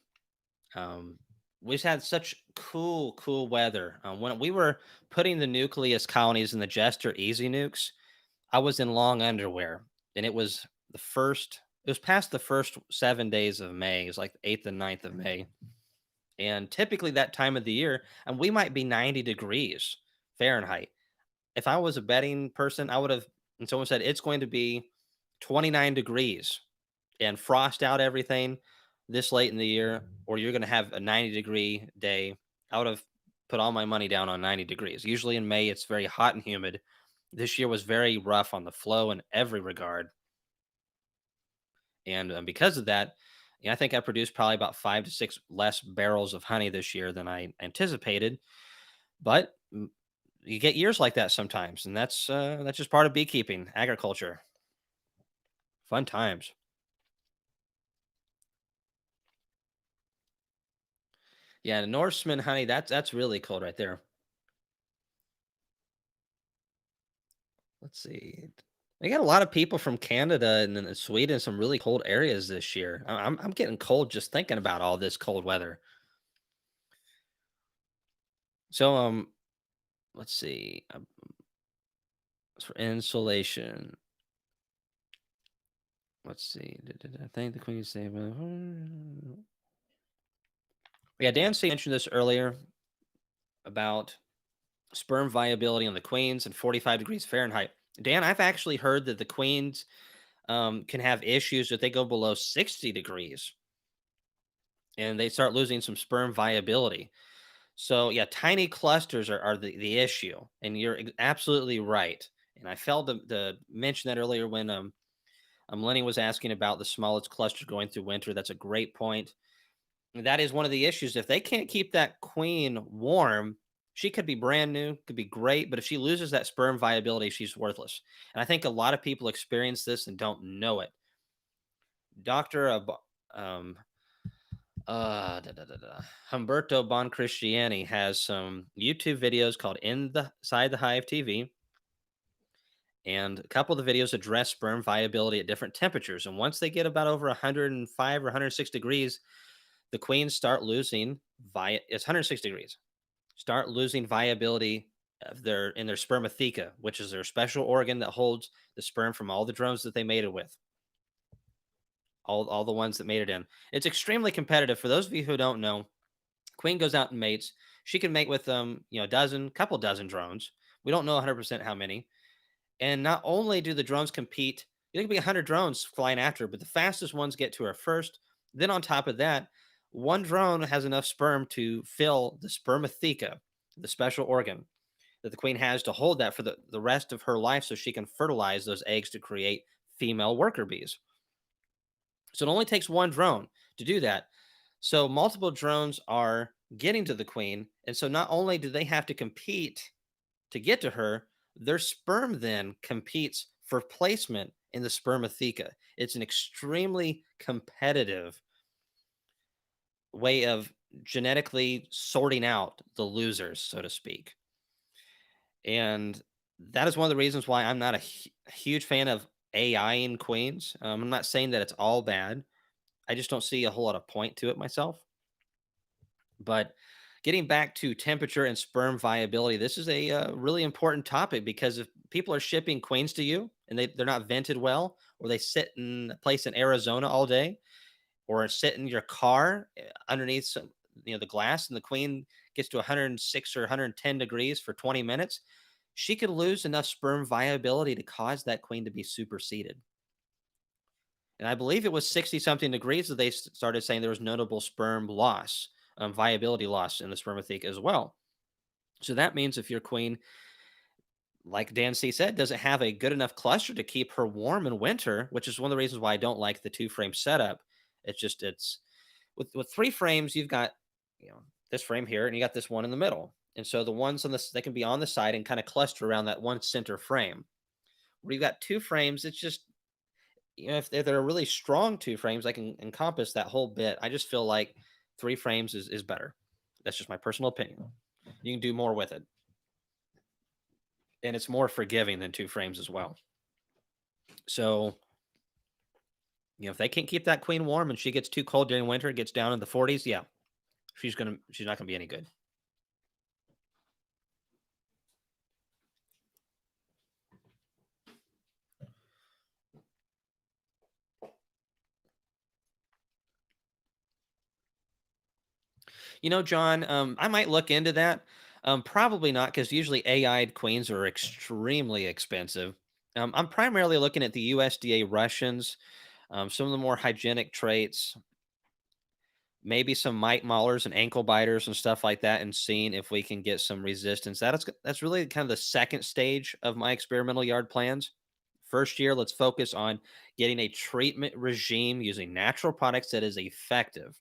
Um, we just had such cool weather. When we were putting the nucleus colonies in the Jester Easy Nukes, I was in long underwear, and it was the first. It was past the first 7 days of May. It was like the 8th and 9th of May, and typically that time of the year, and we might be 90 degrees Fahrenheit. If I was a betting person, I would have. And someone said it's going to be 29 degrees and frost out everything this late in the year, or you're going to have a 90-degree day. I would have put all my money down on 90 degrees. Usually in May, it's very hot and humid. This year was very rough on the flow in every regard. And because of that, I think I produced probably about 5 to 6 less barrels of honey this year than I anticipated. But you get years like that sometimes, and that's just part of beekeeping, agriculture, fun times. Yeah, Norseman honey, that's really cold right there. Let's see. We got a lot of people from Canada and then Sweden, some really cold areas this year. I'm getting cold just thinking about all this cold weather. So let's see. For insulation, let's see. I think the Queen say, yeah, Dan C mentioned this earlier about sperm viability on the queens and 45 degrees Fahrenheit. Dan, I've actually heard that the queens can have issues if they go below 60 degrees and they start losing some sperm viability. So yeah, tiny clusters are the issue, and you're absolutely right. And I failed to mention that earlier when Lenny was asking about the smallest cluster going through winter. That's a great point. That is one of the issues. If they can't keep that queen warm, she could be brand new, could be great, but if she loses that sperm viability, she's worthless. And I think a lot of people experience this and don't know it. Dr. Um, Humberto Bon Christiani has some YouTube videos called Inside the Hive TV, And a couple of the videos address sperm viability at different temperatures. And once they get about over 105 or 106 degrees, the queens start losing it's 106 degrees, start losing viability of their spermatheca, which is their special organ that holds the sperm from all the drones that they mated with, all the ones that made it in. It's extremely competitive. For those of you who don't know, queen goes out and mates. She can mate with a dozen, couple dozen drones. We don't know 100% how many. And not only do the drones compete, there could be 100 drones flying after her, but the fastest ones get to her first. Then on top of that, one drone has enough sperm to fill the spermatheca, the special organ that the queen has to hold that for the rest of her life so she can fertilize those eggs to create female worker bees. So it only takes one drone to do that. So multiple drones are getting to the queen. And so not only do they have to compete to get to her, their sperm then competes for placement in the spermatheca. It's an extremely competitive way of genetically sorting out the losers, so to speak. And that is one of the reasons why I'm not a huge fan of AI in queens. I'm not saying that it's all bad. I just don't see a whole lot of point to it myself. But getting back to temperature and sperm viability, this is a really important topic because if people are shipping queens to you and they're not vented well, or they sit in a place in Arizona all day, or sit in your car underneath the glass, and the queen gets to 106 or 110 degrees for 20 minutes, she could lose enough sperm viability to cause that queen to be superseded. And I believe it was 60 something degrees that they started saying there was notable sperm loss, viability loss in the spermatheca as well. So that means if your queen, like Dan C said, doesn't have a good enough cluster to keep her warm in winter, which is one of the reasons why I don't like the two frame setup. It's with three frames, you've got this frame here, and you got this one in the middle. And so the ones on this, they can be on the side and kind of cluster around that one center frame. Where you've got two frames, it's just if they're really strong two frames, I can encompass that whole bit. I just feel like three frames is better. That's just my personal opinion. You can do more with it. And it's more forgiving than two frames as well. So, if they can't keep that queen warm and she gets too cold during winter, it gets down in the 40s, yeah, she's not gonna be any good. John, I might look into that. Probably not, because usually AI'd queens are extremely expensive. I'm primarily looking at the USDA Russians, some of the more hygienic traits, maybe some mite maulers and ankle biters and stuff like that, and seeing if we can get some resistance. That's really kind of the second stage of my experimental yard plans. First year, let's focus on getting a treatment regime using natural products that is effective.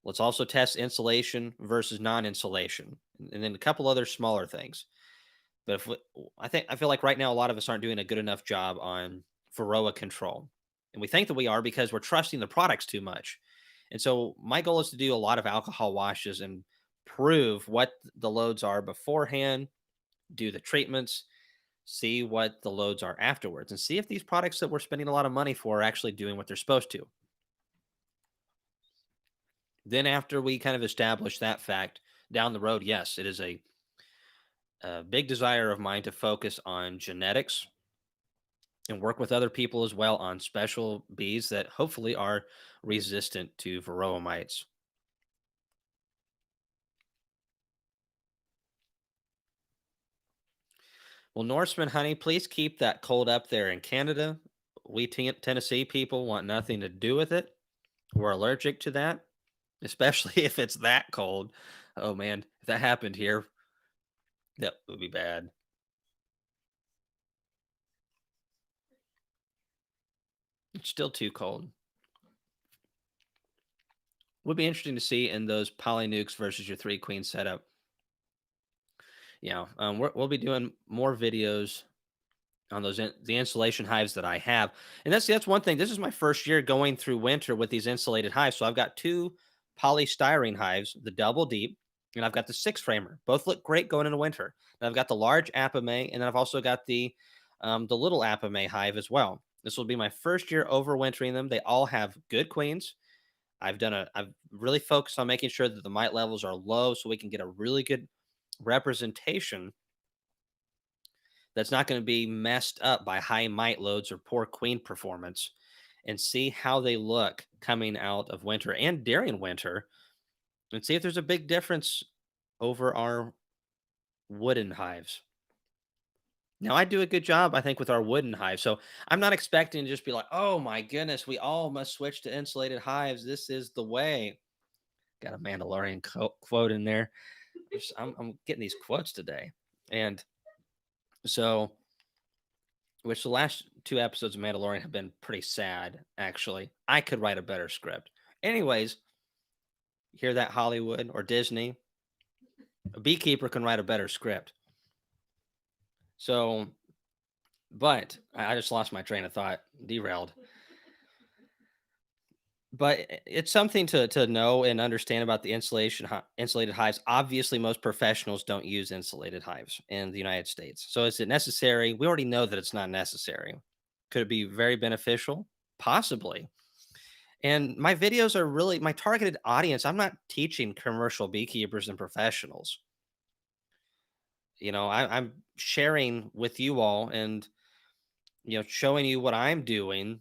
Let's also test insulation versus non-insulation, and then a couple other smaller things. But I feel like right now a lot of us aren't doing a good enough job on Varroa control, and we think that we are because we're trusting the products too much. And so my goal is to do a lot of alcohol washes and prove what the loads are beforehand, do the treatments, see what the loads are afterwards, and see if these products that we're spending a lot of money for are actually doing what they're supposed to. Then after we kind of establish that fact down the road, yes, it is a big desire of mine to focus on genetics and work with other people as well on special bees that hopefully are resistant to varroa mites. Well, Norseman honey, please keep that cold up there in Canada. We Tennessee people want nothing to do with it. We're allergic to that, especially if it's that cold. Oh man, if that happened here, that would be bad. It's still too cold. Would be interesting to see in those poly nukes versus your three queen setup. We'll be doing more videos on the insulation hives that I have, and that's one thing. This is my first year going through winter with these insulated hives, so I've got two polystyrene hives, the double deep, And I've got the six framer. Both look great going into winter. And I've got the large Apame, and then I've also got the little Apame hive as well. This will be my first year overwintering them. They all have good queens. I've really focused on making sure that the mite levels are low so we can get a really good representation that's not going to be messed up by high mite loads or poor queen performance, and see how they look coming out of winter and during winter, and see if there's a big difference over our wooden hives. Now, I do a good job, I think, with our wooden hive. So I'm not expecting to just be like, oh my goodness, we all must switch to insulated hives. This is the way. Got a Mandalorian quote in there. I'm getting these quotes today. And so, which the last two episodes of Mandalorian have been pretty sad, actually. I could write a better script. Anyways, hear that, Hollywood or Disney? A beekeeper can write a better script. So, but I just lost my train of thought, derailed. But it's something to know and understand about the insulated hives. Obviously, most professionals don't use insulated hives in the United States. So is it necessary? We already know that it's not necessary. Could it be very beneficial? Possibly. And my videos are really my targeted audience. I'm not teaching commercial beekeepers and professionals. I'm sharing with you all and showing you what I'm doing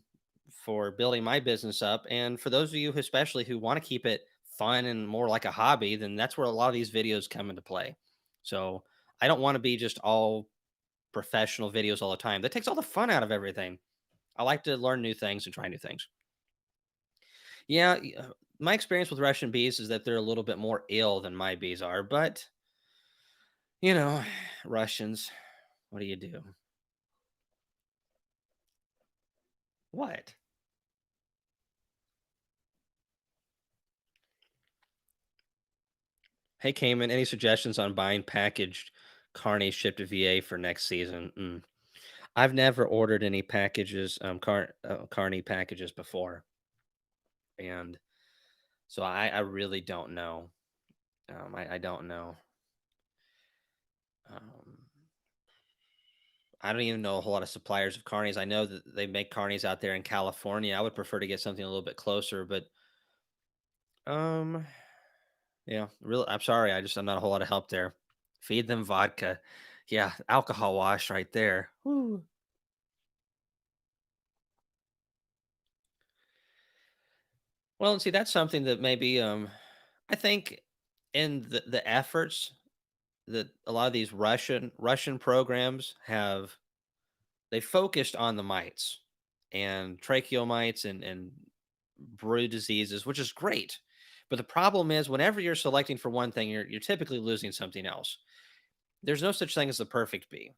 for building my business up. And for those of you, especially who want to keep it fun and more like a hobby, then that's where a lot of these videos come into play. So I don't want to be just all professional videos all the time. That takes all the fun out of everything. I like to learn new things and try new things. Yeah, my experience with Russian bees is that they're a little bit more ill than my bees are, but you know, Russians, what do you do? What? Hey, Cayman, any suggestions on buying packaged carnies shipped to VA for next season? I've never ordered any packages, carney packages before, and so I really don't know. I don't know. Um, I don't even know a whole lot of suppliers of carnies. I know that they make carnies out there in California. I would prefer to get something a little bit closer, but um, yeah, really, I'm sorry. I'm not a whole lot of help there. Feed them vodka. Yeah, alcohol wash right there. Woo. Well, and see, that's something that maybe I think in the efforts that a lot of these Russian programs have, they focused on the mites and tracheal mites and brood diseases, which is great. But the problem is whenever you're selecting for one thing, you're typically losing something else. There's no such thing as the perfect bee.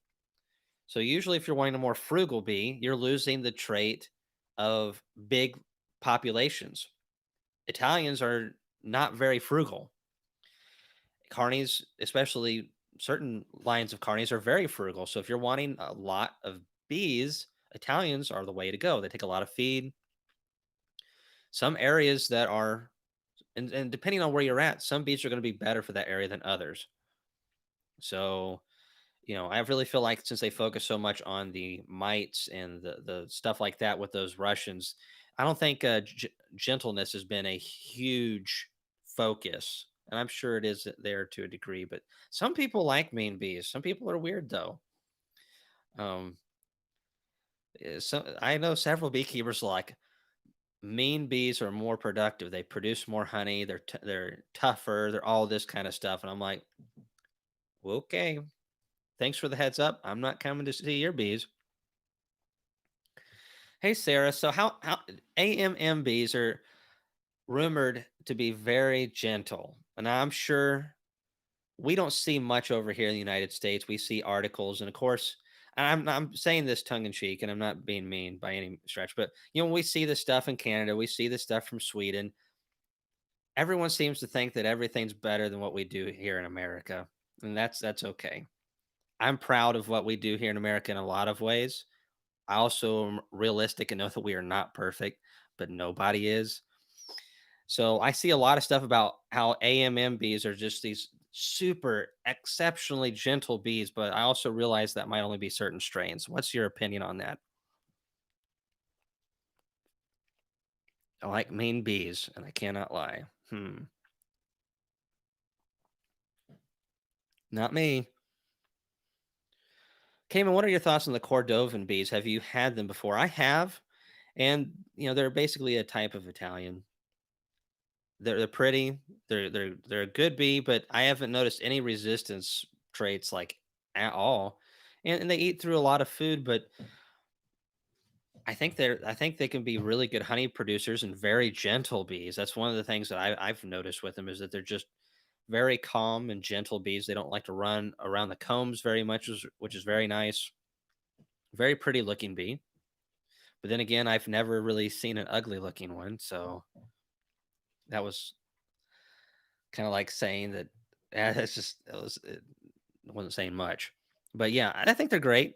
So usually if you're wanting a more frugal bee, you're losing the trait of big populations. Italians are not very frugal. Carnies, especially certain lines of carnies, are very frugal. So if you're wanting a lot of bees, Italians are the way to go. They take a lot of feed. Some areas that are, and depending on where you're at, some bees are going to be better for that area than others. So, I really feel like since they focus so much on the mites and the stuff like that with those Russians, I don't think gentleness has been a huge focus. And I'm sure it is there to a degree, but some people like mean bees. Some people are weird though. Um, so I know several beekeepers like mean bees are more productive. They produce more honey. They're tougher. They're all this kind of stuff. And I'm like, well, okay, thanks for the heads up. I'm not coming to see your bees. Hey Sarah, so how AMMBs are rumored to be very gentle, and I'm sure we don't see much over here in the United States. We see articles, and of course, and I'm saying this tongue in cheek, and I'm not being mean by any stretch, but we see this stuff in Canada, we see this stuff from Sweden. Everyone seems to think that everything's better than what we do here in America, and that's okay. I'm proud of what we do here in America in a lot of ways. I also am realistic and know that we are not perfect, but nobody is. So I see a lot of stuff about how AMMBs are just these super exceptionally gentle bees, but I also realize that might only be certain strains. What's your opinion on that? I like mean bees, and I cannot lie. Not me. Cayman, what are your thoughts on the Cordovan bees? Have you had them before? I have, and they're basically a type of Italian. They're pretty. They're a good bee, but I haven't noticed any resistance traits like at all. And they eat through a lot of food, but I think they can be really good honey producers and very gentle bees. That's one of the things that I've noticed with them is that they're just very calm and gentle bees. They don't like to run around the combs very much, which is very nice. Very pretty looking bee. But then again, I've never really seen an ugly looking one, so that was kind of like saying that. It's just it wasn't saying much. But yeah, I think they're great.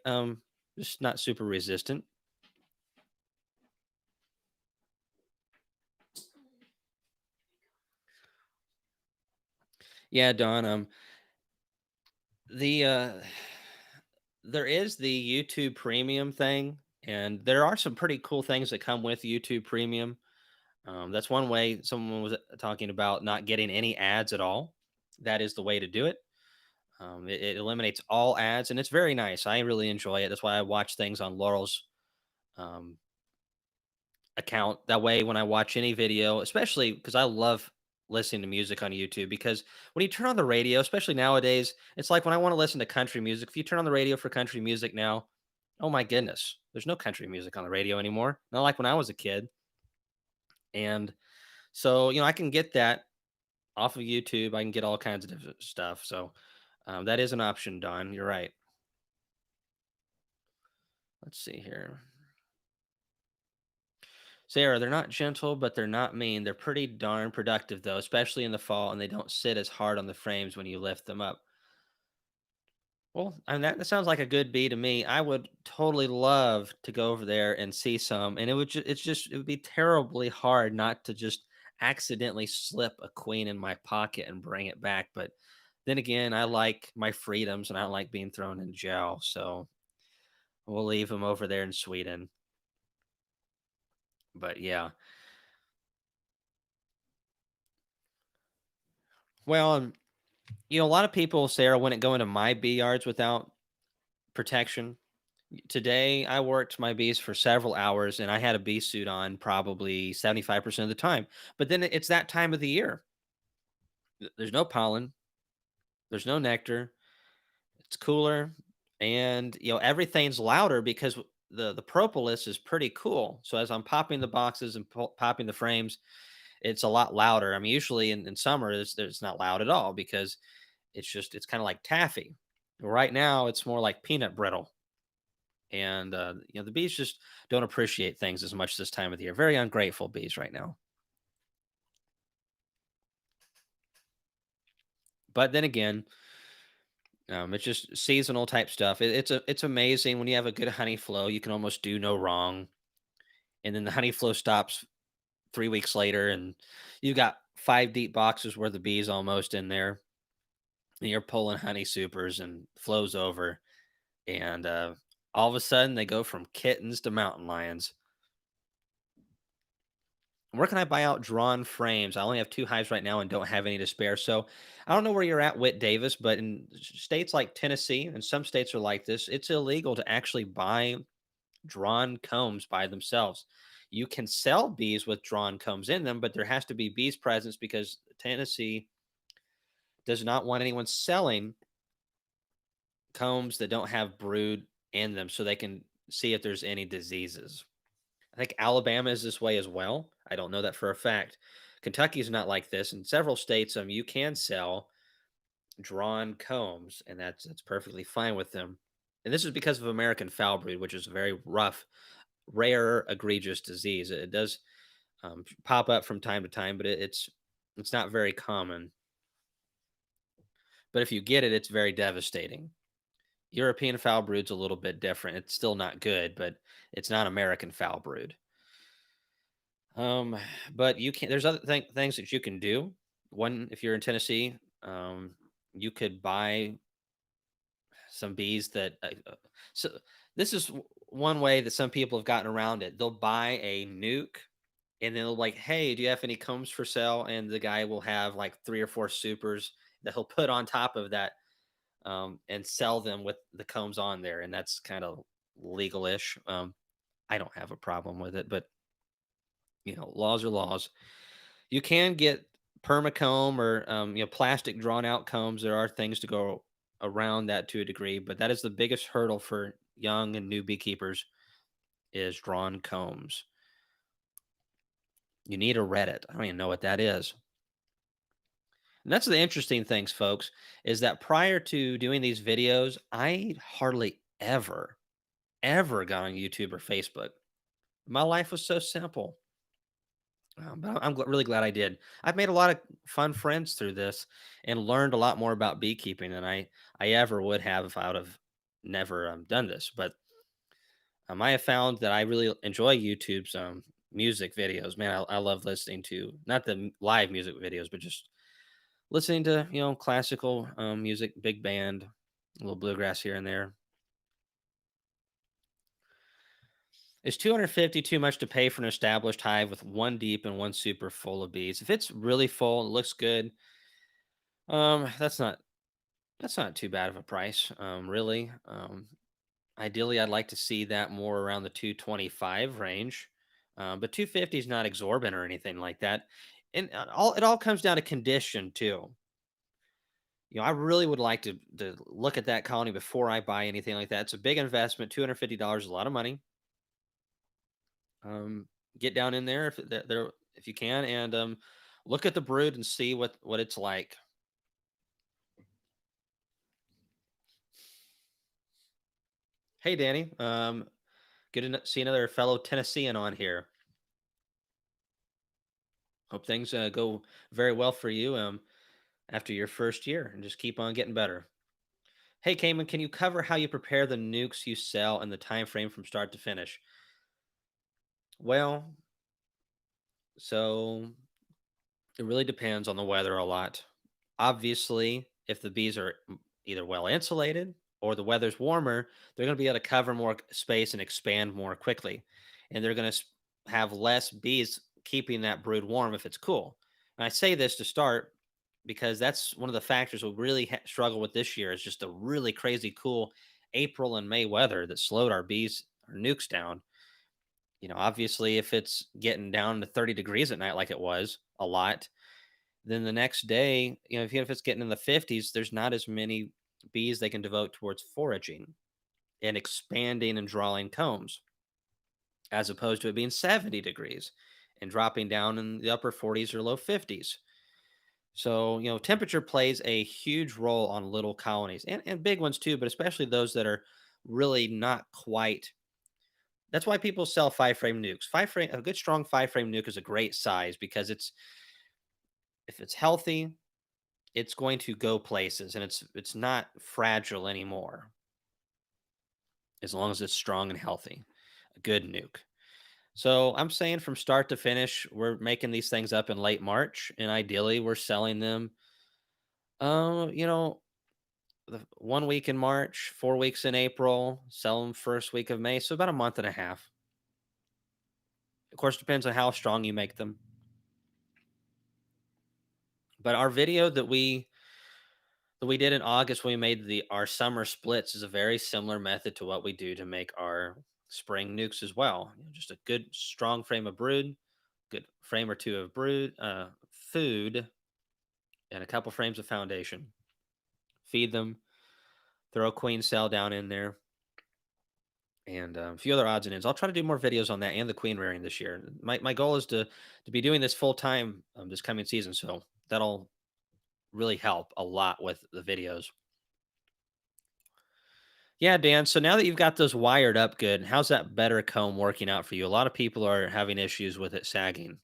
Just not super resistant. Yeah, Don. The there is the YouTube Premium thing, and there are some pretty cool things that come with YouTube Premium. That's one way someone was talking about not getting any ads at all. That is the way to do it. It eliminates all ads, and it's very nice. I really enjoy it. That's why I watch things on Laurel's um, account. That way, when I watch any video, especially because I love listening to music on YouTube, because when you turn on the radio, especially nowadays, it's like when I want to listen to country music. If you turn on the radio for country music now, oh my goodness, there's no country music on the radio anymore. Not like when I was a kid. And so, I can get that off of YouTube. I can get all kinds of different stuff. So, that is an option, Don. You're right. Let's see here. Sarah, they're not gentle, but they're not mean. They're pretty darn productive, though, especially in the fall, and they don't sit as hard on the frames when you lift them up. Well, and that sounds like a good bee to me. I would totally love to go over there and see some, and it would be terribly hard not to just accidentally slip a queen in my pocket and bring it back. But then again, I like my freedoms and I don't like being thrown in jail, so we'll leave them over there in Sweden. But yeah, well, a lot of people, Sarah, wouldn't go into my bee yards without protection. Today, I worked my bees for several hours and I had a bee suit on probably 75% of the time. But then it's that time of the year. There's no pollen, there's no nectar, it's cooler, and everything's louder because the propolis is pretty cool. So as I'm popping the boxes and popping the frames, it's a lot louder. I mean, usually in summer, it's not loud at all because it's kind of like taffy. Right now, it's more like peanut brittle. And the bees just don't appreciate things as much this time of the year. Very ungrateful bees right now. But then again, it's just seasonal type stuff. It's amazing when you have a good honey flow. You can almost do no wrong. And then the honey flow stops 3 weeks later, and you got 5 deep boxes worth of bees almost in there. And you're pulling honey supers and flows over, and all of a sudden they go from kittens to mountain lions. Where can I buy out drawn frames? I only have 2 hives right now and don't have any to spare. So I don't know where you're at, Whit Davis, but in states like Tennessee, and some states are like this, it's illegal to actually buy drawn combs by themselves. You can sell bees with drawn combs in them, but there has to be bees presence because Tennessee does not want anyone selling combs that don't have brood in them so they can see if there's any diseases. I think Alabama is this way as well. I don't know that for a fact. Kentucky is not like this. In several states, you can sell drawn combs, and that's perfectly fine with them. And this is because of American foul brood, which is a very rough, rare, egregious disease. It does pop up from time to time, but it's not very common. But if you get it, it's very devastating. European foul brood's a little bit different. It's still not good, but it's not American foul brood. Um, but you can there's other things that you can do. One, if you're in Tennessee, You could buy some bees that so this is one way that some people have gotten around it. They'll buy a nuke and then they'll like, hey, do you have any combs for sale? And the guy will have like three or four supers that he'll put on top of that, and sell them with the combs on there, and that's kind of legal-ish. I don't have a problem with it, but laws are laws. You can get permacomb or plastic drawn out combs. There are things to go around that to a degree, but that is the biggest hurdle for young and new beekeepers is drawn combs. You need a Reddit. I don't even know what that is. And that's the interesting things, folks, is that prior to doing these videos, I hardly ever got on YouTube or Facebook. My life was so simple. But I'm really glad I did. I've made a lot of fun friends through this and learned a lot more about beekeeping than I ever would have if I would have never done this. But I have found that I really enjoy YouTube's music videos. Man, I love listening to not the live music videos, but just listening to classical music, big band, a little bluegrass here and there. Is 250 too much to pay for an established hive with one deep and one super full of bees? If it's really full and looks good, that's not too bad of a price, really. Ideally, I'd like to see that more around the 225 range, but 250 is not exorbitant or anything like that. And it all comes down to condition too. I really would like to look at that colony before I buy anything like that. It's a big investment. $250 is a lot of money. Um, get down in there if you can, and look at the brood and see what it's like. Hey, Danny. Good to see another fellow Tennessean on here. Hope things go very well for you after your first year, and just keep on getting better. Hey, Cayman, can you cover how you prepare the nukes you sell and the time frame from start to finish? Well, so it really depends on the weather a lot. Obviously, if the bees are either well insulated or the weather's warmer, they're going to be able to cover more space and expand more quickly. And they're going to have less bees keeping that brood warm if it's cool. And I say this to start because that's one of the factors we really struggle with this year is just the really crazy cool April and May weather that slowed our nukes down. Obviously, if it's getting down to 30 degrees at night like it was a lot, then the next day, if it's getting in the 50s, there's not as many bees they can devote towards foraging and expanding and drawing combs, as opposed to it being 70 degrees and dropping down in the upper 40s or low 50s. So, temperature plays a huge role on little colonies and big ones too, but especially those that are really not quite. That's why people sell five frame nukes. A good strong five frame nuke is a great size because if it's healthy, it's going to go places and it's not fragile anymore as long as it's strong and healthy. A good nuke. So I'm saying from start to finish, we're making these things up in late March, and ideally we're selling them. Uh, you know, the 1 week in March, 4 weeks in April, sell them first week of May, so about a month and a half. Of course, depends on how strong you make them. But our video that we did in August when we made the our summer splits is a very similar method to what we do to make our spring nukes as well. Just a good strong frame of brood, good frame or two of brood, food, and a couple frames of foundation. Feed them, throw a queen cell down in there, and a few other odds and ends. I'll try to do more videos on that and the queen rearing this year. My goal is to be doing this full time this coming season, so that'll really help a lot with the videos. Yeah, Dan. So now that you've got those wired up good, how's that better comb working out for you? A lot of people are having issues with it sagging.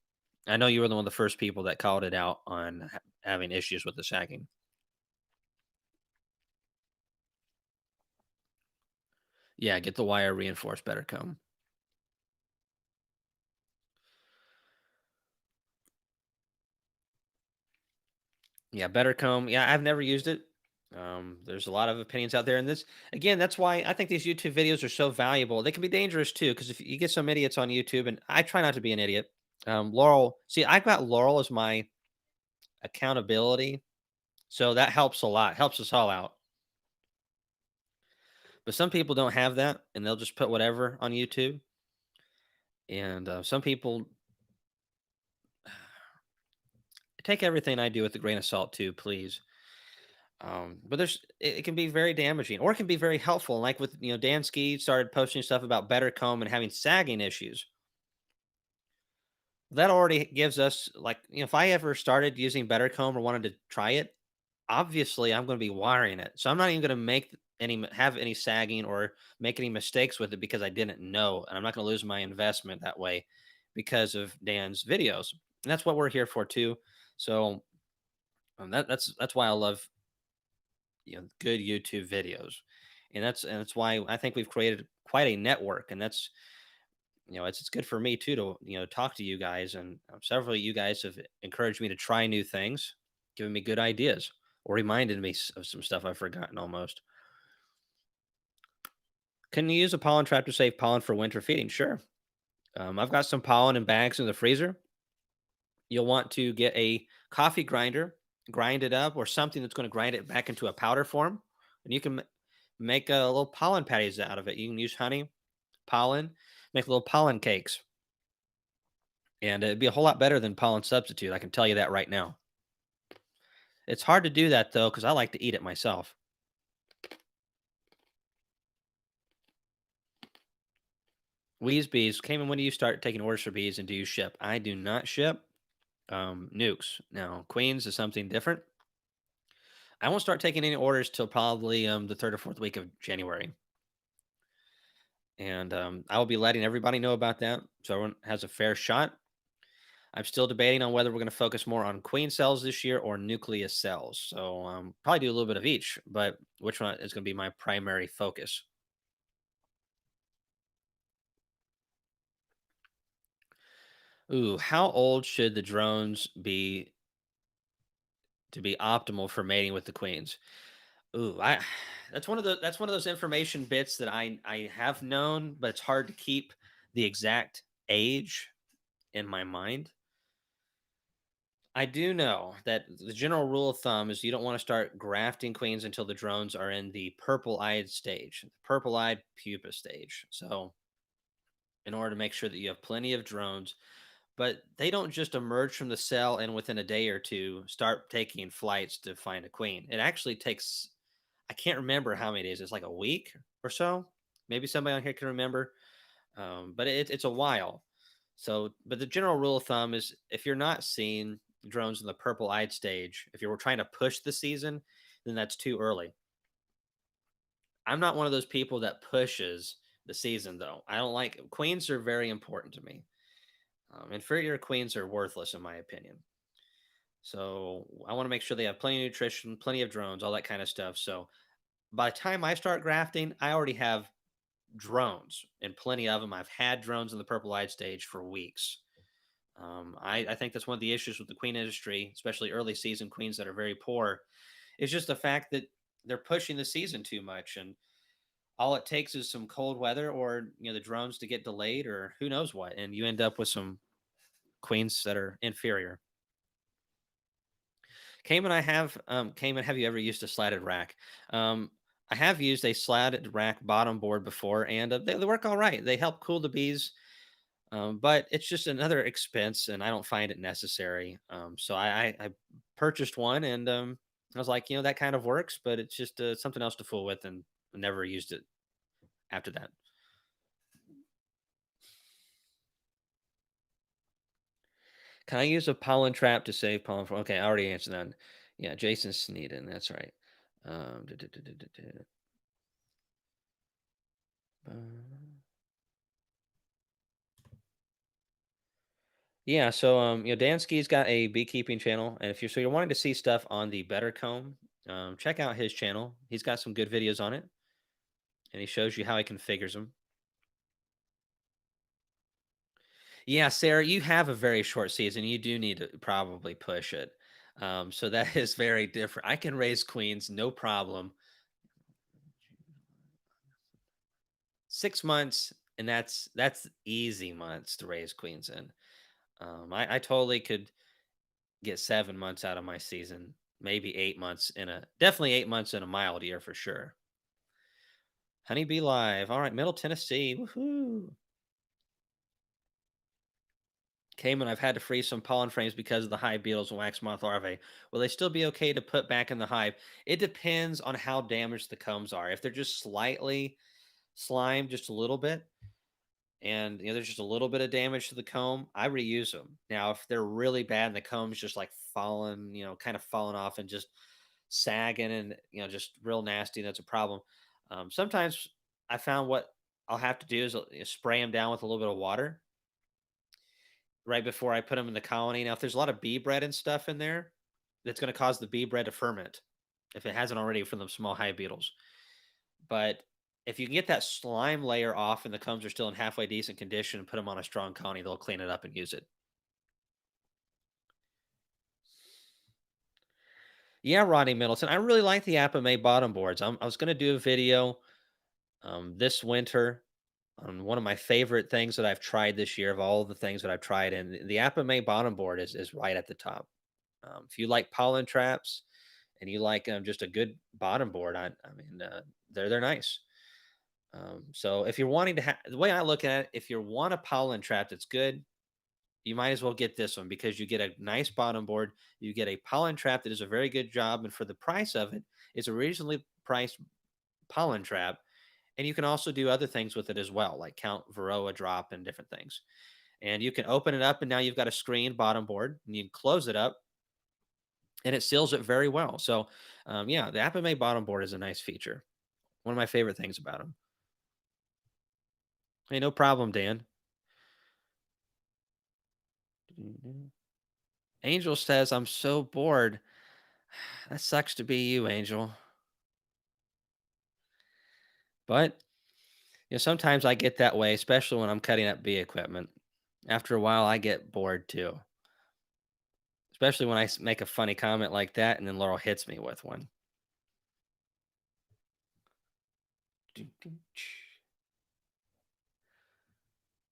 I know you were one of the first people that called it out on having issues with the sagging. Yeah, get the wire reinforced better comb. Yeah, better comb. Yeah, I've never used it. There's a lot of opinions out there, and this again, that's why I think these YouTube videos are so valuable. They can be dangerous too, because if you get some idiots on YouTube, and I try not to be an idiot. Laurel, see, I've got Laurel as my accountability, so that helps a lot, helps us all out. But some people don't have that, and they'll just put whatever on YouTube. And some people take everything I do with a grain of salt too, please. But it can be very damaging, or it can be very helpful. Like with Dansky started posting stuff about better comb and having sagging issues. That already gives us like if I ever started using better comb or wanted to try it, obviously I'm going to be wiring it. So I'm not even going to have any sagging or make any mistakes with it because I didn't know, and I'm not going to lose my investment that way because of Dan's videos. And that's what we're here for too. So that's why I love good YouTube videos, and that's why I think we've created quite a network, and that's it's good for me too to talk to you guys, and several of you guys have encouraged me to try new things, giving me good ideas, or reminded me of some stuff I've forgotten almost. Can you use a pollen trap to save pollen for winter feeding? Sure. I've got some pollen in bags in the freezer. You'll want to get a coffee grinder, grind it up, or something that's going to grind it back into a powder form, and you can make little pollen patties out of it. You can use honey, pollen, make little pollen cakes, and it'd be a whole lot better than pollen substitute. I can tell you that right now. It's hard to do that though because I like to eat it myself. Wee's bees came in. When do you start taking orders for bees, and do you ship? I do not ship nukes. Now queens is something different. I won't start taking any orders till probably the third or fourth week of January. And I will be letting everybody know about that so everyone has a fair shot. I'm still debating on whether we're going to focus more on queen cells this year or nucleus cells. So probably do a little bit of each, but which one is going to be my primary focus? Ooh, how old should the drones be to be optimal for mating with the queens? Ooh, I that's one of those information bits that I have known, but it's hard to keep the exact age in my mind. I do know that the general rule of thumb is you don't want to start grafting queens until the drones are in the purple-eyed stage, the purple-eyed pupa stage. So, in order to make sure that you have plenty of drones, but they don't just emerge from the cell and within a day or two start taking flights to find a queen. It actually takes, I can't remember how many days. It's like a week or so. Maybe somebody on here can remember, but it's a while. So, but the general rule of thumb is if you're not seeing drones in the purple eyed stage, if you were trying to push the season, then that's too early. I'm not one of those people that pushes the season, though. I don't like queens, are very important to me. Inferior queens are worthless, in my opinion. So, I want to make sure they have plenty of nutrition, plenty of drones, all that kind of stuff. So, by the time I start grafting, I already have drones and plenty of them. I've had drones in the purple eyed stage for weeks. I think that's one of the issues with the queen industry, especially early season queens that are very poor, is just the fact that they're pushing the season too much, and all it takes is some cold weather or the drones to get delayed or who knows what, and you end up with some queens that are inferior. Cayman, have you ever used a slatted rack? Um, I have used a slatted rack bottom board before, and they work all right. They help cool the bees. But it's just another expense, and I don't find it necessary. So I purchased one, and I was like, that kind of works, but it's just something else to fool with, and never used it after that. Can I use a pollen trap to save pollen from? Okay, I already answered that. Yeah, Jason Sneeden. That's right. Duh, duh, duh, duh, duh, duh. Uh, Yeah, so Dansky's got a beekeeping channel, and if you're wanting to see stuff on the better comb, check out his channel. He's got some good videos on it, and he shows you how he configures them. Yeah, Sarah, you have a very short season. You do need to probably push it. So that is very different. I can raise queens, no problem. 6 months, and that's easy months to raise queens in. I totally could get 7 months out of my season, maybe 8 months in a definitely 8 months in a mild year for sure. Honeybee Live. All right, Middle Tennessee. Woohoo. Kamon, I've had to freeze some pollen frames because of the hive beetles and wax moth larvae. Will they still be okay to put back in the hive? It depends on how damaged the combs are. If they're just slightly slimed, just a little bit, and there's just a little bit of damage to the comb, I reuse them. Now, if they're really bad and the comb's just like falling, kind of falling off and just sagging and just real nasty, that's a problem. Sometimes I found what I'll have to do is spray them down with a little bit of water right before I put them in the colony. Now, if there's a lot of bee bread and stuff in there, that's going to cause the bee bread to ferment if it hasn't already from the small hive beetles. But if you can get that slime layer off and the combs are still in halfway decent condition and put them on a strong colony, they'll clean it up and use it. Yeah, Rodney Middleton. I really like the Apame bottom boards. I was going to do a video this winter on one of my favorite things that I've tried this year of all the things that I've tried, and the Apame bottom board is right at the top. If you like pollen traps and you like just a good bottom board, I mean they're nice. So if you're wanting to have the way I look at it, if you want a pollen trap that's good, you might as well get this one because you get a nice bottom board. You get a pollen trap that does a very good job, and for the price of it, it's a reasonably priced pollen trap. And you can also do other things with it as well, like count Varroa drop and different things. And you can open it up, and now you've got a screened bottom board, and you can close it up, and it seals it very well. So, yeah, the Apame bottom board is a nice feature. One of my favorite things about them. Hey, no problem, Dan. Angel says, I'm so bored. That sucks to be you, Angel. But sometimes I get that way, especially when I'm cutting up bee equipment. After a while, I get bored too, especially when I make a funny comment like that, and then Laurel hits me with one.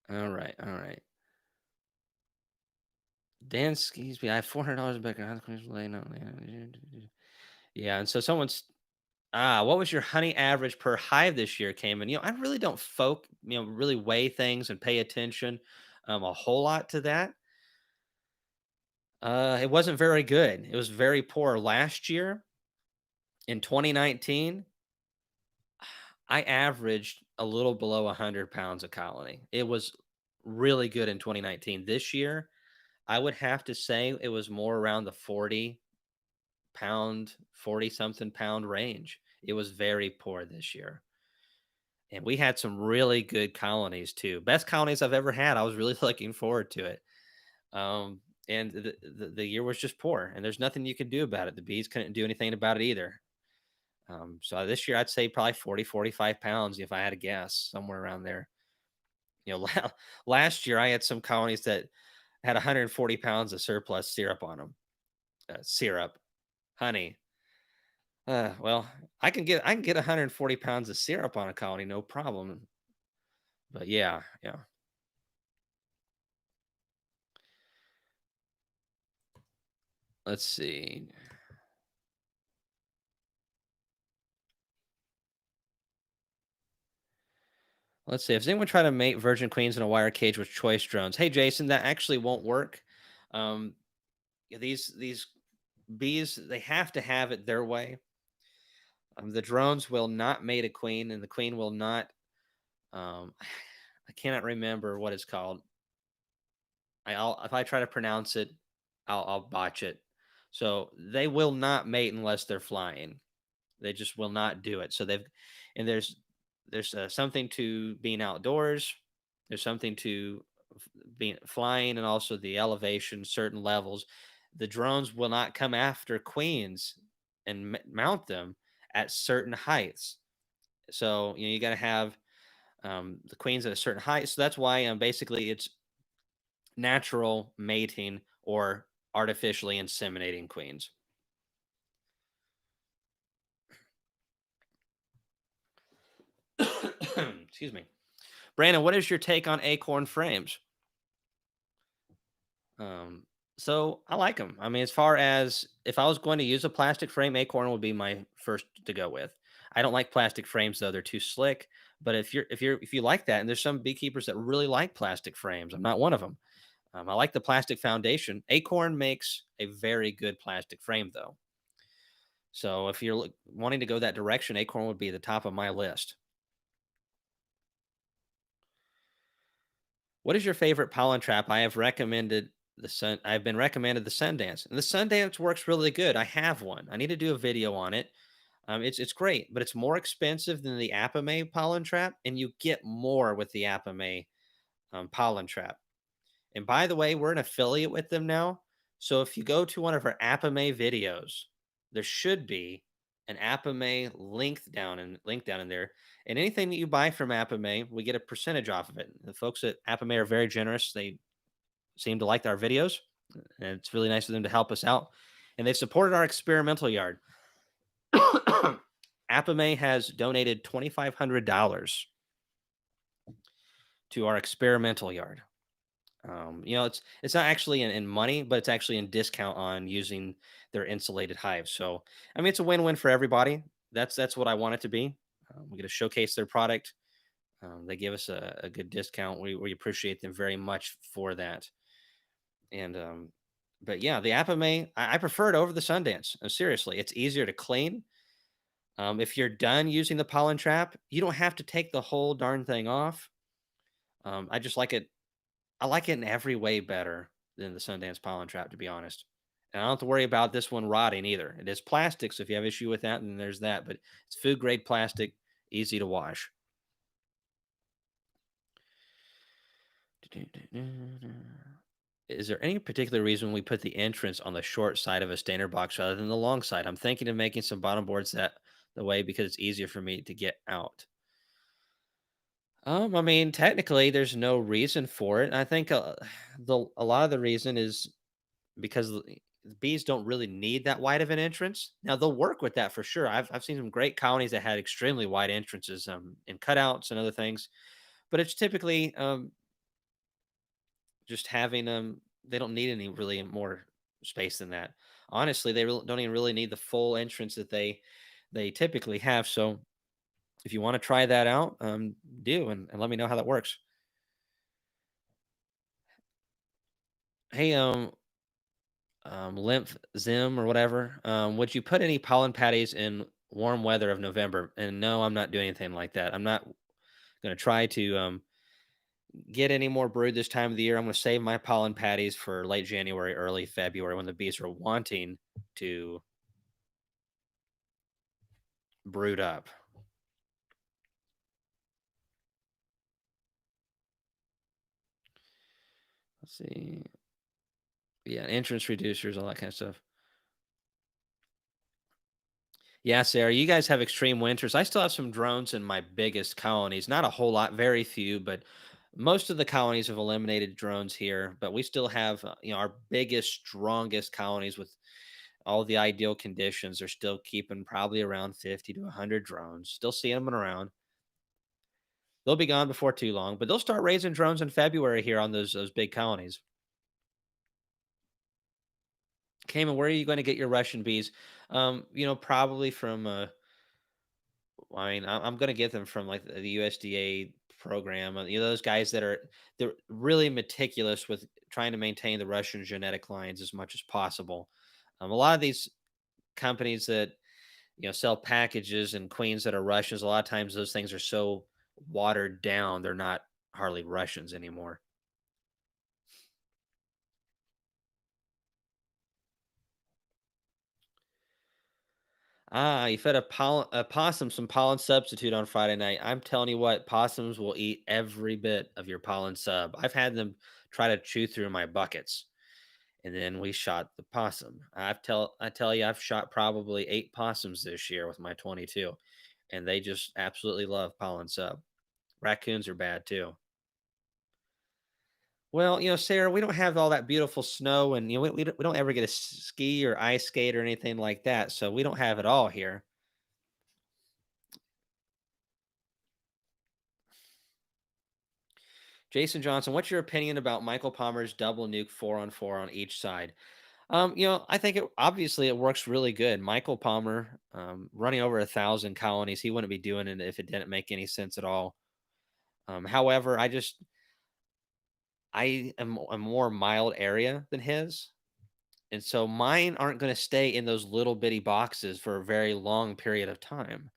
All right, all right. Dan, excuse me. I have $400 back. Yeah, and so someone's what was your honey average per hive this year, Cayman? I really don't really weigh things and pay attention a whole lot to that. It wasn't very good. It was very poor last year. In 2019, I averaged a little below 100 pounds a colony. It was really good in 2019. This year, I would have to say it was more around the 40 something pound range. It was very poor this year. And we had some really good colonies too. Best colonies I've ever had. I was really looking forward to it. Um, and the year was just poor, and there's nothing you could do about it. The bees couldn't do anything about it either. So this year, I'd say probably 40, 45 pounds if I had to guess, somewhere around there. Last year I had some colonies that had 140 pounds of surplus syrup on them. Syrup, honey. Well, I can get 140 pounds of syrup on a colony, no problem. But yeah, yeah. Let's see. Let's see. If anyone try to mate virgin queens in a wire cage with choice drones, hey Jason, that actually won't work. Um, these bees, they have to have it their way. The drones will not mate a queen, and the queen will not. I cannot remember what it's called. I'll if I try to pronounce it, I'll botch it. So they will not mate unless they're flying. They just will not do it. So they've and there's something to being outdoors. There's something to being flying, and also the elevation, certain levels. The drones will not come after queens and mount them at certain heights. So you got to have the queens at a certain height. So that's why basically it's natural mating or artificially inseminating queens. Excuse me. Brandon, what is your take on acorn frames? Um, so I like them. I mean, as far as if I was going to use a plastic frame, acorn would be my first to go with. I don't like plastic frames though; they're too slick. But if you like that, and there's some beekeepers that really like plastic frames, I'm not one of them. I like the plastic foundation. Acorn makes a very good plastic frame though. So if you're wanting to go that direction, acorn would be the top of my list. What is your favorite pollen trap? I have recommended the sun. I've been recommended the Sundance, and the Sundance works really good. I have one. I need to do a video on it. It's great, but it's more expensive than the Apame pollen trap, and you get more with the Apame pollen trap. And by the way, we're an affiliate with them now. So if you go to one of our Apame videos, there should be an Apame link down in there. And anything that you buy from Apame, we get a percentage off of it. The folks at Apame are very generous. They seem to like our videos, and it's really nice of them to help us out. And they've supported our experimental yard. Apame has donated $2,500 to our experimental yard. It's not actually in money, but it's actually in discount on using their insulated hives. So, I mean, it's a win-win for everybody. That's what I want it to be. We get to showcase their product. They give us a good discount. We appreciate them very much for that. And but yeah, the Apame, I prefer it over the Sundance. Seriously, it's easier to clean. If you're done using the pollen trap, you don't have to take the whole darn thing off. I just like it. I like it in every way better than the Sundance pollen trap, to be honest. And I don't have to worry about this one rotting either. It is plastic, so if you have issue with that, then there's that. But it's food grade plastic, easy to wash. Is there any particular reason we put the entrance on the short side of a standard box rather than the long side? I'm thinking of making some bottom boards that the way because it's easier for me to get out. I mean, technically, there's no reason for it. I think the a lot of the reason is because the bees don't really need that wide of an entrance. Now they'll work with that for sure. I've seen some great colonies that had extremely wide entrances and cutouts and other things, but it's typically just having they don't need any really more space than that. Honestly, they don't even really need the full entrance that they typically have. So if you want to try that out, do and let me know how that works. Hey, lymph zim or whatever. Would you put any pollen patties in warm weather of November? And no, I'm not doing anything like that. I'm not going to try to get any more brood this time of the year. I'm going to save my pollen patties for late January, early February when the bees are wanting to brood up. Let's see. Yeah, entrance reducers, all that kind of stuff. Yeah, Sarah, you guys have extreme winters. I still have some drones in my biggest colonies. Not a whole lot, very few, but most of the colonies have eliminated drones here. But we still have, our biggest, strongest colonies with all the ideal conditions. They're still keeping probably around 50 to 100 drones. Still seeing them around. They'll be gone before too long, but they'll start raising drones in February here on those big colonies. Cayman, where are you going to get your Russian bees? Probably from I'm going to get them from like the USDA program. Those guys they're really meticulous with trying to maintain the Russian genetic lines as much as possible. A lot of these companies that sell packages and queens that are Russians, a lot of times those things are so watered down, they're not hardly Russians anymore. Ah, you fed a possum some pollen substitute on Friday night. I'm telling you what, possums will eat every bit of your pollen sub. I've had them try to chew through my buckets, and then we shot the possum. I tell you, I've shot probably 8 possums this year with my 22, and they just absolutely love pollen sub. Raccoons are bad too. Well, Sarah, we don't have all that beautiful snow, and we don't ever get to ski or ice skate or anything like that, so we don't have it all here. Jason Johnson, what's your opinion about Michael Palmer's double nuke 4-on-4 on each side? I think obviously it works really good. Michael Palmer, running over 1,000 colonies, he wouldn't be doing it if it didn't make any sense at all. However, I am a more mild area than his. And so mine aren't going to stay in those little bitty boxes for a very long period of time.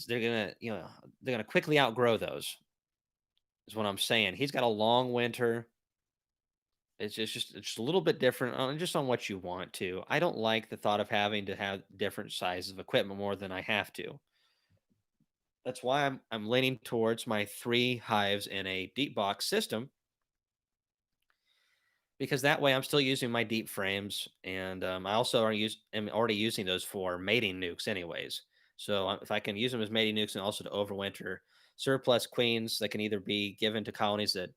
They're gonna quickly outgrow those, is what I'm saying. He's got a long winter. It's just a little bit different on just on what you want to. I don't like the thought of having to have different sizes of equipment more than I have to. That's why I'm leaning towards my 3 hives in a deep box system, because that way I'm still using my deep frames, and I also am already using those for mating nukes anyways. So if I can use them as mating nukes and also to overwinter surplus queens that can either be given to colonies that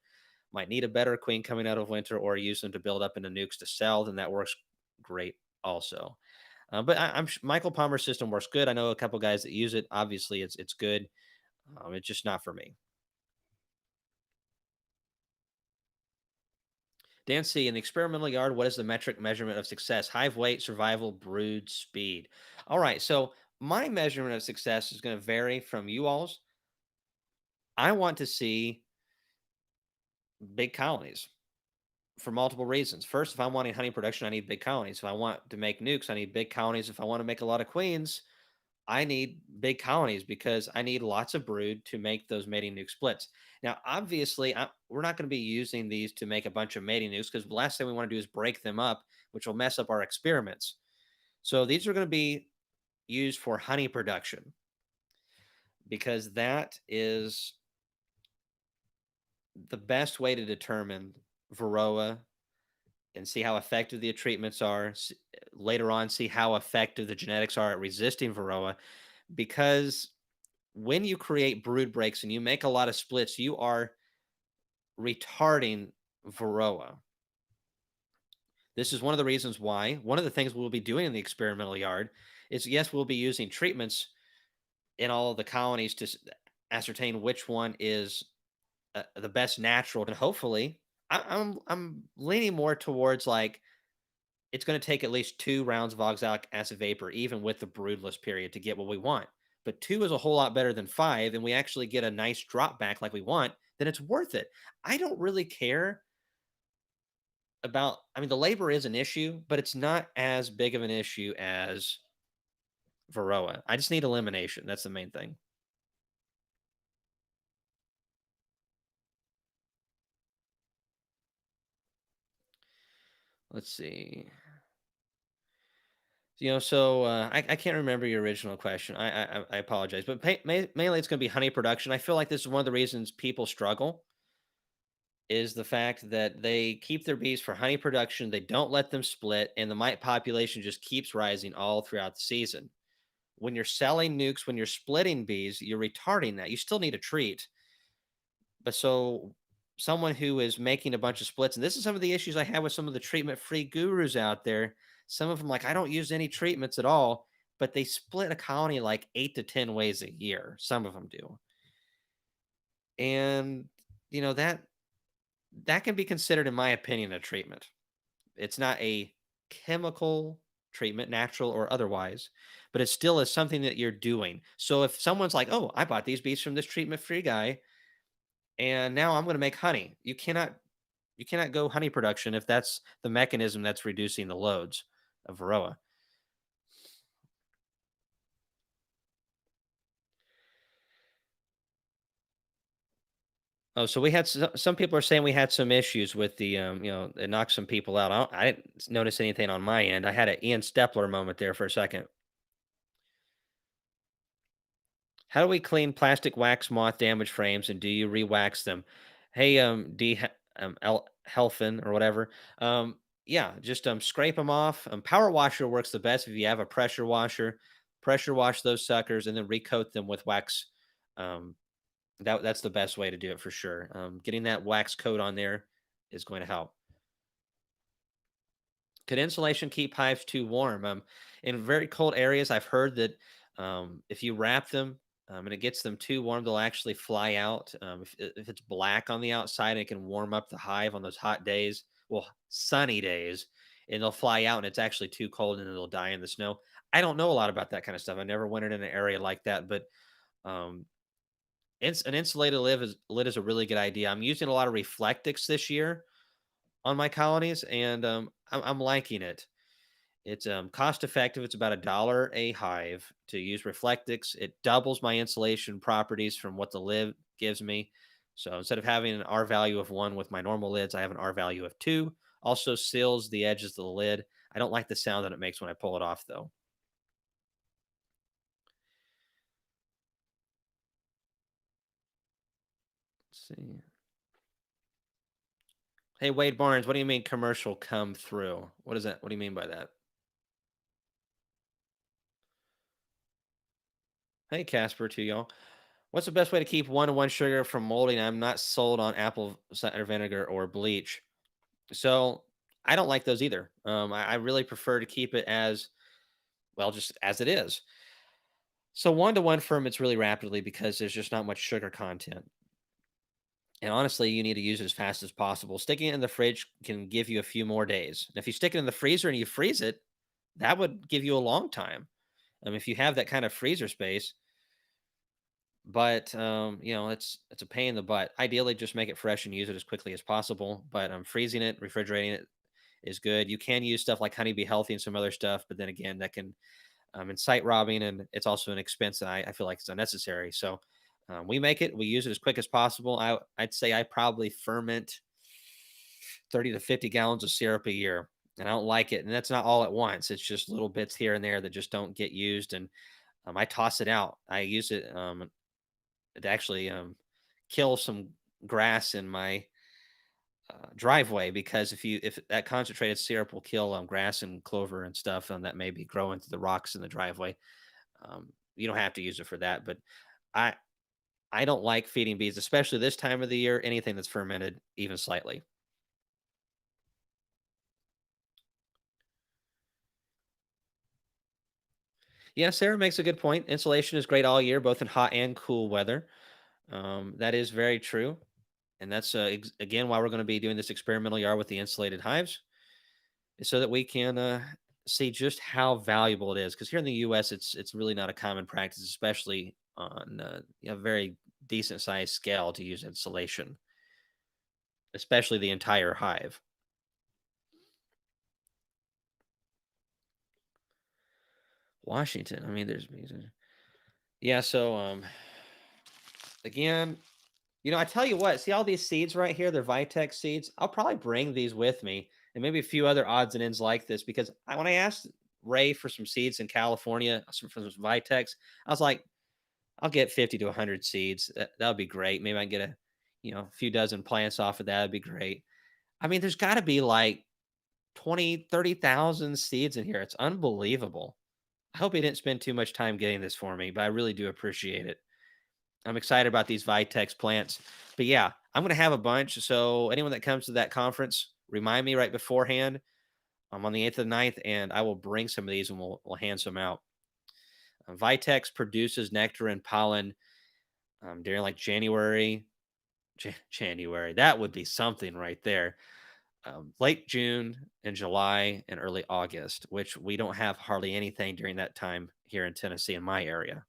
might need a better queen coming out of winter, or use them to build up into nukes to sell, then that works great also. But Michael Palmer's system works good. I know a couple guys that use it. Obviously, it's good. It's just not for me. Dan C. In the experimental yard, what is the metric measurement of success? Hive weight, survival, brood speed. All right. So my measurement of success is going to vary from you all's. I want to see big colonies for multiple reasons. First, if I'm wanting honey production, I need big colonies. If I want to make nukes, I need big colonies. If I want to make a lot of queens, I need big colonies because I need lots of brood to make those mating nuke splits. Now, obviously, we're not going to be using these to make a bunch of mating nukes, because the last thing we want to do is break them up, which will mess up our experiments. So these are going to be used for honey production, because that is the best way to determine Varroa and see how effective the treatments are. Later on, see how effective the genetics are at resisting Varroa, because when you create brood breaks and you make a lot of splits, you are retarding Varroa. This is one of the reasons why one of the things we'll be doing in the experimental yard is, yes, we'll be using treatments in all of the colonies to ascertain which one is the best natural, and hopefully, I'm leaning more towards, like, it's going to take at least 2 rounds of oxalic acid vapor, even with the broodless period, to get what we want. But 2 is a whole lot better than 5, and we actually get a nice drop back like we want, then it's worth it. I don't really care about, I mean, the labor is an issue, but it's not as big of an issue as Varroa. I just need elimination. That's the main thing. Let's see. I can't remember your original question. I apologize, but mainly it's going to be honey production. I feel like this is one of the reasons people struggle, is the fact that they keep their bees for honey production. They don't let them split, and the mite population just keeps rising all throughout the season. When you're selling nukes, when you're splitting bees, you're retarding that. You still need a treat. But so someone who is making a bunch of splits, and this is some of the issues I have with some of the treatment-free gurus out there. Some of them, like, I don't use any treatments at all, but they split a colony like 8 to 10 ways a year. Some of them do. And that can be considered, in my opinion, a treatment. It's not a chemical treatment, natural or otherwise, but it still is something that you're doing. So if someone's like, "Oh, I bought these bees from this treatment-free guy, and now I'm going to make honey," you cannot go honey production if that's the mechanism that's reducing the loads of Varroa. Oh, so we had some people are saying we had some issues with it knocked some people out. I didn't notice anything on my end. I had an Ian Stepler moment there for a second. How do we clean plastic wax moth damaged frames, and do you re-wax them? Hey, Helfin or whatever. Yeah, just scrape them off. Power washer works the best if you have a pressure washer. Pressure wash those suckers and then recoat them with wax, um, That's the best way to do it for sure. Getting that wax coat on there is going to help. Could insulation keep hives too warm? In very cold areas, I've heard that if you wrap them and it gets them too warm, they'll actually fly out. If it's black on the outside, it can warm up the hive on those hot days, well, sunny days, and they'll fly out and it's actually too cold and then they'll die in the snow. I don't know a lot about that kind of stuff. I never wintered in an area like that, but um, an insulated lid is a really good idea. I'm using a lot of Reflectix this year on my colonies, and I'm liking it. It's cost effective. It's about $1 a hive to use Reflectix. It doubles my insulation properties from what the lid gives me. So instead of having an R value of 1 with my normal lids, I have an R value of 2. Also seals the edges of the lid. I don't like the sound that it makes when I pull it off, though. Let's see. Hey, Wade Barnes, what do you mean commercial come through? What is that? What do you mean by that? Hey, Casper, to y'all. What's the best way to keep 1-to-1 sugar from molding? I'm not sold on apple cider vinegar or bleach. So I don't like those either. I really prefer to keep it as well, just as it is. So 1-to-1 ferments really rapidly because there's just not much sugar content. And honestly, you need to use it as fast as possible. Sticking it in the fridge can give you a few more days. And if you stick it in the freezer and you freeze it, that would give you a long time. If you have that kind of freezer space, but it's a pain in the butt. Ideally, just make it fresh and use it as quickly as possible. But freezing it, refrigerating it is good. You can use stuff like Honey Be Healthy and some other stuff, but then again, that can incite robbing, and it's also an expense that I feel like it's unnecessary. So we make it, we use it as quick as possible. I'd say I probably ferment 30 to 50 gallons of syrup a year, and I don't like it. And that's not all at once. It's just little bits here and there that just don't get used, and I toss it out. I use it to actually kill some grass in my driveway, because if that concentrated syrup will kill grass and clover and stuff that may be growing through the rocks in the driveway. You don't have to use it for that, but I I don't like feeding bees, especially this time of the year. Anything that's fermented, even slightly. Yeah, Sarah makes a good point. Insulation is great all year, both in hot and cool weather. That is very true, and that's again why we're going to be doing this experimental yard with the insulated hives, so that we can see just how valuable it is. Because here in the U.S., it's really not a common practice, especially on a very decent sized scale, to use insulation, especially the entire hive. Washington. I mean, yeah. So again, I tell you what. See all these seeds right here? They're Vitex seeds. I'll probably bring these with me, and maybe a few other odds and ends like this, because when I asked Ray for some seeds in California, from some Vitex, I was like, I'll get 50 to 100 seeds. That would be great. Maybe I can get a few dozen plants off of that. That'd be great. I mean, there's got to be like 20, 30,000 seeds in here. It's unbelievable. I hope he didn't spend too much time getting this for me, but I really do appreciate it. I'm excited about these Vitex plants. But yeah, I'm going to have a bunch. So anyone that comes to that conference, remind me right beforehand. I'm on the 8th and 9th, and I will bring some of these and we'll hand some out. Vitex produces nectar and pollen during like January. January. That would be something right there. Late June and July and early August, which we don't have hardly anything during that time here in Tennessee in my area.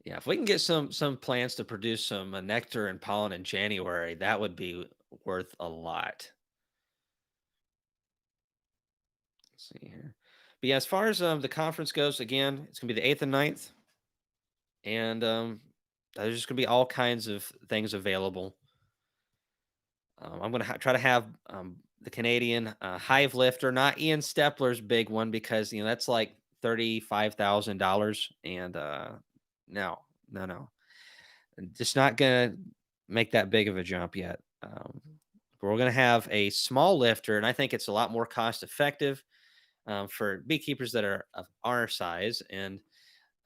Yeah, if we can get some plants to produce some nectar and pollen in January, that would be worth a lot. Let's see here. But yeah, as far as the conference goes, again, it's gonna be the 8th and 9th, and there's just gonna be all kinds of things available. I'm gonna try to have the Canadian hive lifter, not Ian Stepler's big one, because that's like $35,000, and no, no, no, just not gonna make that big of a jump yet. But we're gonna have a small lifter, and I think it's a lot more cost effective. for beekeepers that are of our size, and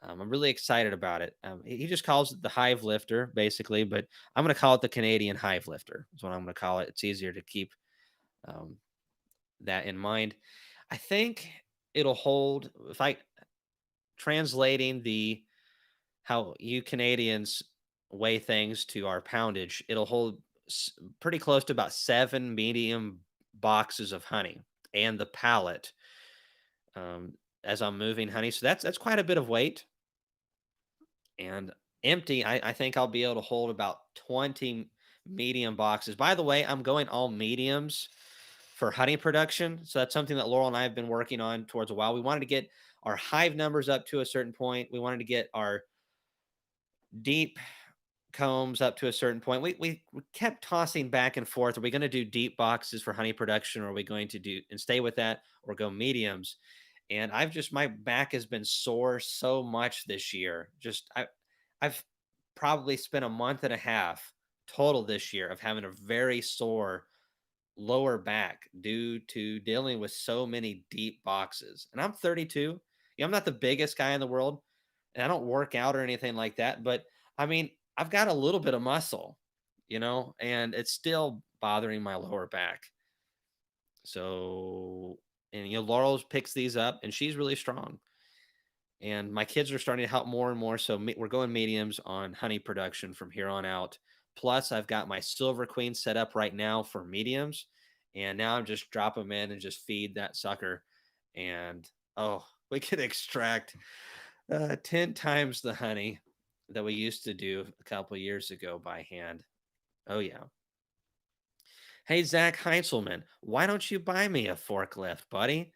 I'm really excited about it. He just calls it the hive lifter, basically, but I'm going to call it the Canadian hive lifter. Is what I'm going to call it. It's easier to keep um, that in mind. I think it'll hold if I translating the how you Canadians weigh things to our poundage. It'll hold pretty close to about 7 medium boxes of honey and the pallet um, as I'm moving honey. So that's quite a bit of weight. And empty, I think I'll be able to hold about 20 medium boxes. By the way, I'm going all mediums for honey production. So that's something that Laurel and I have been working on towards a while. We wanted to get our hive numbers up to a certain point. We wanted to get our deep combs up to a certain point. We kept tossing back and forth. Are we going to do deep boxes for honey production, or are we going to do and stay with that, or go mediums? And I've just my back has been sore so much this year. I've probably spent a month and a half total this year of having a very sore lower back due to dealing with so many deep boxes. And I'm 32. I'm not the biggest guy in the world, and I don't work out or anything like that. But I mean, I've got a little bit of muscle, and it's still bothering my lower back. So, and Laurel picks these up, and she's really strong. And my kids are starting to help more and more. So we're going mediums on honey production from here on out. Plus, I've got my silver queen set up right now for mediums, and now I'm just drop them in and just feed that sucker. And oh, we can extract 10 times the honey that we used to do a couple years ago by hand. Oh yeah. Hey, Zach Heinzelman, why don't you buy me a forklift, buddy?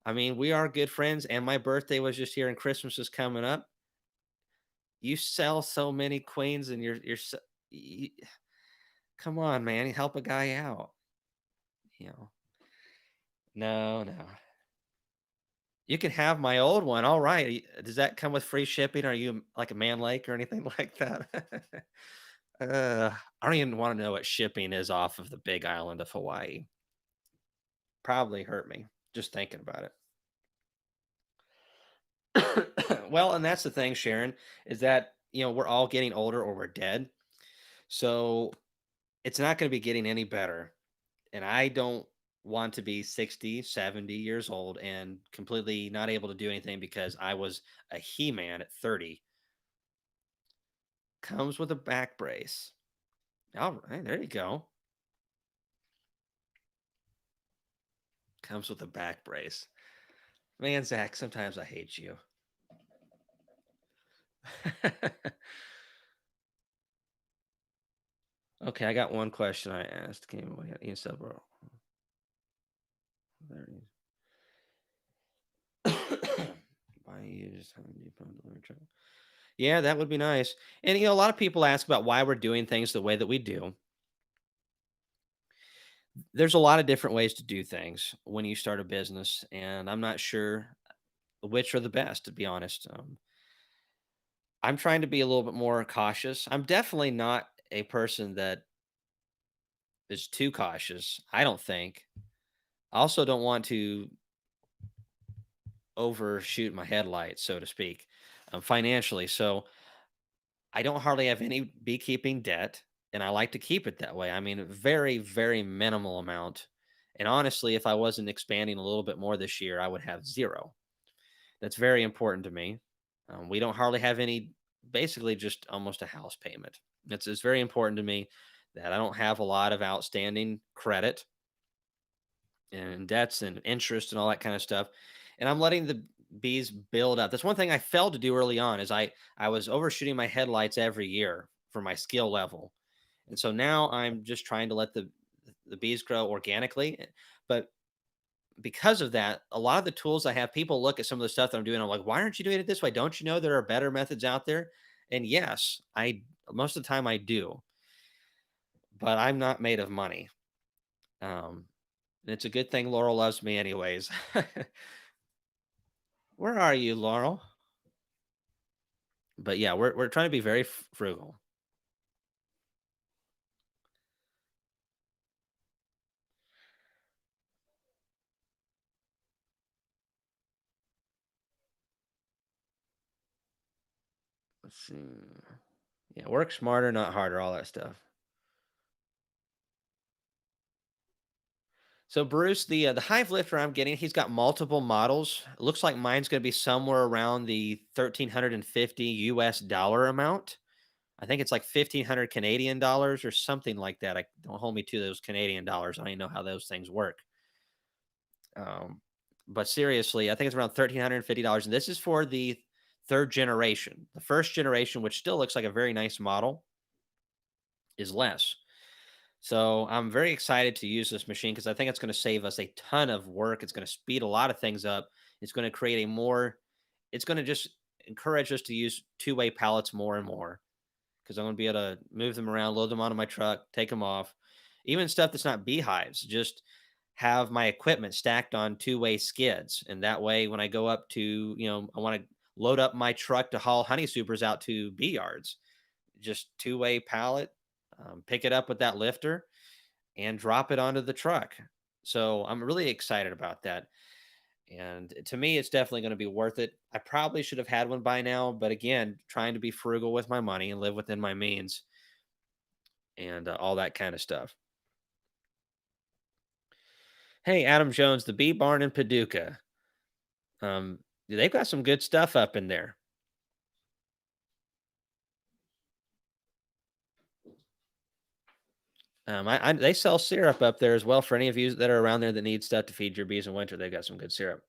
I mean, we are good friends, and my birthday was just here, and Christmas is coming up. You sell so many queens, and you're so, you, come on, man, help a guy out. You know, no, no. You can have my old one. All right. Does that come with free shipping? Are you like a Man Lake or anything like that? I don't even want to know what shipping is off of the big island of Hawaii. Probably hurt me just thinking about it. Well, and that's the thing, Sharon, is that we're all getting older or we're dead. So it's not going to be getting any better. And I don't want to be 60, 70 years old and completely not able to do anything because I was a he-man at 30. Comes with a back brace. All right, there you go. Comes with a back brace. Man, Zach, sometimes I hate you. Okay, I got one question I asked. Came away in several. There it is. Why use Home Depot delivery truck? Yeah, that would be nice. And a lot of people ask about why we're doing things the way that we do. There's a lot of different ways to do things when you start a business, and I'm not sure which are the best, to be honest. I'm trying to be a little bit more cautious. I'm definitely not a person that is too cautious. I don't think. I also don't want to overshoot my headlights, so to speak, financially. So I don't hardly have any beekeeping debt, and I like to keep it that way. I mean, very, very minimal amount. And honestly, if I wasn't expanding a little bit more this year, I would have zero. That's very important to me. We don't hardly have any, basically just almost a house payment. It's very important to me that I don't have a lot of outstanding credit and debts and interest and all that kind of stuff. And I'm letting the bees build up. That's one thing I failed to do early on is I was overshooting my headlights every year for my skill level. And so now I'm just trying to let the bees grow organically. But because of that, a lot of the tools I have, people look at some of the stuff that I'm doing. I'm like, why aren't you doing it this way? Don't you know there are better methods out there? And yes, I most of the time I do, but I'm not made of money. Um, and it's a good thing Laurel loves me anyways. Where are you, Laurel? But yeah, we're trying to be very frugal. Let's see. Yeah, work smarter, not harder, all that stuff. So Bruce, the hive lifter I'm getting, he's got multiple models. It looks like mine's going to be somewhere around the 1,350 US dollar amount. I think it's like 1,500 Canadian dollars or something like that. I don't hold me to those Canadian dollars. I don't even know how those things work. Um, but seriously, I think it's around $1,350. And this is for the third generation. The first generation, which still looks like a very nice model, is less. So I'm very excited to use this machine because I think it's going to save us a ton of work. It's going to speed a lot of things up. It's going to create a more, it's going to just encourage us to use two-way pallets more and more because I'm going to be able to move them around, load them onto my truck, take them off. Even stuff that's not beehives, just have my equipment stacked on two-way skids. And that way, when I go up to, I want to load up my truck to haul honey supers out to bee yards, just two-way pallet, pick it up with that lifter and drop it onto the truck. So I'm really excited about that. And to me, it's definitely going to be worth it. I probably should have had one by now, but again, trying to be frugal with my money and live within my means and all that kind of stuff. Hey, Adam Jones, the Bee Barn in Paducah. Um, they've got some good stuff up in there. They sell syrup up there as well for any of you that are around there that need stuff to feed your bees in winter. They've got some good syrup.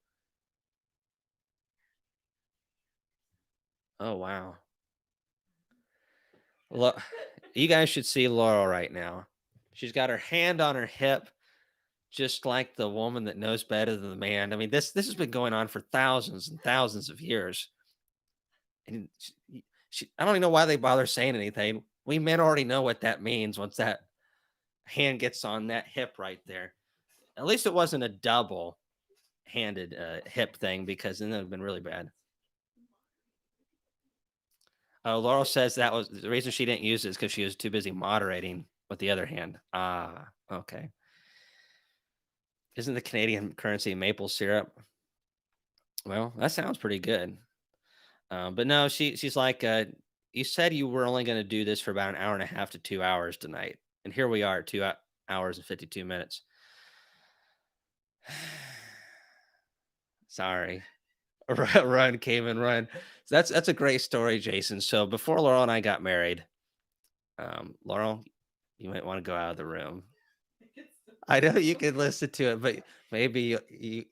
Oh wow, look, you guys should see Laurel right now. She's got her hand on her hip, just like the woman that knows better than the man. I mean, this has been going on for thousands and thousands of years, and I don't even know why they bother saying anything. We men already know what that means once that hand gets on that hip right there. At least it wasn't a double handed hip thing because then it would have been really bad. Oh, Laurel says that was the reason she didn't use it is because she was too busy moderating with the other hand. Ah, okay. Isn't the Canadian currency maple syrup? Well, that sounds pretty good. But no, she's like, you said you were only going to do this for about an hour and a half to 2 hours tonight, and here we are, hours and 52 minutes. Sorry, run, Cayman, run. So that's a great story, Jason. So before Laurel and I got married, Laurel, you might want to go out of the room. I know you can listen to it, but maybe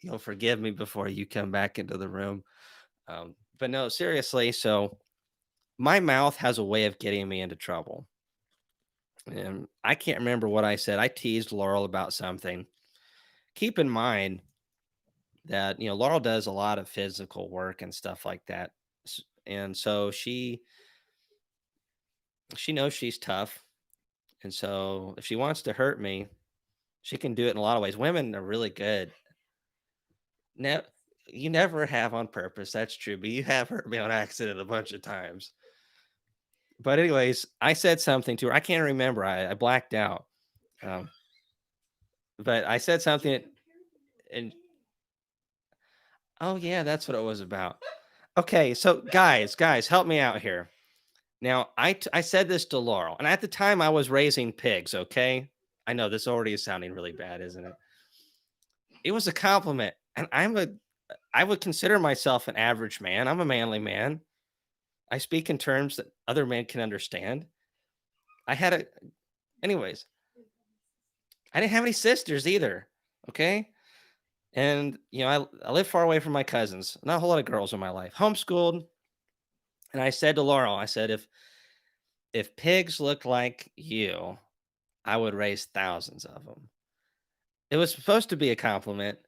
you'll forgive me before you come back into the room. But no, seriously. So my mouth has a way of getting me into trouble. And I can't remember what I said. I teased Laurel about something. Keep in mind that, Laurel does a lot of physical work and stuff like that. And so she knows she's tough. And so if she wants to hurt me, she can do it in a lot of ways. Women are really good. Ne- you never have on purpose. That's true. But you have hurt me on accident a bunch of times. But anyways, I said something to her. I can't remember. I blacked out. Um, but I said something, and oh yeah, that's what it was about. Okay, so guys, help me out here. Now, I said this to Laurel, and at the time I was raising pigs. Okay, I know this already is sounding really bad, isn't it? It was a compliment, and I would consider myself an average man. I'm a manly man. I speak in terms that other men can understand. I had a, anyways. I didn't have any sisters either. Okay, and I live far away from my cousins. Not a whole lot of girls in my life. Homeschooled, and I said to Laurel, I said, if pigs looked like you, I would raise thousands of them. It was supposed to be a compliment.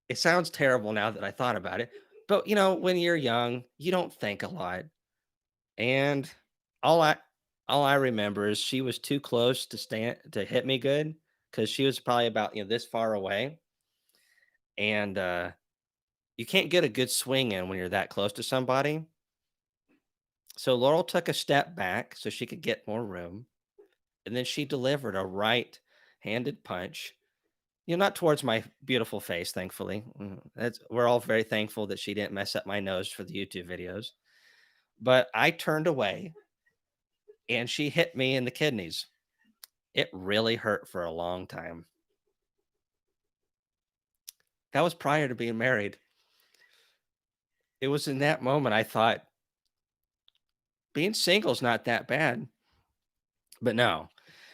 It sounds terrible now that I thought about it, but when you're young, you don't think a lot. And all I all I remember is she was too close to stand to hit me good because she was probably about this far away, and you can't get a good swing in when you're that close to somebody. So Laurel took a step back so she could get more room, and then she delivered a right-handed punch. Not towards my beautiful face, thankfully. That's we're all very thankful that she didn't mess up my nose for the YouTube videos. but I turned away and she hit me in the kidneys. It really hurt for a long time. That was prior to being married. It was in that moment I thought being single is not that bad. But no,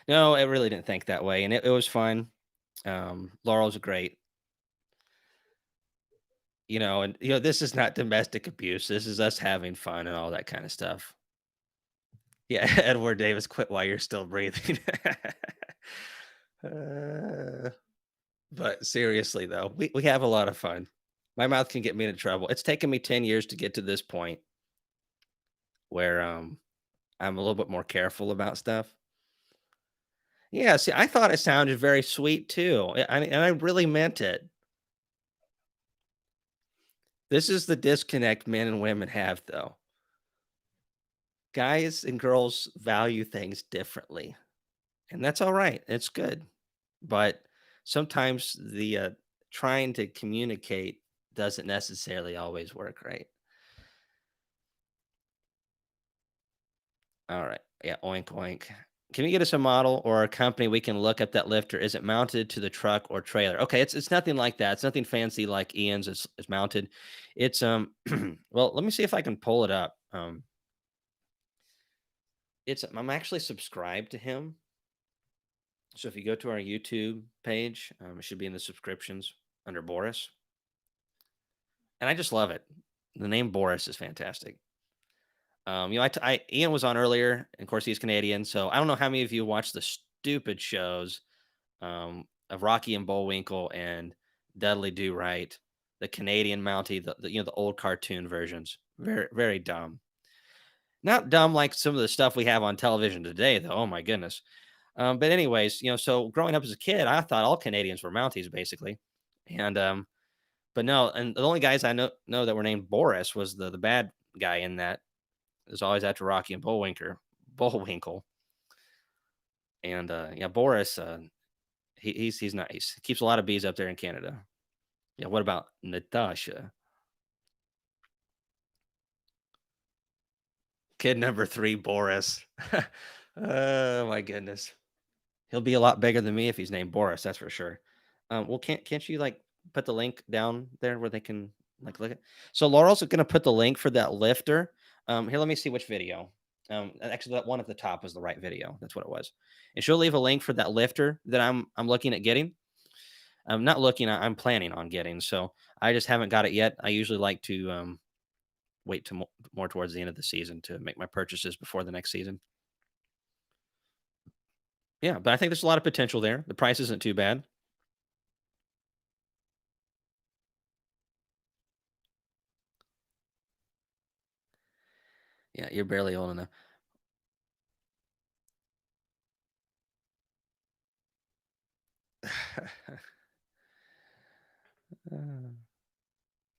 no, I really didn't think that way. And it was fun. Laurel's great, and this is not domestic abuse. This is us having fun and all that kind of stuff. Yeah, Edward Davis, quit while you're still breathing. Uh, but seriously though, we have a lot of fun. My mouth can get me into trouble. It's taken me 10 years to get to this point where I'm a little bit more careful about stuff. Yeah, see, I thought it sounded very sweet too. And I really meant it. This is the disconnect men and women have though. Guys and girls value things differently, and that's all right. It's good. But sometimes the trying to communicate doesn't necessarily always work, right? All right. Yeah, oink oink. Can you get us a model or a company we can look up that lifter? Is it mounted to the truck or trailer? Okay, it's nothing like that. It's nothing fancy like Ian's is mounted. It's well, let me see if I can pull it up. I'm actually subscribed to him. So if you go to our YouTube page, it should be in the subscriptions under Boris. And I just love it. The name Boris is fantastic. Ian was on earlier, and of course he's Canadian, so I don't know how many of you watch the stupid shows of Rocky and Bullwinkle and Dudley Do Right, the Canadian Mountie, the old cartoon versions. Very very dumb. Not dumb like some of the stuff we have on television today, though. Oh my goodness. But anyways, so growing up as a kid, I thought all Canadians were Mounties basically, and but no, and the only guys I know that were named Boris was the bad guy in that. Is always after Rocky and Bullwinkle, and yeah, Boris, he's nice. He keeps a lot of bees up there in Canada. Yeah, what about Natasha? Kid number 3, Boris. Oh my goodness. He'll be a lot bigger than me if he's named Boris, that's for sure. Well, can't you like put the link down there where they can like look at? So Laurel's gonna put the link for that lifter. Here, let me see which video. Actually, that one at the top was the right video. That's what it was. And she'll leave a link for that lifter that I'm looking at getting. I'm not looking. I'm planning on getting. So I just haven't got it yet. I usually like to wait to more towards the end of the season to make my purchases before the next season. Yeah, but I think there's a lot of potential there. The price isn't too bad. Yeah, you're barely old enough. Uh,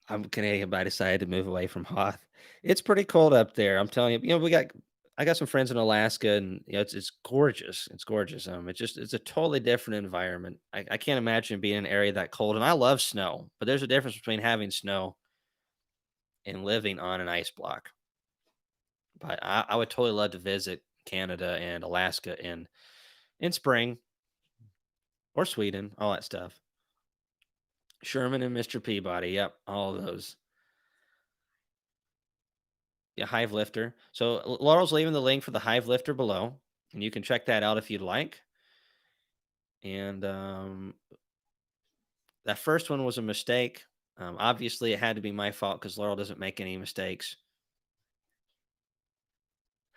I'm Canadian, but I decided to move away from Hoth. It's pretty cold up there. I'm telling you. I got some friends in Alaska, and it's gorgeous. It's gorgeous. It's a totally different environment. I can't imagine being in an area that cold. And I love snow, but there's a difference between having snow and living on an ice block. But I would totally love to visit Canada and Alaska in spring or Sweden, all that stuff. Sherman and Mr. Peabody. Yep, all of those. Yeah, Hive Lifter. So Laurel's leaving the link for the Hive Lifter below, and you can check that out if you'd like. And that first one was a mistake. Obviously, it had to be my fault because Laurel doesn't make any mistakes.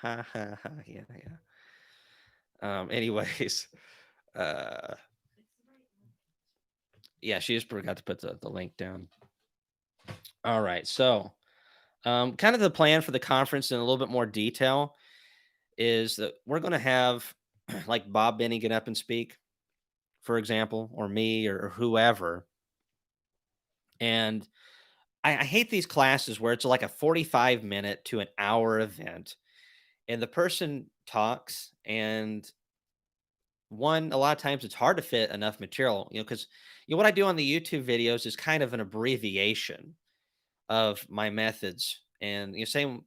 Ha ha ha. Yeah, yeah. Anyways, uh, yeah, she just forgot to put the link down. All right, so kind of the plan for the conference in a little bit more detail is that we're going to have like Bob Benny get up and speak, for example, or me or whoever. And I hate these classes where it's like a 45-minute to an hour event and the person talks and a lot of times it's hard to fit enough material, because what I do on the YouTube videos is kind of an abbreviation of my methods. And same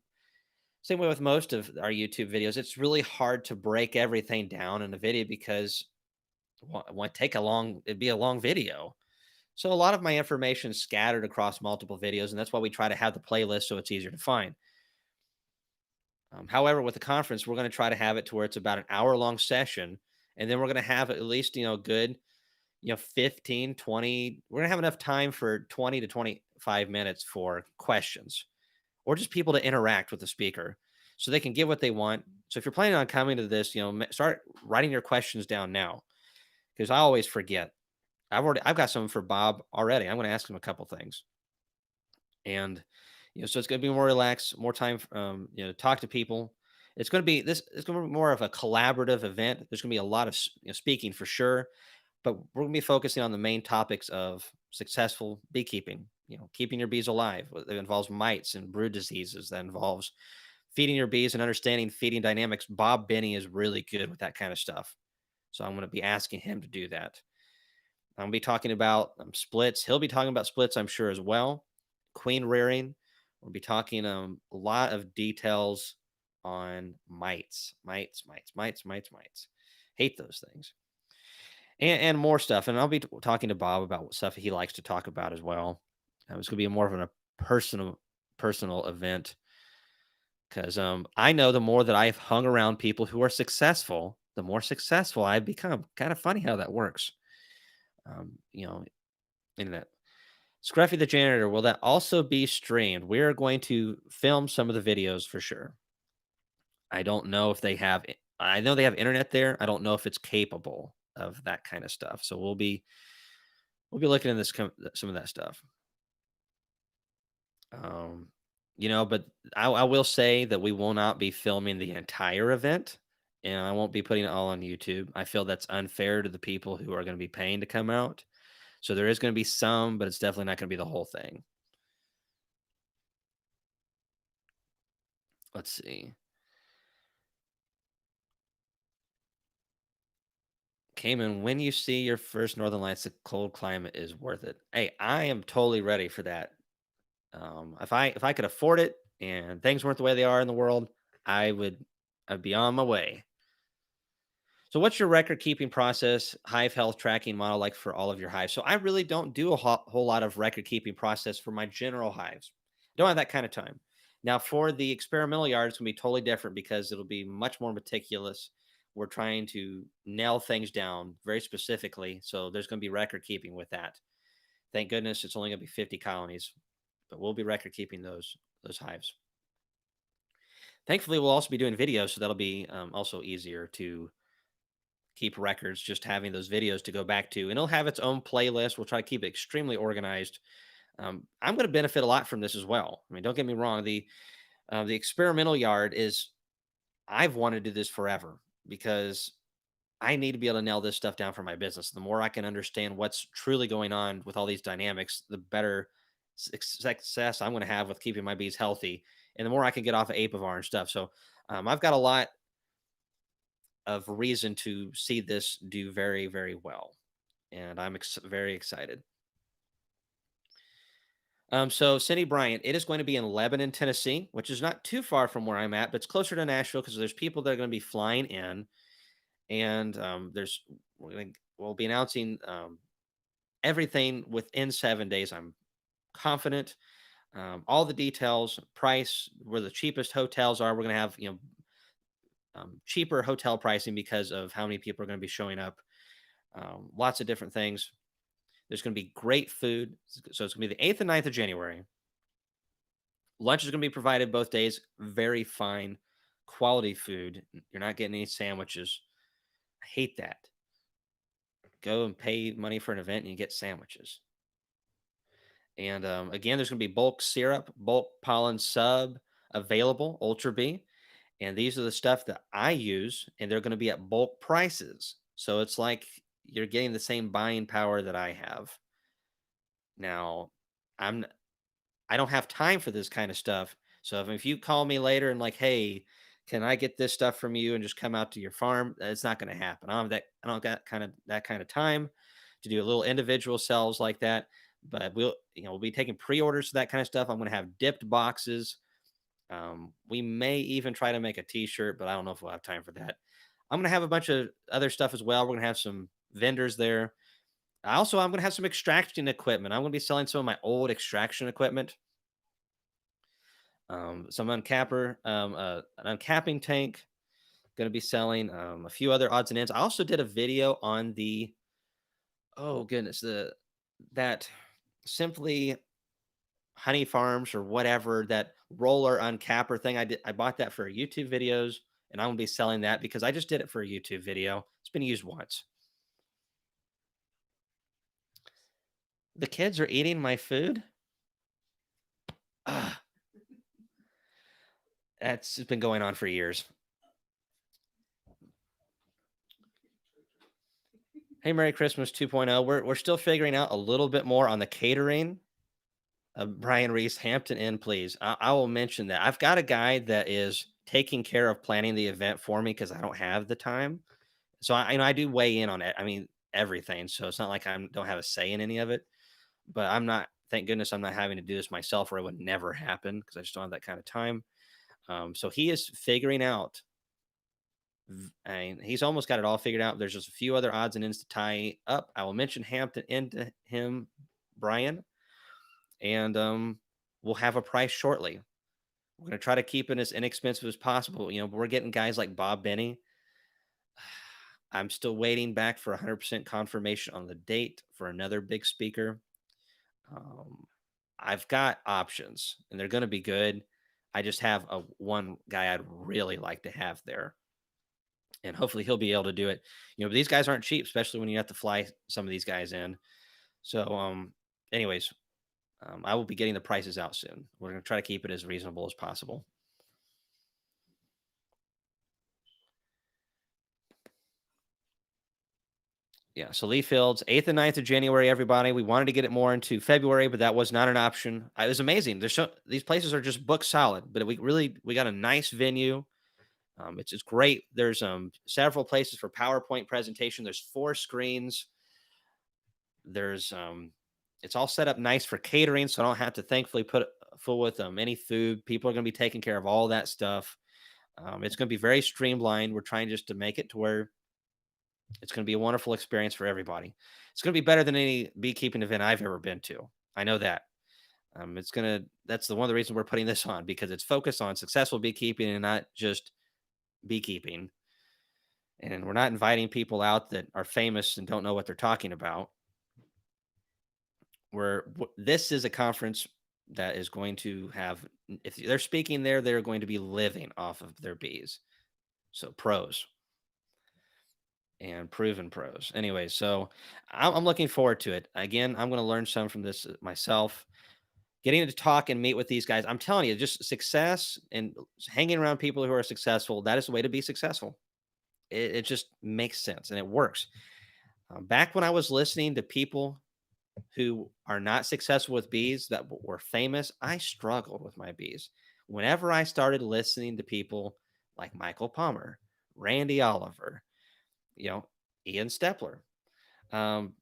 Same way with most of our YouTube videos. It's really hard to break everything down in a video because it'd be a long video. So a lot of my information is scattered across multiple videos, and that's why we try to have the playlist so it's easier to find. However, with the conference, we're going to try to have it to where it's about an hour long session, and then we're going to have at least, good, 15, 20. We're going to have enough time for 20 to 25 minutes for questions or just people to interact with the speaker so they can get what they want. So if you're planning on coming to this, start writing your questions down now because I always forget. I've got some for Bob already. I'm going to ask him a couple things. And so it's going to be more relaxed, more time, to talk to people. It's going to be more of a collaborative event. There's going to be a lot of speaking for sure, but we're going to be focusing on the main topics of successful beekeeping. Keeping your bees alive. That involves mites and brood diseases. That involves feeding your bees and understanding feeding dynamics. Bob Benny is really good with that kind of stuff, so I'm going to be asking him to do that. I'm going to be talking about splits. He'll be talking about splits, I'm sure, as well. Queen rearing. We'll be talking a lot of details on mites, mites, mites, mites, mites, mites. Hate those things. And more stuff. And I'll be talking to Bob about what stuff he likes to talk about as well. It's going to be more of a personal event because I know the more that I've hung around people who are successful, the more successful I've become. Kind of funny how that works. You know, internet. Scruffy the janitor, will that also be streamed? We're going to film some of the videos for sure. I don't know if they have I know they have internet there. I don't know if it's capable of that kind of stuff. So we'll be looking at some of that stuff. Um, but I will say that we will not be filming the entire event, and I won't be putting it all on YouTube. I feel that's unfair to the people who are going to be paying to come out. So there is going to be some, but it's definitely not going to be the whole thing. Let's see. Cayman, when you see your first Northern Lights, the cold climate is worth it. Hey, I am totally ready for that. If I could afford it and things weren't the way they are in the world, I'd be on my way. So, what's your record keeping process, hive health tracking model like for all of your hives? So, I really don't do a whole lot of record keeping process for my general hives. Don't have that kind of time. Now, for the experimental yard, it's going to be totally different because it'll be much more meticulous. We're trying to nail things down very specifically. So, there's going to be record keeping with that. Thank goodness it's only going to be 50 colonies, but we'll be record keeping those hives. Thankfully, we'll also be doing videos, so that'll be also easier to keep records, just having those videos to go back to. And it'll have its own playlist. We'll try to keep it extremely organized. I'm going to benefit a lot from this as well. I mean, don't get me wrong. The experimental yard is, I've wanted to do this forever because I need to be able to nail this stuff down for my business. The more I can understand what's truly going on with all these dynamics, the better success I'm going to have with keeping my bees healthy. And the more I can get off of Apivar and stuff. So I've got a lot of reason to see this do very, very well. And I'm very excited. So Cindy Bryant, it is going to be in Lebanon, Tennessee, which is not too far from where I'm at, but it's closer to Nashville because there's people that are going to be flying in, and we'll be announcing everything within 7 days. I'm confident. All the details, price, where the cheapest hotels are. We're going to have cheaper hotel pricing because of how many people are going to be showing up. Lots of different things. There's going to be great food. So it's going to be the 8th and 9th of January. Lunch is going to be provided both days. Very fine quality food. You're not getting any sandwiches. I hate that. Go and pay money for an event and you get sandwiches. And again, there's going to be bulk syrup, bulk pollen sub available, Ultra B. And these are the stuff that I use, and they're going to be at bulk prices. So it's like you're getting the same buying power that I have. Now, I'm I don't have time for this kind of stuff. So if you call me later and like, hey, can I get this stuff from you and just come out to your farm? It's not going to happen. I don't got that kind of time to do a little individual sales like that. But we'll be taking pre-orders for that kind of stuff. I'm going to have dipped boxes. We may even try to make a T-shirt, but I don't know if we'll have time for that. I'm gonna have a bunch of other stuff as well. We're gonna have some vendors there. I'm gonna have some extraction equipment. I'm gonna be selling some of my old extraction equipment. Some uncapper, an uncapping tank. Gonna be selling a few other odds and ends. I also did a video on the oh goodness that simply honey farms or whatever that roller uncapper thing. I bought that for YouTube videos, and I'm gonna be selling that because I just did it for a YouTube video. It's been used once. The kids are eating my food. Ah, that's been going on for years. Hey, Merry Christmas 2.0. We're still figuring out a little bit more on the catering. Brian Reese, Hampton Inn, please. I will mention that. I've got a guy that is taking care of planning the event for me because I don't have the time. So I do weigh in on it. I mean everything. So it's not like I don't have a say in any of it. But I'm not. Thank goodness I'm not having to do this myself, or it would never happen because I just don't have that kind of time. So he is figuring out. And he's almost got it all figured out. There's just a few other odds and ends to tie up. I will mention Hampton into him, Brian, and we'll have a price shortly. We're going to try to keep it as inexpensive as possible. We're getting guys like Bob Benny. I'm still waiting back for 100% confirmation on the date for another big speaker. Um, I've got options, and they're going to be good. I just have a one guy I'd really like to have there, and hopefully he'll be able to do it. But these guys aren't cheap, especially when you have to fly some of these guys in. So, anyways, I will be getting the prices out soon. We're going to try to keep it as reasonable as possible. Yeah, so Lee Fields, 8th and 9th of January, everybody. We wanted to get it more into February, but that was not an option. It was amazing. These places are just book solid, but we got a nice venue. It's just great. There's several places for PowerPoint presentation. There's 4 screens. There's it's all set up nice for catering, so I don't have to thankfully put full with any food. People are going to be taking care of all that stuff. It's going to be very streamlined. We're trying just to make it to where it's going to be a wonderful experience for everybody. It's going to be better than any beekeeping event I've ever been to. I know that. That's one of the reasons we're putting this on because it's focused on successful beekeeping and not just beekeeping. And we're not inviting people out that are famous and don't know what they're talking about. This is a conference that is going to have, if they're speaking there, they're going to be living off of their bees. So pros and proven pros. Anyway, so I'm looking forward to it. Again, I'm going to learn some from this myself. Getting to talk and meet with these guys, I'm telling you, just success and hanging around people who are successful. That is the way to be successful. It just makes sense and it works. Back when I was listening to people who are not successful with bees that were famous, I struggled with my bees. Whenever I started listening to people like Michael Palmer, Randy Oliver, you know, Ian Stepler, um,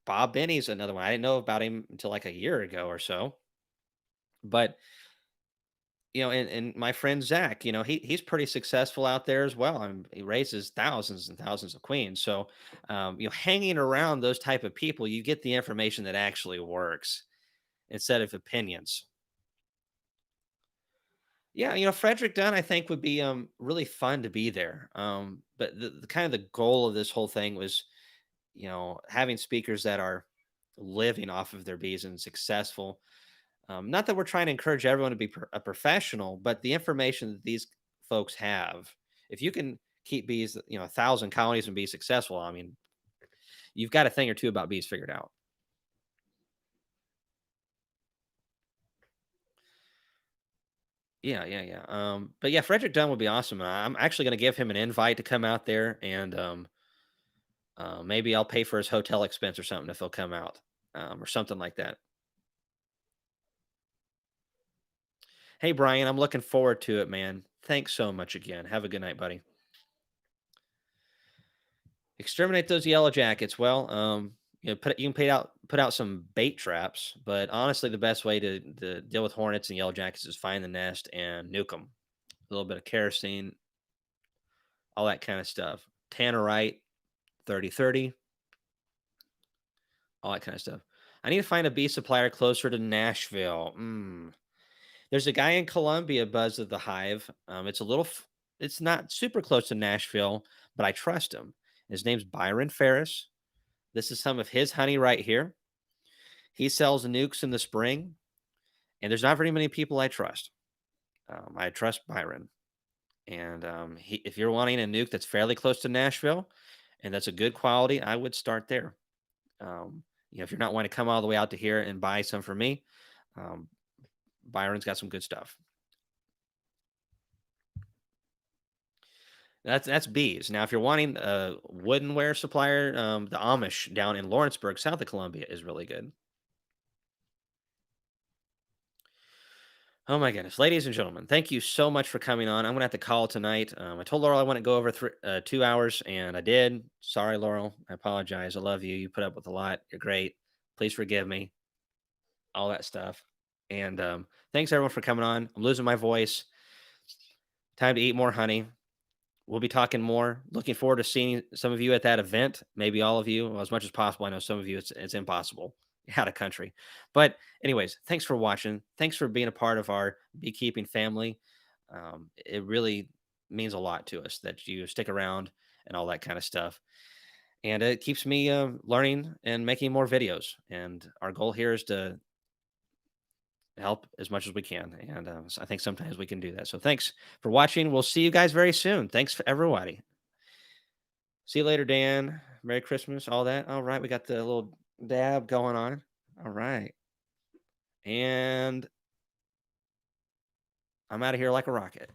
Bob Benny's another one. I didn't know about him until like a year ago or so. But and my friend Zach, he's pretty successful out there as well. He raises thousands and thousands of queens. So, hanging around those type of people, you get the information that actually works instead of opinions. Yeah, Frederick Dunn, I think would be really fun to be there. But the kind of the goal of this whole thing was, having speakers that are living off of their bees and successful. Not that we're trying to encourage everyone to be a professional, but the information that these folks have, if you can keep bees, 1,000 colonies and be successful, I mean, you've got a thing or two about bees figured out. Yeah, yeah, yeah. But yeah, Frederick Dunn would be awesome. I'm actually going to give him an invite to come out there, and maybe I'll pay for his hotel expense or something if he'll come out, or something like that. Hey, Brian, I'm looking forward to it, man. Thanks so much again. Have a good night, buddy. Exterminate those yellow jackets. Well, You can put out some bait traps, but honestly, the best way to deal with hornets and yellow jackets is find the nest and nuke them. A little bit of kerosene, all that kind of stuff. Tannerite, 30-30, all that kind of stuff. I need to find a bee supplier closer to Nashville. There's a guy in Columbia, Buzz of the Hive. It's not super close to Nashville, but I trust him. His name's Byron Ferris. This is some of his honey right here. He sells nukes in the spring, and there's not very many people I trust. I trust Byron, and if you're wanting a nuke that's fairly close to Nashville, and that's a good quality, I would start there. If you're not wanting to come all the way out to here and buy some for me, um, Byron's got some good stuff. That's bees. Now, if you're wanting a woodenware supplier, the Amish down in Lawrenceburg, south of Columbia, is really good. Oh my goodness, ladies and gentlemen, thank you so much for coming on. I'm gonna have to call tonight. I told Laurel I want to go over 2 hours, and I did. Sorry, Laurel. I apologize. I love you. You put up with a lot. You're great. Please forgive me. All that stuff. And thanks everyone for coming on. I'm losing my voice. Time to eat more honey. We'll be talking more. Looking forward to seeing some of you at that event. Maybe all of you, well, as much as possible. I know some of you, it's impossible out of country. But anyways, thanks for watching. Thanks for being a part of our beekeeping family. It really means a lot to us that you stick around and all that kind of stuff. And it keeps me learning and making more videos. And our goal here is to help as much as we can. And I think sometimes we can do that. So thanks for watching. We'll see you guys very soon. Thanks for everybody. See you later, Dan. Merry Christmas, all that. All right, we got the little dab going on. All right. And I'm out of here like a rocket.